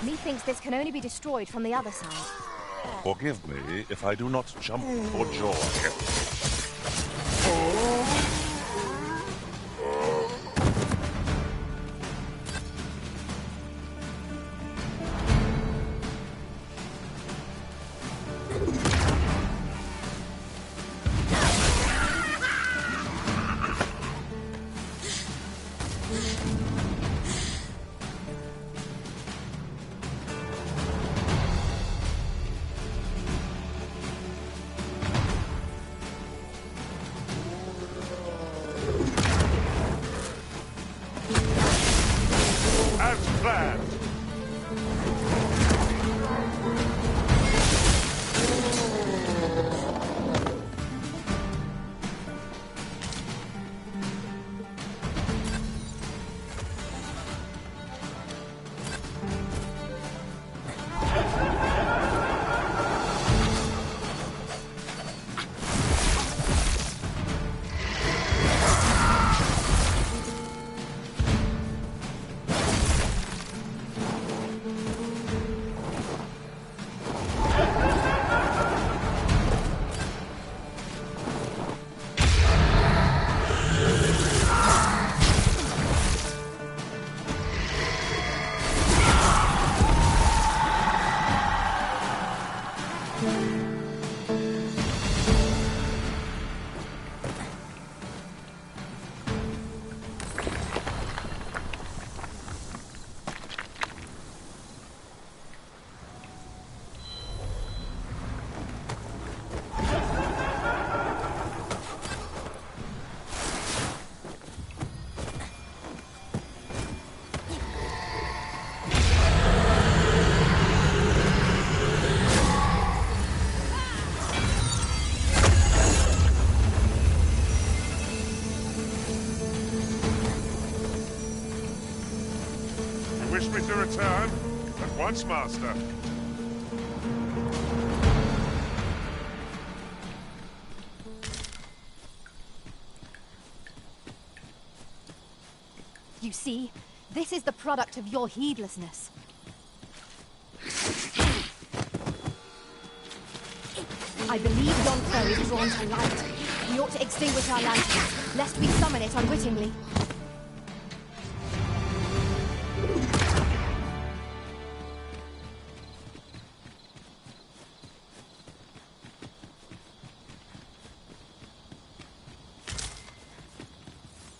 S9: Methinks this can only be destroyed from the other side.
S24: Forgive me if I do not jump for joy. As planned. Wish me to return? At once, Master.
S9: You see, this is the product of your heedlessness. I believe yon foe is drawn to light. We ought to extinguish our lanterns, lest we summon it unwittingly.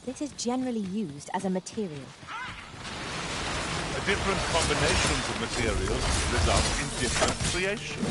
S9: This is generally used as a material.
S24: Different combinations of materials result in different creations.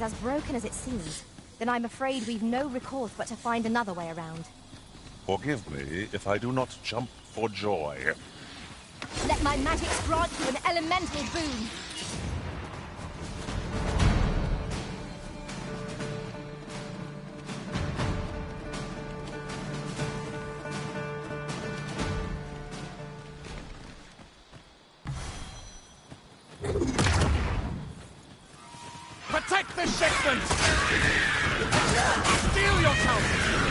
S9: as broken as it seems, then I'm afraid we've no recourse but to find another way around.
S24: Forgive me if I do not jump for joy.
S11: Let my magics grant you an elemental boon.
S21: Protect the shipment! Steel yourself!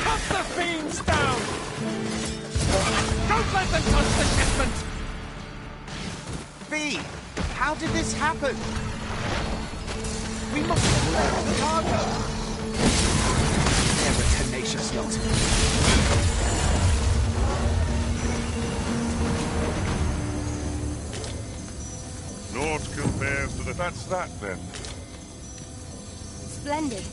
S21: Cut the fiends down! Don't let them touch the shipment!
S5: V! How did this happen? We must have left the cargo! They're a tenacious lot.
S24: Naught compares to the... That's that, then.
S11: Splendid.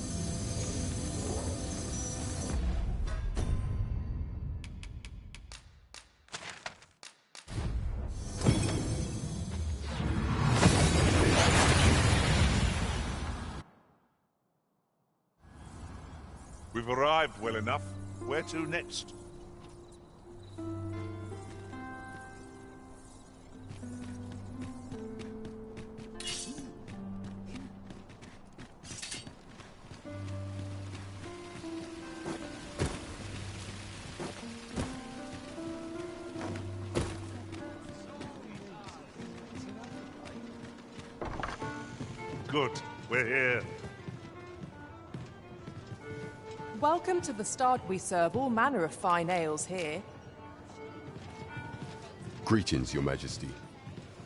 S24: We've arrived well enough. Where to next? Good. We're here.
S2: Welcome to the start. We serve all manner of fine ales here.
S8: Greetings, Your Majesty.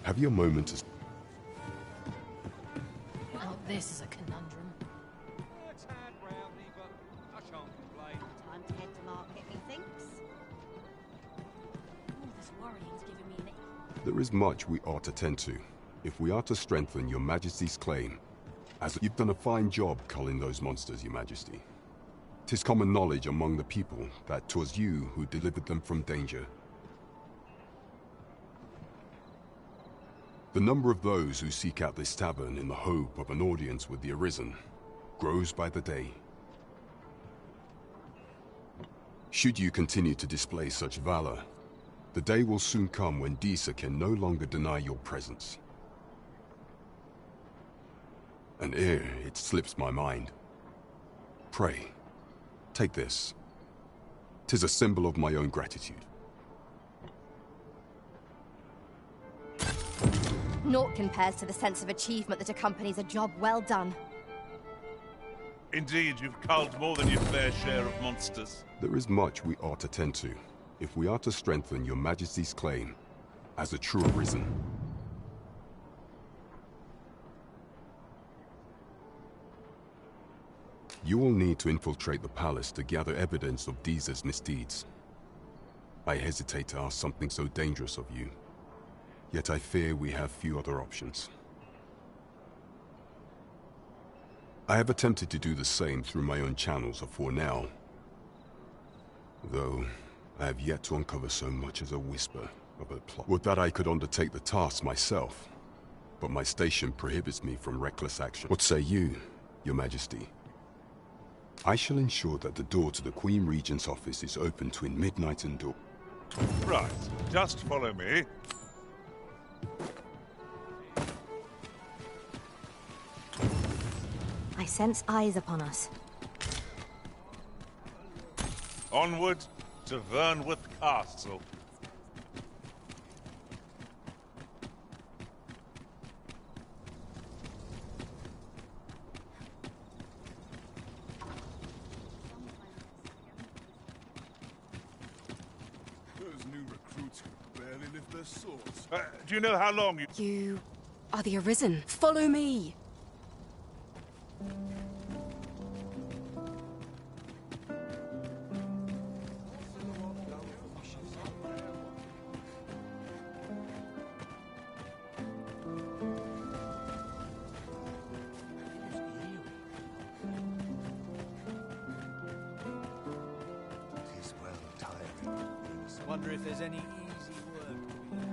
S8: Have you a moment to...
S1: Oh, this is a conundrum.
S18: Time to head to market, methinks.
S1: All this worrying's giving me an...
S8: There is much we ought to tend to, if we are to strengthen Your Majesty's claim. As you've done a fine job culling those monsters, Your Majesty. 'Tis common knowledge among the people that 'twas you who delivered them from danger. The number of those who seek out this tavern in the hope of an audience with the Arisen grows by the day. Should you continue to display such valor, the day will soon come when Disa can no longer deny your presence. And ere it slips my mind, pray, take this. 'Tis a symbol of my own gratitude.
S11: Naught compares to the sense of achievement that accompanies a job well done.
S24: Indeed, you've culled more than your fair share of monsters.
S8: There is much we ought to tend to, if we are to strengthen Your Majesty's claim as a true Arisen. You will need to infiltrate the palace to gather evidence of Disa's misdeeds. I hesitate to ask something so dangerous of you, yet I fear we have few other options. I have attempted to do the same through my own channels afore now, though I have yet to uncover so much as a whisper of a plot. Would that I could undertake the task myself, but my station prohibits me from reckless action. What say you, Your Majesty? I shall ensure that the door to the Queen Regent's office is open between midnight and dawn.
S24: Right, just follow me.
S9: I sense eyes upon us.
S24: Onward to Vernworth Castle.
S17: Those new recruits could barely lift their swords.
S24: Do you know how long you...
S1: You are the Arisen. Follow me!
S10: Wonder if there's any easy work to be had.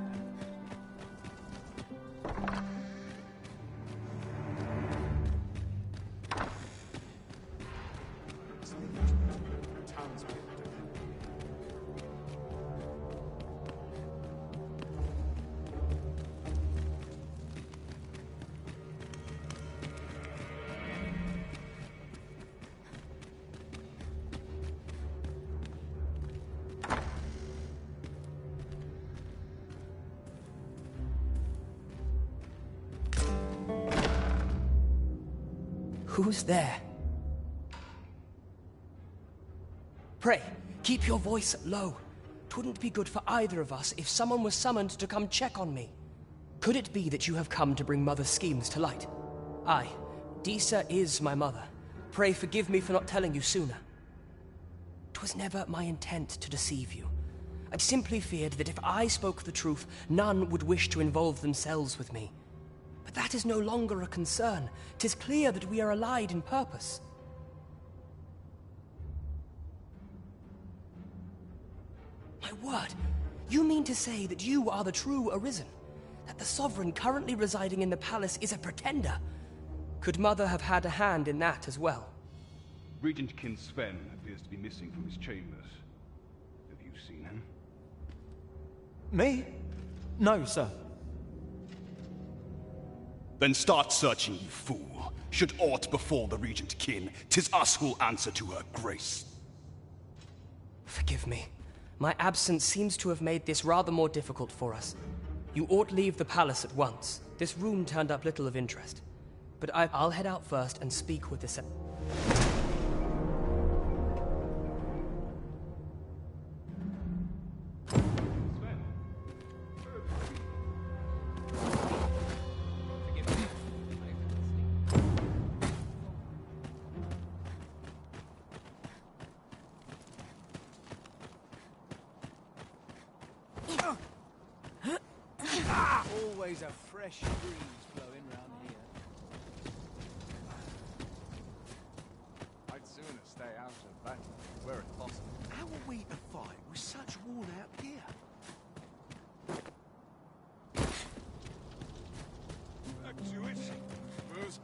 S10: Who's there? Pray, keep your voice low. 'Twouldn't be good for either of us if someone was summoned to come check on me. Could it be that you have come to bring Mother's schemes to light? Aye, Disa is my mother. Pray forgive me for not telling you sooner. 'Twas never my intent to deceive you. I'd simply feared that if I spoke the truth, none would wish to involve themselves with me. But that is no longer a concern. 'Tis clear that we are allied in purpose. My word, you mean to say that you are the true Arisen? That the Sovereign currently residing in the palace is a pretender? Could Mother have had a hand in that as well?
S12: Regent King Sven appears to be missing from his chambers. Have you seen him?
S13: Me? No, sir.
S16: Then start searching, you fool. Should aught befall the Regent Kin, 'tis us who'll answer to her grace.
S10: Forgive me. My absence seems to have made this rather more difficult for us. You ought leave the palace at once. This room turned up little of interest. But I'll head out first and speak with the
S5: Always a fresh breeze blowing round here.
S21: I'd sooner stay out of battle, were it possible.
S5: How are we to fight with such worn-out gear?
S24: Back to it, suppose.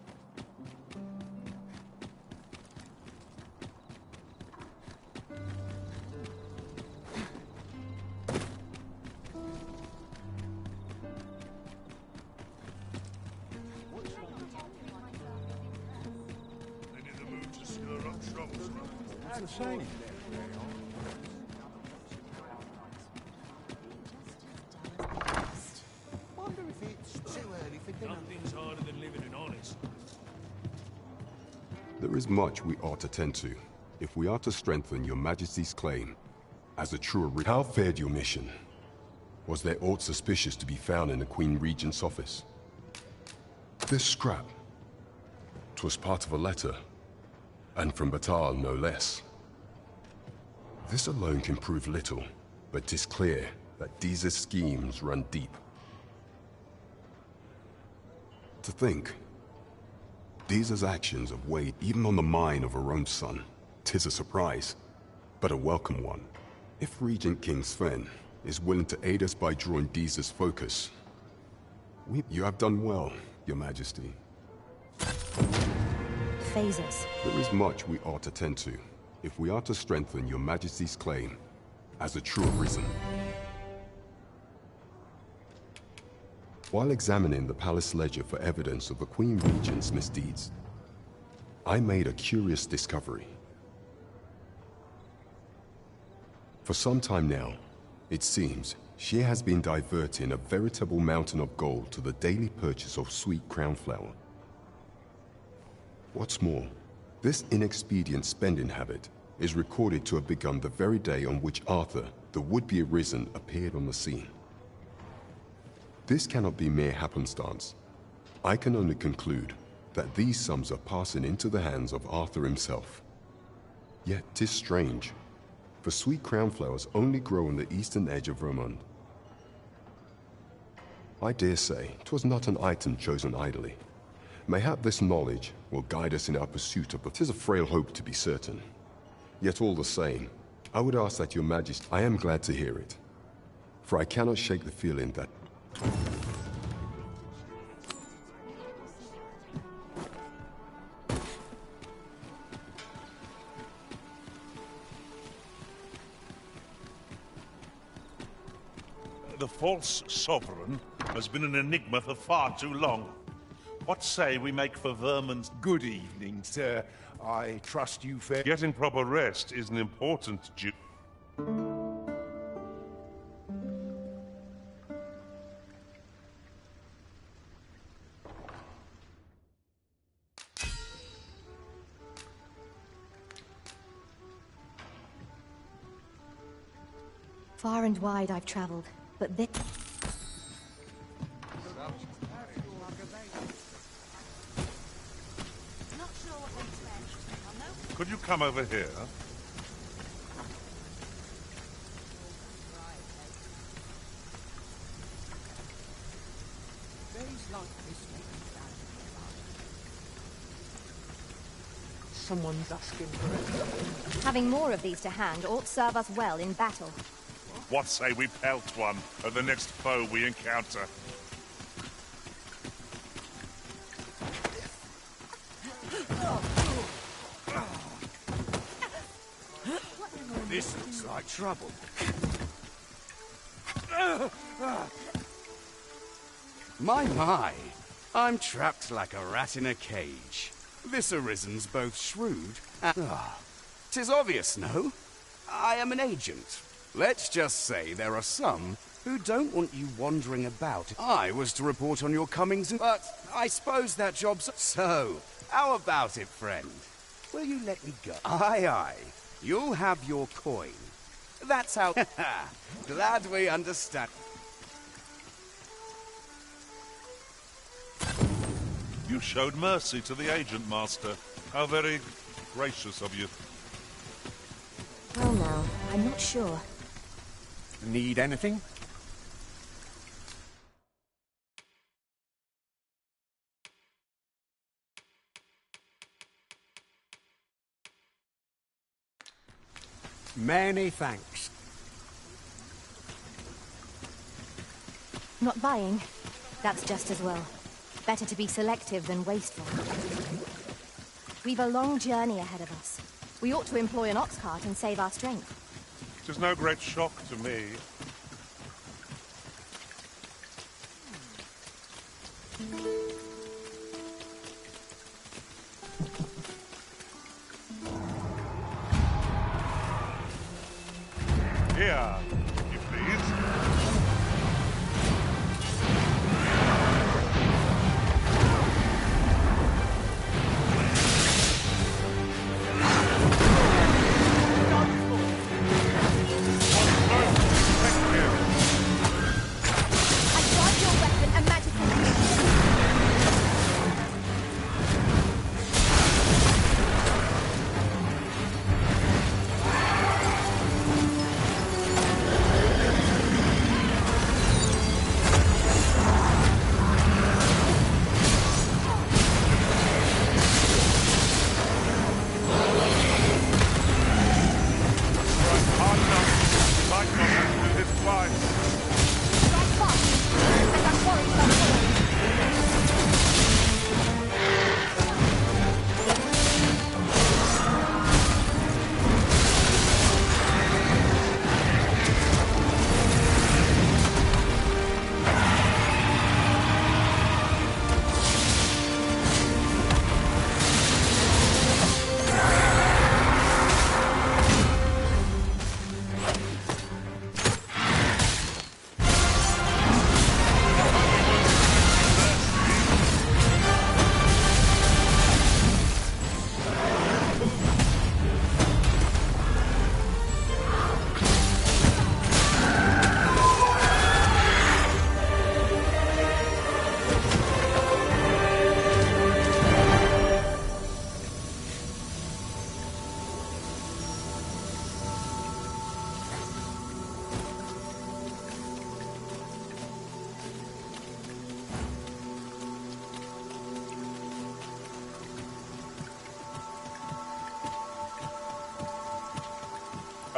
S15: That's a shame.
S5: Wonder if it's too early for dinner.
S7: Nothing's harder than living in honest.
S8: There is much we ought to tend to, if we are to strengthen your Majesty's claim as a true How fared your mission? Was there aught suspicious to be found in the Queen Regent's office? This scrap. 'Twas part of a letter, and from Batal no less. This alone can prove little, but 'tis clear that Disa's schemes run deep. To think, Disa's actions have weighed even on the mind of her own son. 'Tis a surprise, but a welcome one. If Regent King Sven is willing to aid us by drawing Disa's focus, you have done well, Your Majesty.
S9: Phasers.
S8: There is much we ought to tend to, if we are to strengthen Your Majesty's claim as a true Arisen. While examining the palace ledger for evidence of the Queen Regent's misdeeds, I made a curious discovery. For some time now, it seems she has been diverting a veritable mountain of gold to the daily purchase of sweet crown flower. What's more, this inexpedient spending habit is recorded to have begun the very day on which Arthur, the would-be Arisen, appeared on the scene. This cannot be mere happenstance. I can only conclude that these sums are passing into the hands of Arthur himself. Yet 'tis strange, for sweet crown flowers only grow on the eastern edge of Vermund. I dare say 'twas not an item chosen idly. Mayhap this knowledge will guide us in our pursuit of the... 'Tis a frail hope to be certain. Yet all the same, I would ask that Your Majesty... I am glad to hear it, for I cannot shake the feeling that...
S24: The false sovereign has been an enigma for far too long. What say we make for Vermund's...
S15: Good evening, sir. I trust you fair...
S24: Getting proper rest is an important duty.
S9: Far and wide I've traveled, but this...
S24: Could you come over here?
S10: Someone's asking for it.
S9: Having more of these to hand ought serve us well in battle.
S24: What say we pelt one at the next foe we encounter?
S20: This looks like trouble.
S3: My. I'm trapped like a rat in a cage. This Arisen's both shrewd and... Tis obvious, no? I am an agent. Let's just say there are some who don't want you wandering about. I was to report on your comings, but I suppose that job's... So, how about it, friend? Will you let me go? Aye. You'll have your coin. That's how... Glad we understand.
S24: You showed mercy to the agent, Master. How very gracious of you.
S9: Well now, I'm not sure.
S19: Need anything? Many thanks.
S9: Not buying? That's just as well. Better to be selective than wasteful. We've a long journey ahead of us. We ought to employ an ox cart and save our strength.
S24: 'Tis no great shock to me. Here, if you please.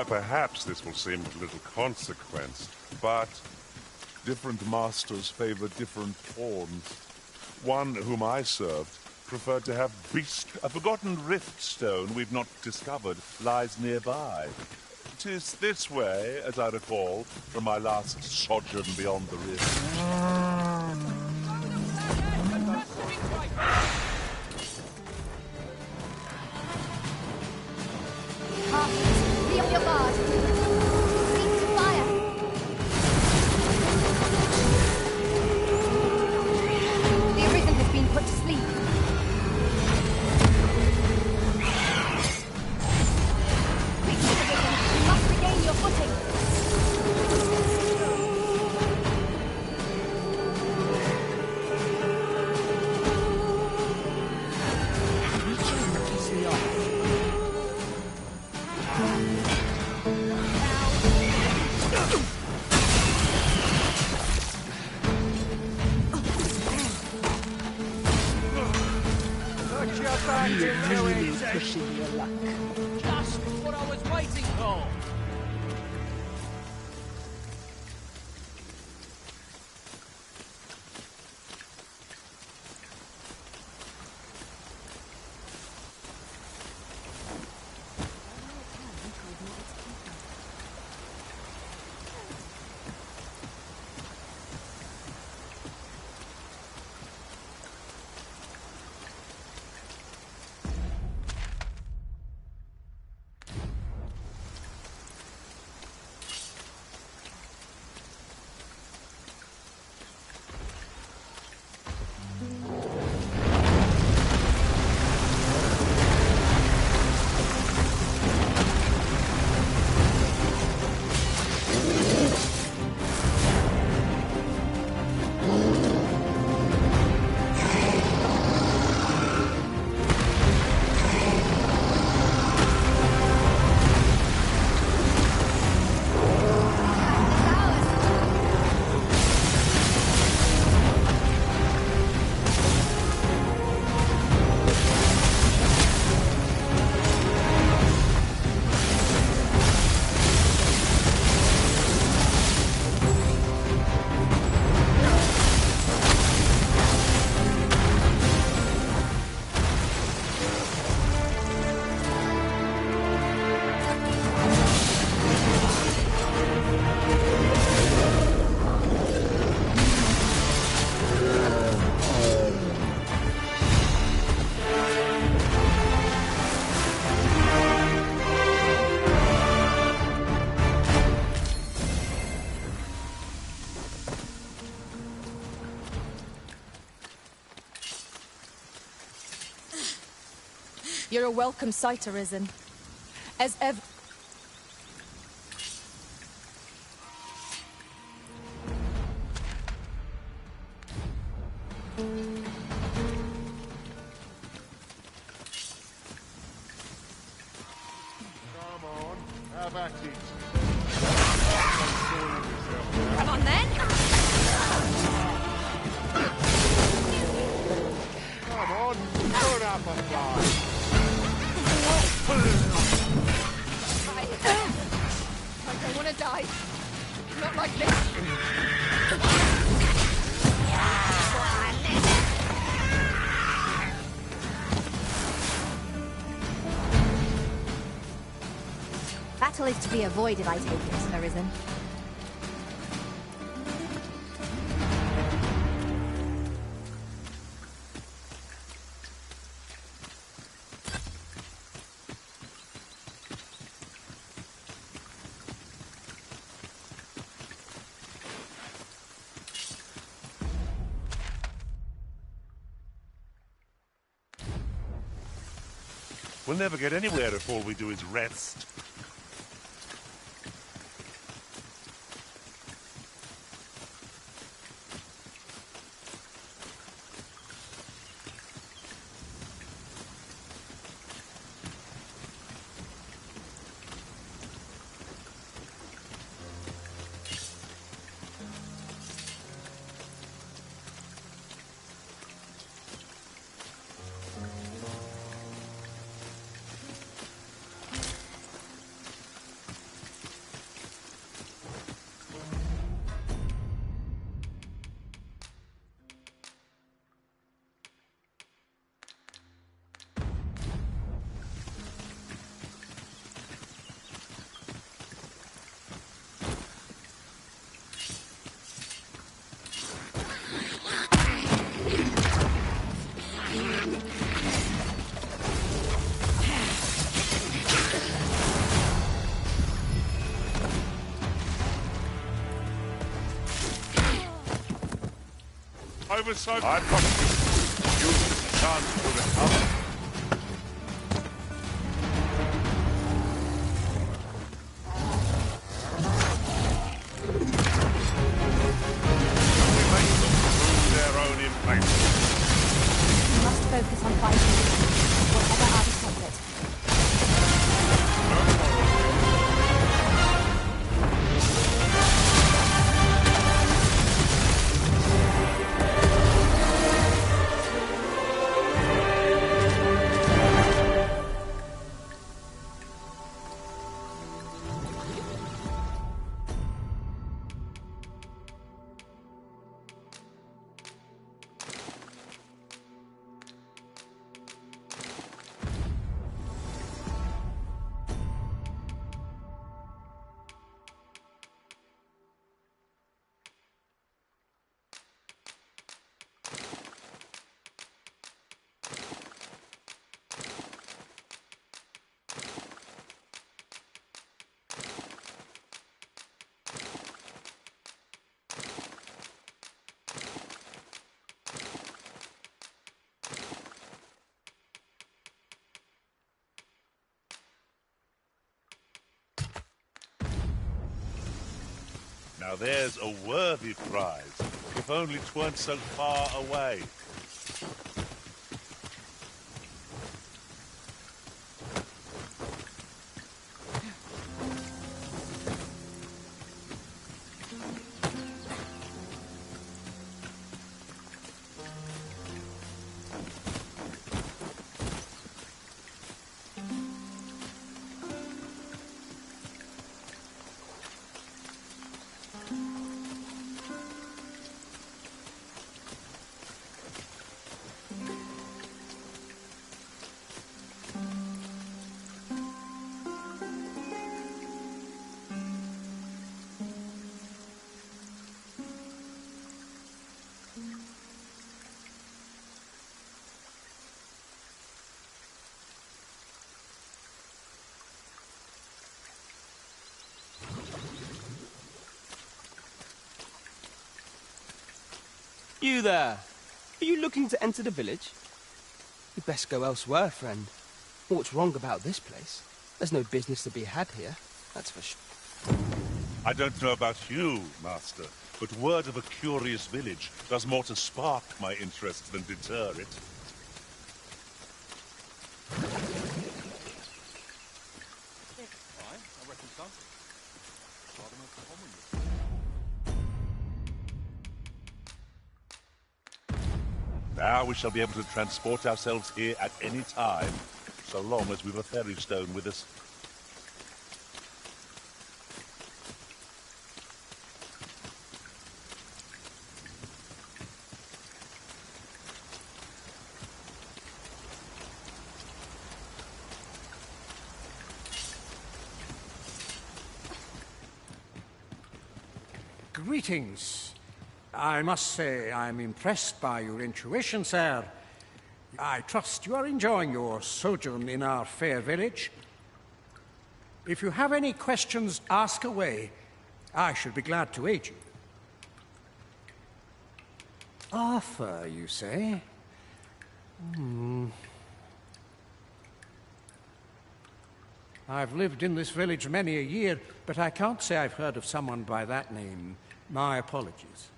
S24: Perhaps this will seem of little consequence, but different masters favor different pawns. One whom I served preferred to have beast. A forgotten rift stone we've not discovered lies nearby. 'Tis this way, as I recall, from my last sojourn beyond the rift.
S11: Be on your guard. Cease to fire. The Arisen has been put to sleep. Quick, Arisen. You must regain your footing.
S10: You're really pushing your luck. Just what I was waiting for.
S2: You're a welcome sight, Arisen. As ever...
S15: Come on, have at it.
S2: Come on, then!
S15: Come on, put up a fight.
S2: I don't want to die. Not like this.
S9: Battle is to be avoided, I take it, Arisen.
S24: We'll never get anywhere if all we do is rest. I've got to use this chance to recover. We make them prove their own impact.
S9: You must focus on fighting, whatever our comfort.
S24: Now there's a worthy prize, if only 'tweren't so far away.
S10: You there! Are you looking to enter the village? You'd best go elsewhere, friend. What's wrong about this place? There's no business to be had here, that's for sure.
S24: I don't know about you, Master, but word of a curious village does more to spark my interest than deter it. Now we shall be able to transport ourselves here at any time, so long as we've a ferry stone with us.
S19: Greetings. I must say I'm impressed by your intuition, sir. I trust you are enjoying your sojourn in our fair village. If you have any questions, ask away. I should be glad to aid you. Arthur, you say? I've lived in this village many a year, but I can't say I've heard of someone by that name. My apologies.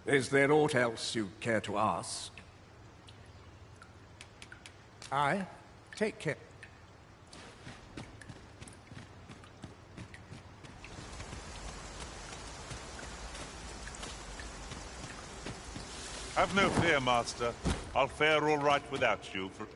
S19: Is there aught else you care to ask? Aye. Take care.
S24: Have no fear, Master. I'll fare all right without you for...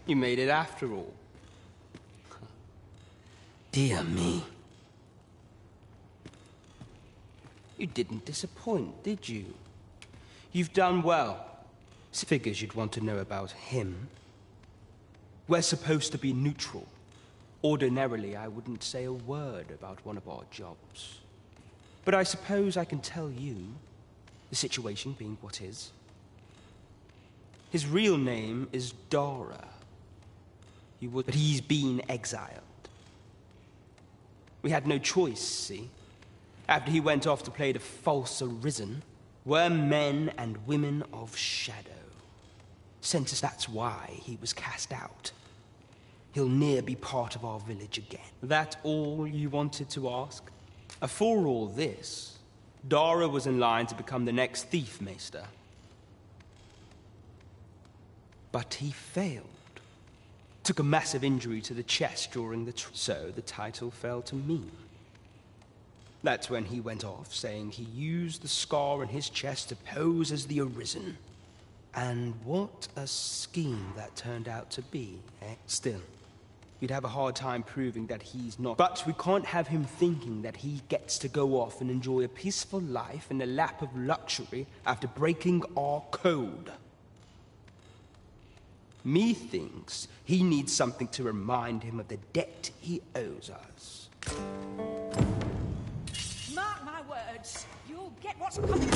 S10: You made it after all. Dear me. You didn't disappoint, did you? You've done well. Figures you'd want to know about him. We're supposed to be neutral. Ordinarily, I wouldn't say a word about one of our jobs. But I suppose I can tell you, the situation being what is. His real name is Dara. But he's been exiled. We had no choice, see? After he went off to play the false arisen, we're men and women of shadow. Sent us, that's why he was cast out. He'll ne'er be part of our village again. That all you wanted to ask? For all this, Dara was in line to become the next thief, Maester.
S6: but he failed. Took a massive injury to the chest during so the title fell to me. That's when he went off, saying he used the scar on his chest to pose as the Arisen. And what a scheme that turned out to be, eh? Still, you'd have a hard time proving that he's not. But we can't have him thinking that he gets to go off and enjoy a peaceful life in the lap of luxury after breaking our code. Methinks he needs something to remind him of the debt he owes us.
S13: Mark my words, you'll get what's coming.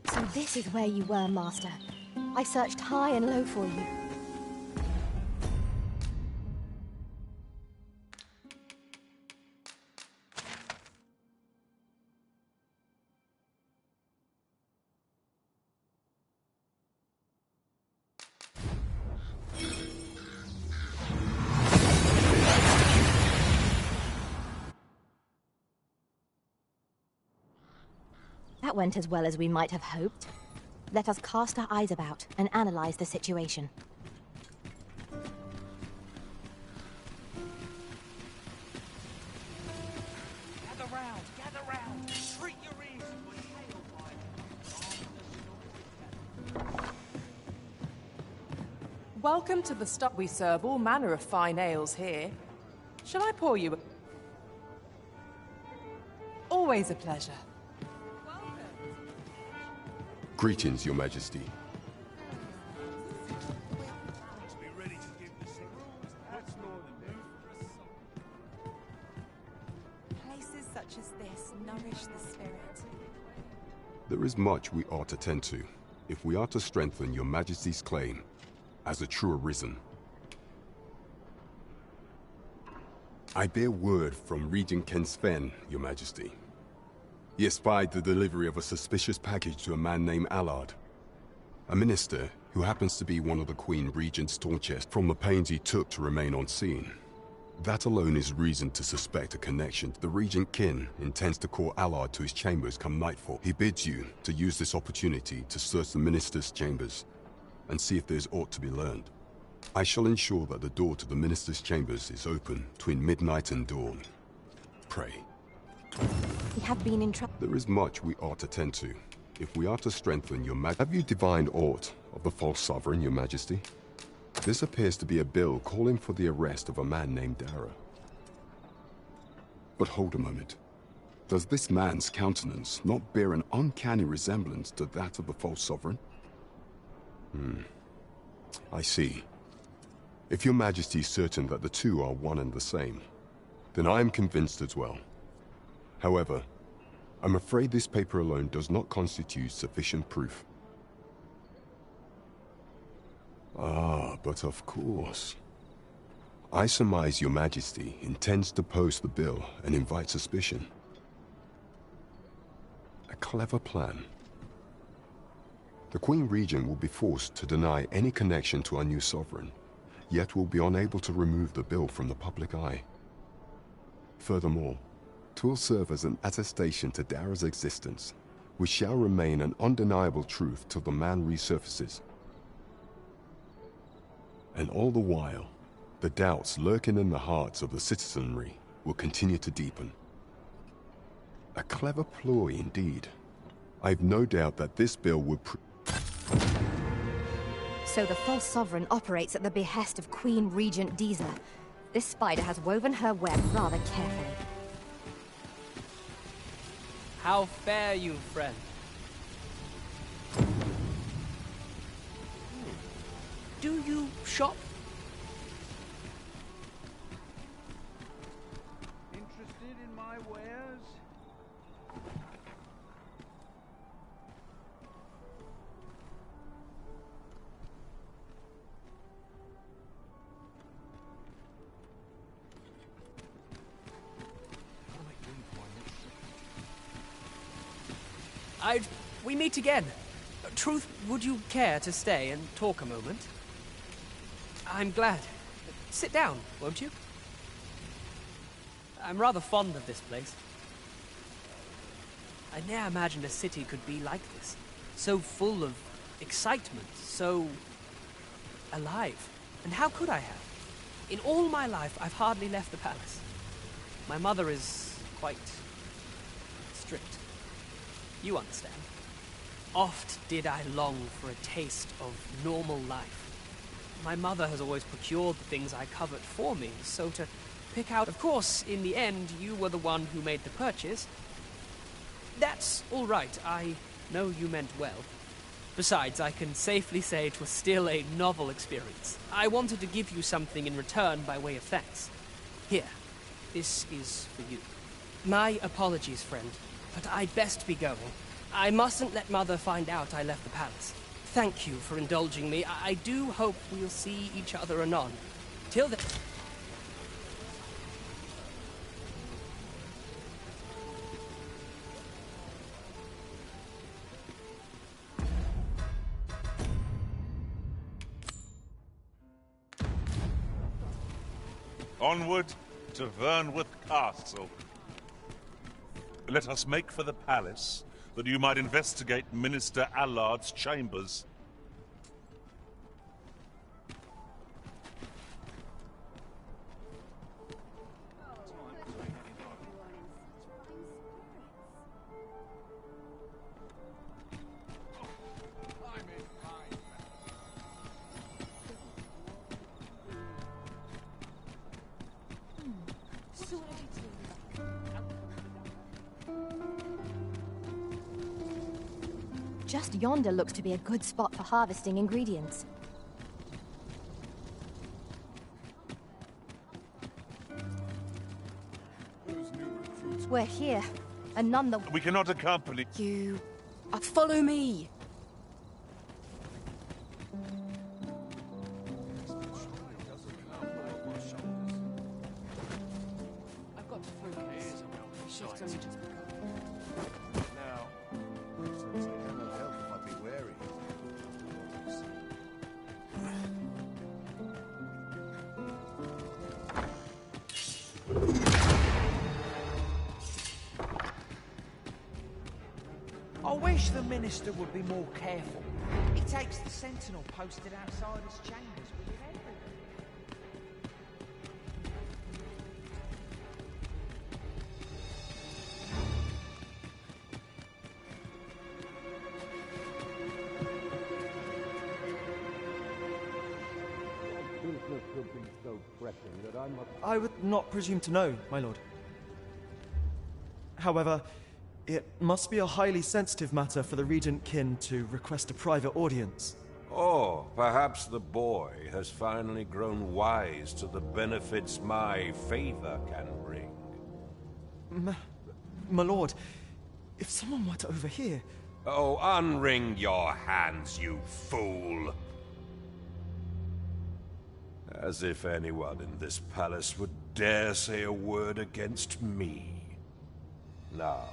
S9: So this is where you were, Master. I searched high and low for you. That went as well as we might have hoped. Let us cast our eyes about and analyze the situation.
S13: Gather round, treat your ears with hail wine.
S2: Welcome to the stop. We serve all manner of fine ales here. Shall I pour you a... Always a pleasure.
S8: Greetings, Your Majesty.
S18: Places such as this nourish the spirit.
S8: There is much we ought to tend to, if we are to strengthen Your Majesty's claim as a true Arisen. I bear word from Regent Ken Sven, Your Majesty. He espied the delivery of a suspicious package to a man named Allot, a minister who happens to be one of the Queen Regent's torches from the pains he took to remain on scene. That alone is reason to suspect a connection. The Regent Kin intends to call Allot to his chambers come nightfall. He bids you to use this opportunity to search the minister's chambers and see if there's aught to be learned. I shall ensure that the door to the minister's chambers is open between midnight and dawn. Pray.
S9: We have been in trouble.
S8: There is much we ought to tend to, if we are to strengthen Your Majesty. Have you divined aught of the false sovereign, Your Majesty? This appears to be a bill calling for the arrest of a man named Dara. But hold a moment. Does this man's countenance not bear an uncanny resemblance to that of the false sovereign? I see. If Your Majesty is certain that the two are one and the same, then I am convinced as well. However, I'm afraid this paper alone does not constitute sufficient proof. But of course. I surmise Your Majesty intends to post the bill and invite suspicion. A clever plan. The Queen Regent will be forced to deny any connection to our new sovereign, yet will be unable to remove the bill from the public eye. Furthermore, 'twill serve as an attestation to Dara's existence, which shall remain an undeniable truth till the man resurfaces. And all the while, the doubts lurking in the hearts of the citizenry will continue to deepen. A clever ploy indeed. I've no doubt that this bill would
S9: So the false sovereign operates at the behest of Queen Regent Diza. This spider has woven her web rather carefully.
S10: How fare you, friend? do you shop?
S5: Interested in my wares?
S10: We meet again. Truth, would you care to stay and talk a moment? I'm glad. Sit down, won't you? I'm rather fond of this place. I ne'er imagined a city could be like this. So full of excitement, so alive. And how could I have? In all my life, I've hardly left the palace. My mother is quite strict. You understand. Oft did I long for a taste of normal life. My mother has always procured the things I covet for me, so to pick out... Of course, in the end, you were the one who made the purchase. That's all right. I know you meant well. Besides, I can safely say it was still a novel experience. I wanted to give you something in return by way of thanks. Here, this is for you. My apologies, friend, but I'd best be going. I mustn't let Mother find out I left the palace. Thank you for indulging me. I do hope we'll see each other anon. Till then...
S24: Onward to Vernworth Castle. Let us make for the palace, that you might investigate Minister Allard's chambers.
S9: Just yonder looks to be a good spot for harvesting ingredients. We're here, and none the...
S24: We cannot accompany...
S1: You... follow me!
S5: I've got fruit case. Shift only just begun. Now, sometimes I cannot help but be wary.
S13: I wish the minister would be more careful. He takes the sentinel posted outside his chambers with him everywhere.
S4: Business could be so pressing that I must...
S14: I would not presume to know, my lord. However, it must be a highly sensitive matter for the Regent Kin to request a private audience.
S22: Oh, perhaps the boy has finally grown wise to the benefits my favor can bring.
S14: My lord, if someone were to overhear...
S22: Oh, unwring your hands, you fool! As if anyone in this palace would dare say a word against me. Now,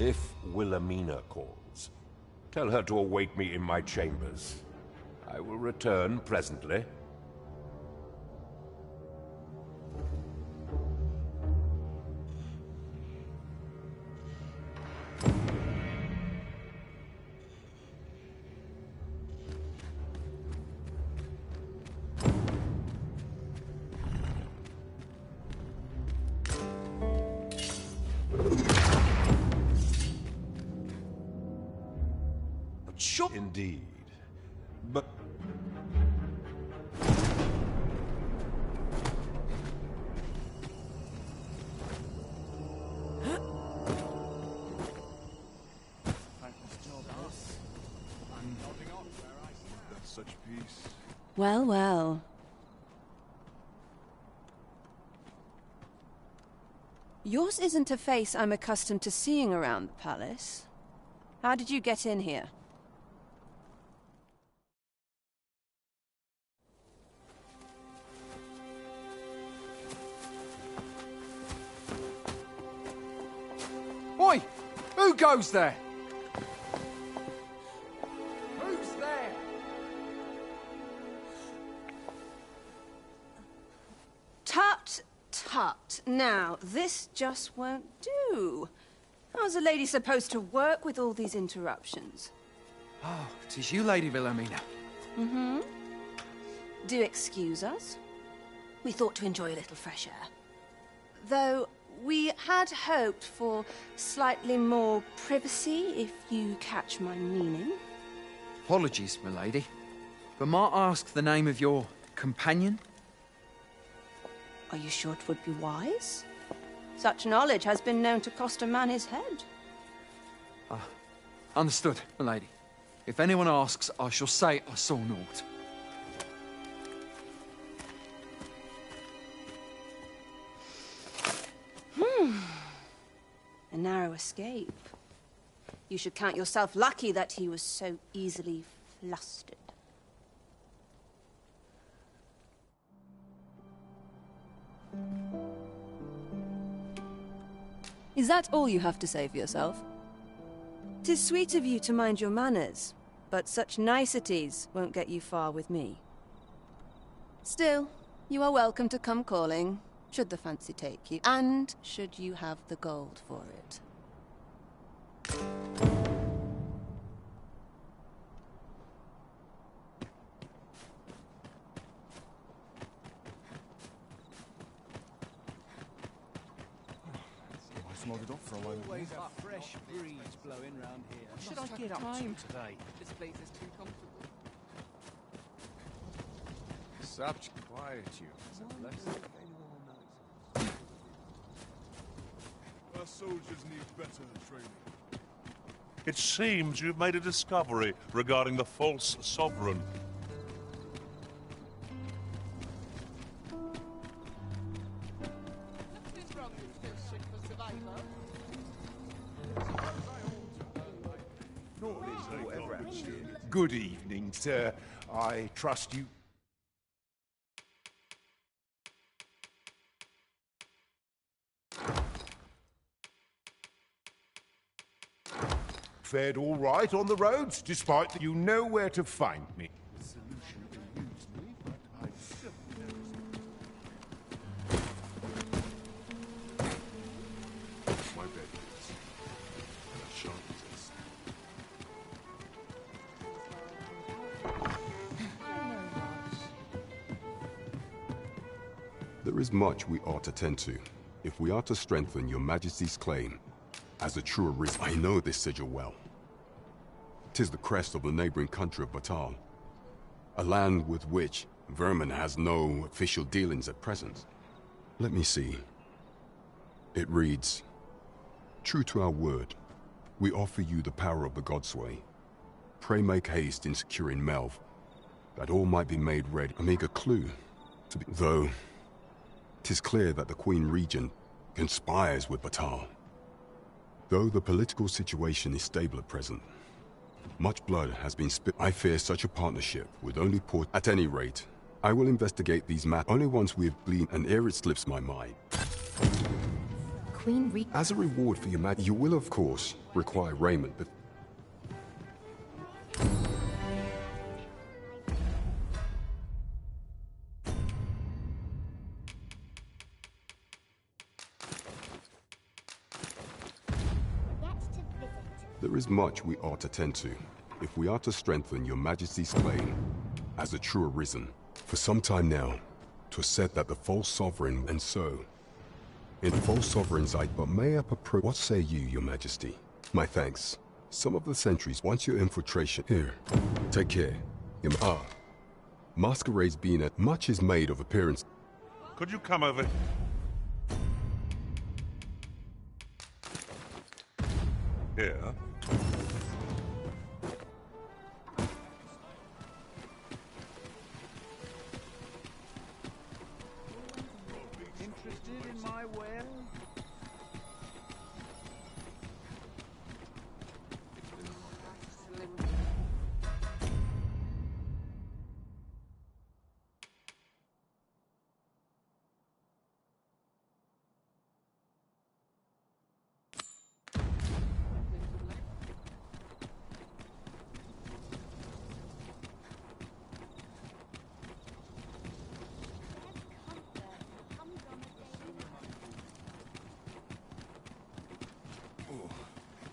S22: if Wilhelmina calls, tell her to await me in my chambers. I will return presently.
S10: Sure.
S22: Indeed. But...
S12: Such peace.
S1: Well, well. Yours isn't a face I'm accustomed to seeing around the palace. How did you get in here?
S13: Oi! Who goes there? Who's there?
S1: Tut, tut. Now, this just won't do. How's a lady supposed to work with all these interruptions?
S13: Oh, 'tis you, Lady Wilhelmina.
S1: Mm-hmm. Do excuse us. We thought to enjoy a little fresh air. Though, we had hoped for slightly more privacy, if you catch my meaning.
S13: Apologies, my lady. But might I ask the name of your companion?
S1: Are you sure it would be wise? Such knowledge has been known to cost a man his head.
S13: Understood, my lady. If anyone asks, I shall say I saw naught.
S1: A narrow escape. You should count yourself lucky that he was so easily flustered. Is that all you have to say for yourself? 'Tis sweet of you to mind your manners, but such niceties won't get you far with me. Still, you are welcome to come calling, should the fancy take you, and should you have the gold for it.
S5: Nodded off for a moment.
S10: Always a fresh breeze blowing round here.
S5: What should I get up to today?
S10: This place is too comfortable.
S5: Such quietude. It's a blessing.
S24: Our soldiers need better training. It seems you've made a discovery regarding the false sovereign.
S16: Good evening, sir. I trust you... fared all right on the roads, despite that you know where to find me.
S5: The solution eludes me, but I still
S8: My bed is as sharp as this. There is much we ought to tend to, if we are to strengthen your Majesty's claim as a true arisen. I know this sigil well. 'Tis the crest of the neighboring country of Batal, a land with which Vermin has no official dealings at present. Let me see. It reads, "True to our word, we offer you the power of the Godsway. Pray make haste in securing Melv, that all might be made ready." A meager clue, to be... Though, 'tis clear that the Queen Regent conspires with Batal. Though the political situation is stable at present, much blood has been spilled. I fear such a partnership would only put... At any rate, I will investigate these matters only once we have gleaned, and ere it slips my mind.
S9: Queen Re...
S8: As a reward for your majesty, you will of course require raiment, but... There is much we ought to tend to, if we are to strengthen your Majesty's claim as a true arisen. For some time now, 'twas said that the false sovereign, and so... In false sovereign's eye, but may I approach... What say you, your Majesty? My thanks. Some of the sentries want your infiltration. Here, take care. Masquerades being at... Much is made of appearance.
S24: Could you come over? Here.
S5: my well?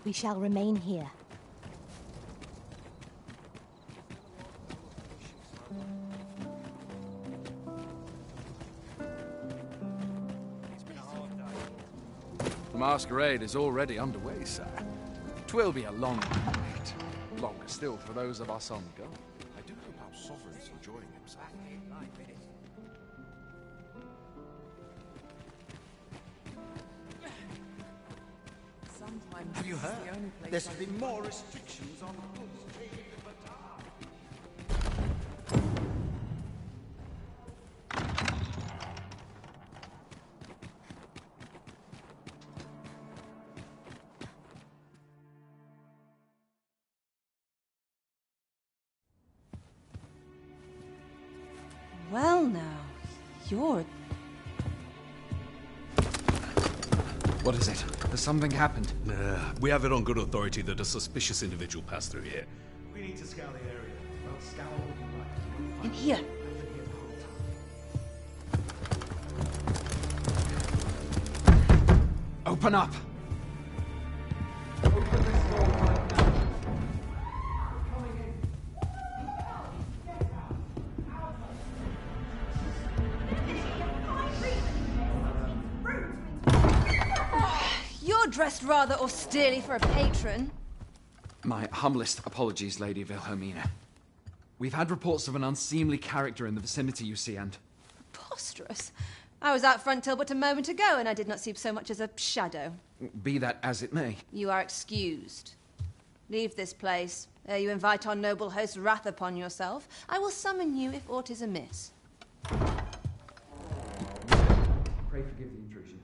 S9: We shall remain here.
S5: The masquerade is already underway, sir. 'Twill be a long night. Longer still for those of us on go.
S16: I do hope our sovereign's enjoying himself.
S2: Sometimes
S13: Have you
S2: this is
S13: heard?
S2: the only place
S13: There's
S2: I
S13: to be
S2: can-
S13: more restrictions on goods traded in Batar.
S1: Well now, you're...
S5: What is it? Has something happened?
S20: We have it on good authority that a suspicious individual passed through here.
S7: We need to scour the area. Well, scour what you like.
S1: In here.
S5: Open up!
S1: You're dressed rather austerely for a patron.
S5: My humblest apologies, Lady Wilhelmina. We've had reports of an unseemly character in the vicinity, you see, and...
S1: Preposterous. I was out front till but a moment ago, and I did not see so much as a shadow.
S5: Be that as it may.
S1: You are excused. Leave this place, ere you invite our noble host's wrath upon yourself. I will summon you if aught is amiss.
S5: Pray forgive the intrusion.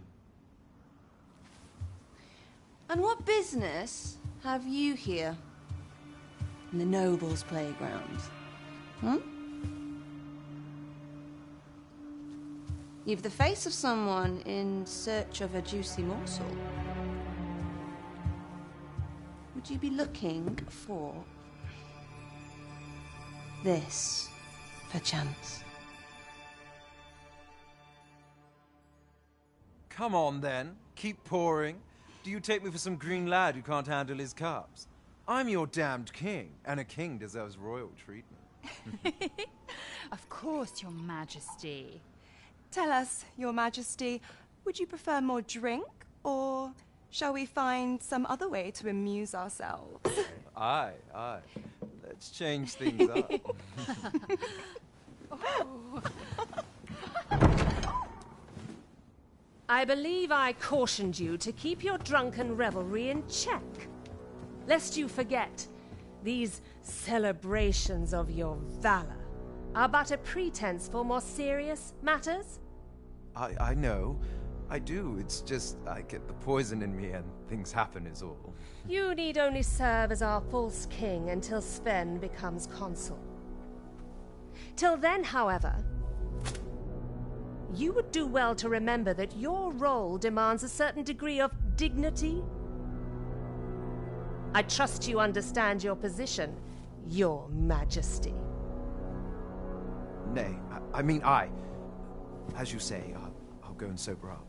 S1: And what business have you here? In the nobles' playgrounds? Hmm? You've the face of someone in search of a juicy morsel. Would you be looking for this, perchance?
S13: Come on, then. Keep pouring. Do you take me for some green lad who can't handle his cups? I'm your damned king, and a king deserves royal treatment.
S17: Of course, Your Majesty.
S21: Tell us, Your Majesty, would you prefer more drink, or shall we find some other way to amuse ourselves?
S13: Aye, aye. Let's change things up.
S23: I believe I cautioned you to keep your drunken revelry in check, lest you forget these celebrations of your valor are but a pretense for more serious matters.
S13: I know. I do. It's just I get the poison in me and things happen is all.
S23: You need only serve as our false king until Sven becomes consul. Till then, however, you would do well to remember that your role demands a certain degree of dignity. I trust you understand your position, Your Majesty.
S13: Nay, I mean as you say, I'll go and sober up.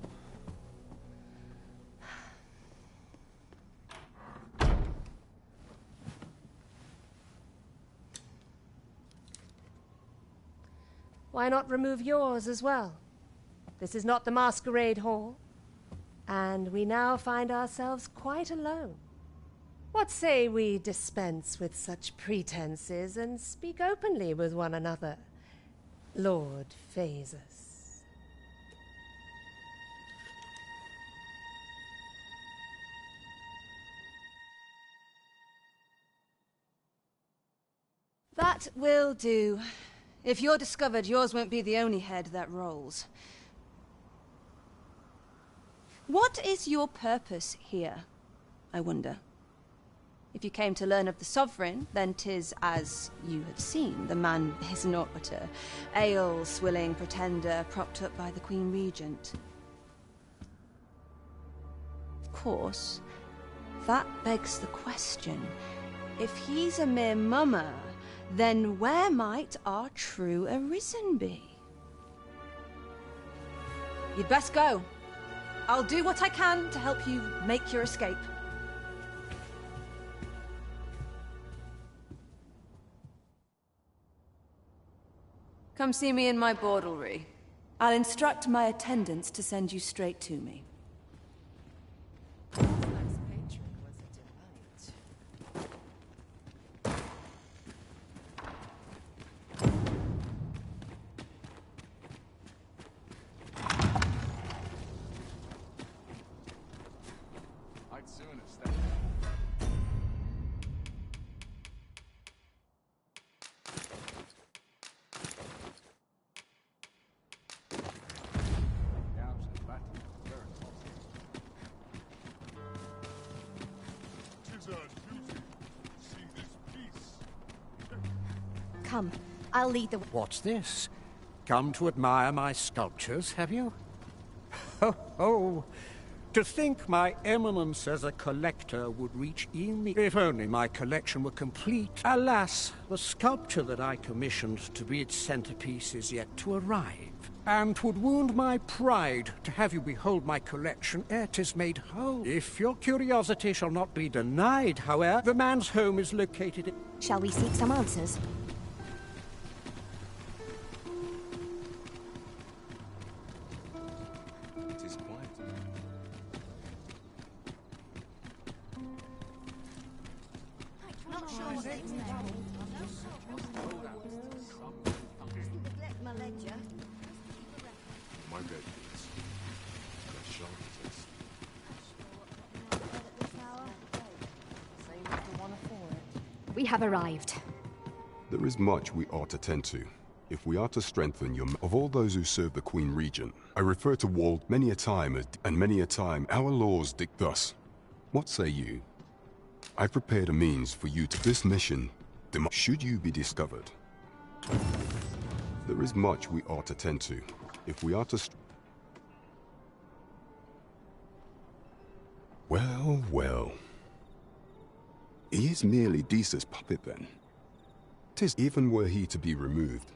S23: Why not remove yours as well? This is not the masquerade hall, and we now find ourselves quite alone. What say we dispense with such pretenses and speak openly with one another, Lord Phasus?
S1: That will do. If you're discovered, yours won't be the only head that rolls. What is your purpose here, I wonder? If you came to learn of the Sovereign, then 'tis as you have seen. The man is naught but a ale-swilling pretender propped up by the Queen Regent. Of course, that begs the question. If he's a mere mummer, then where might our true Arisen be? You'd best go. I'll do what I can to help you make your escape. Come see me in my bordlery. I'll instruct my attendants to send you straight to me.
S5: I'd sooner stay.
S9: Come, I'll lead the way.
S3: What's this? Come to admire my sculptures, have you? Ho, ho! To think my eminence as a collector would reach e'en the... If only my collection were complete. Alas, the sculpture that I commissioned to be its centerpiece is yet to arrive. And 'twould wound my pride to have you behold my collection ere 'tis made whole. If your curiosity shall not be denied, however, the man's home is located in...
S9: Shall we seek some answers?
S5: It is quiet.
S18: Not sure what it's named. Neglect my ledger.
S24: My bed, please. Fresh architects.
S9: We have arrived.
S8: There is much we ought to tend to. If we are to strengthen your... Of all those who serve the Queen Regent, I refer to Wald many a time, and many a time our laws dict thus. What say you? I've prepared a means for you to... This mission, should you be discovered. There is much we ought to tend to. If we are to... Well, well. He is merely Desa's puppet then. 'Tis even were he to be removed.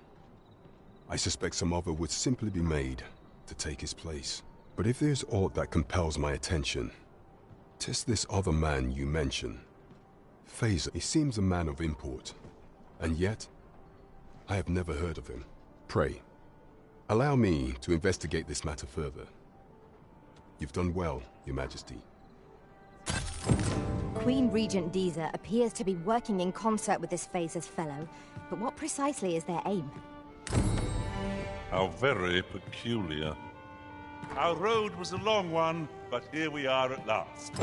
S8: I suspect some other would simply be made to take his place. But if there's aught that compels my attention, 'tis this other man you mention. Phaser, he seems a man of import, and yet I have never heard of him. Pray, allow me to investigate this matter further. You've done well, Your Majesty.
S9: Queen Regent Disa appears to be working in concert with this Phaser's fellow, but what precisely is their aim?
S24: How very peculiar. Our road was a long one, but here we are at last.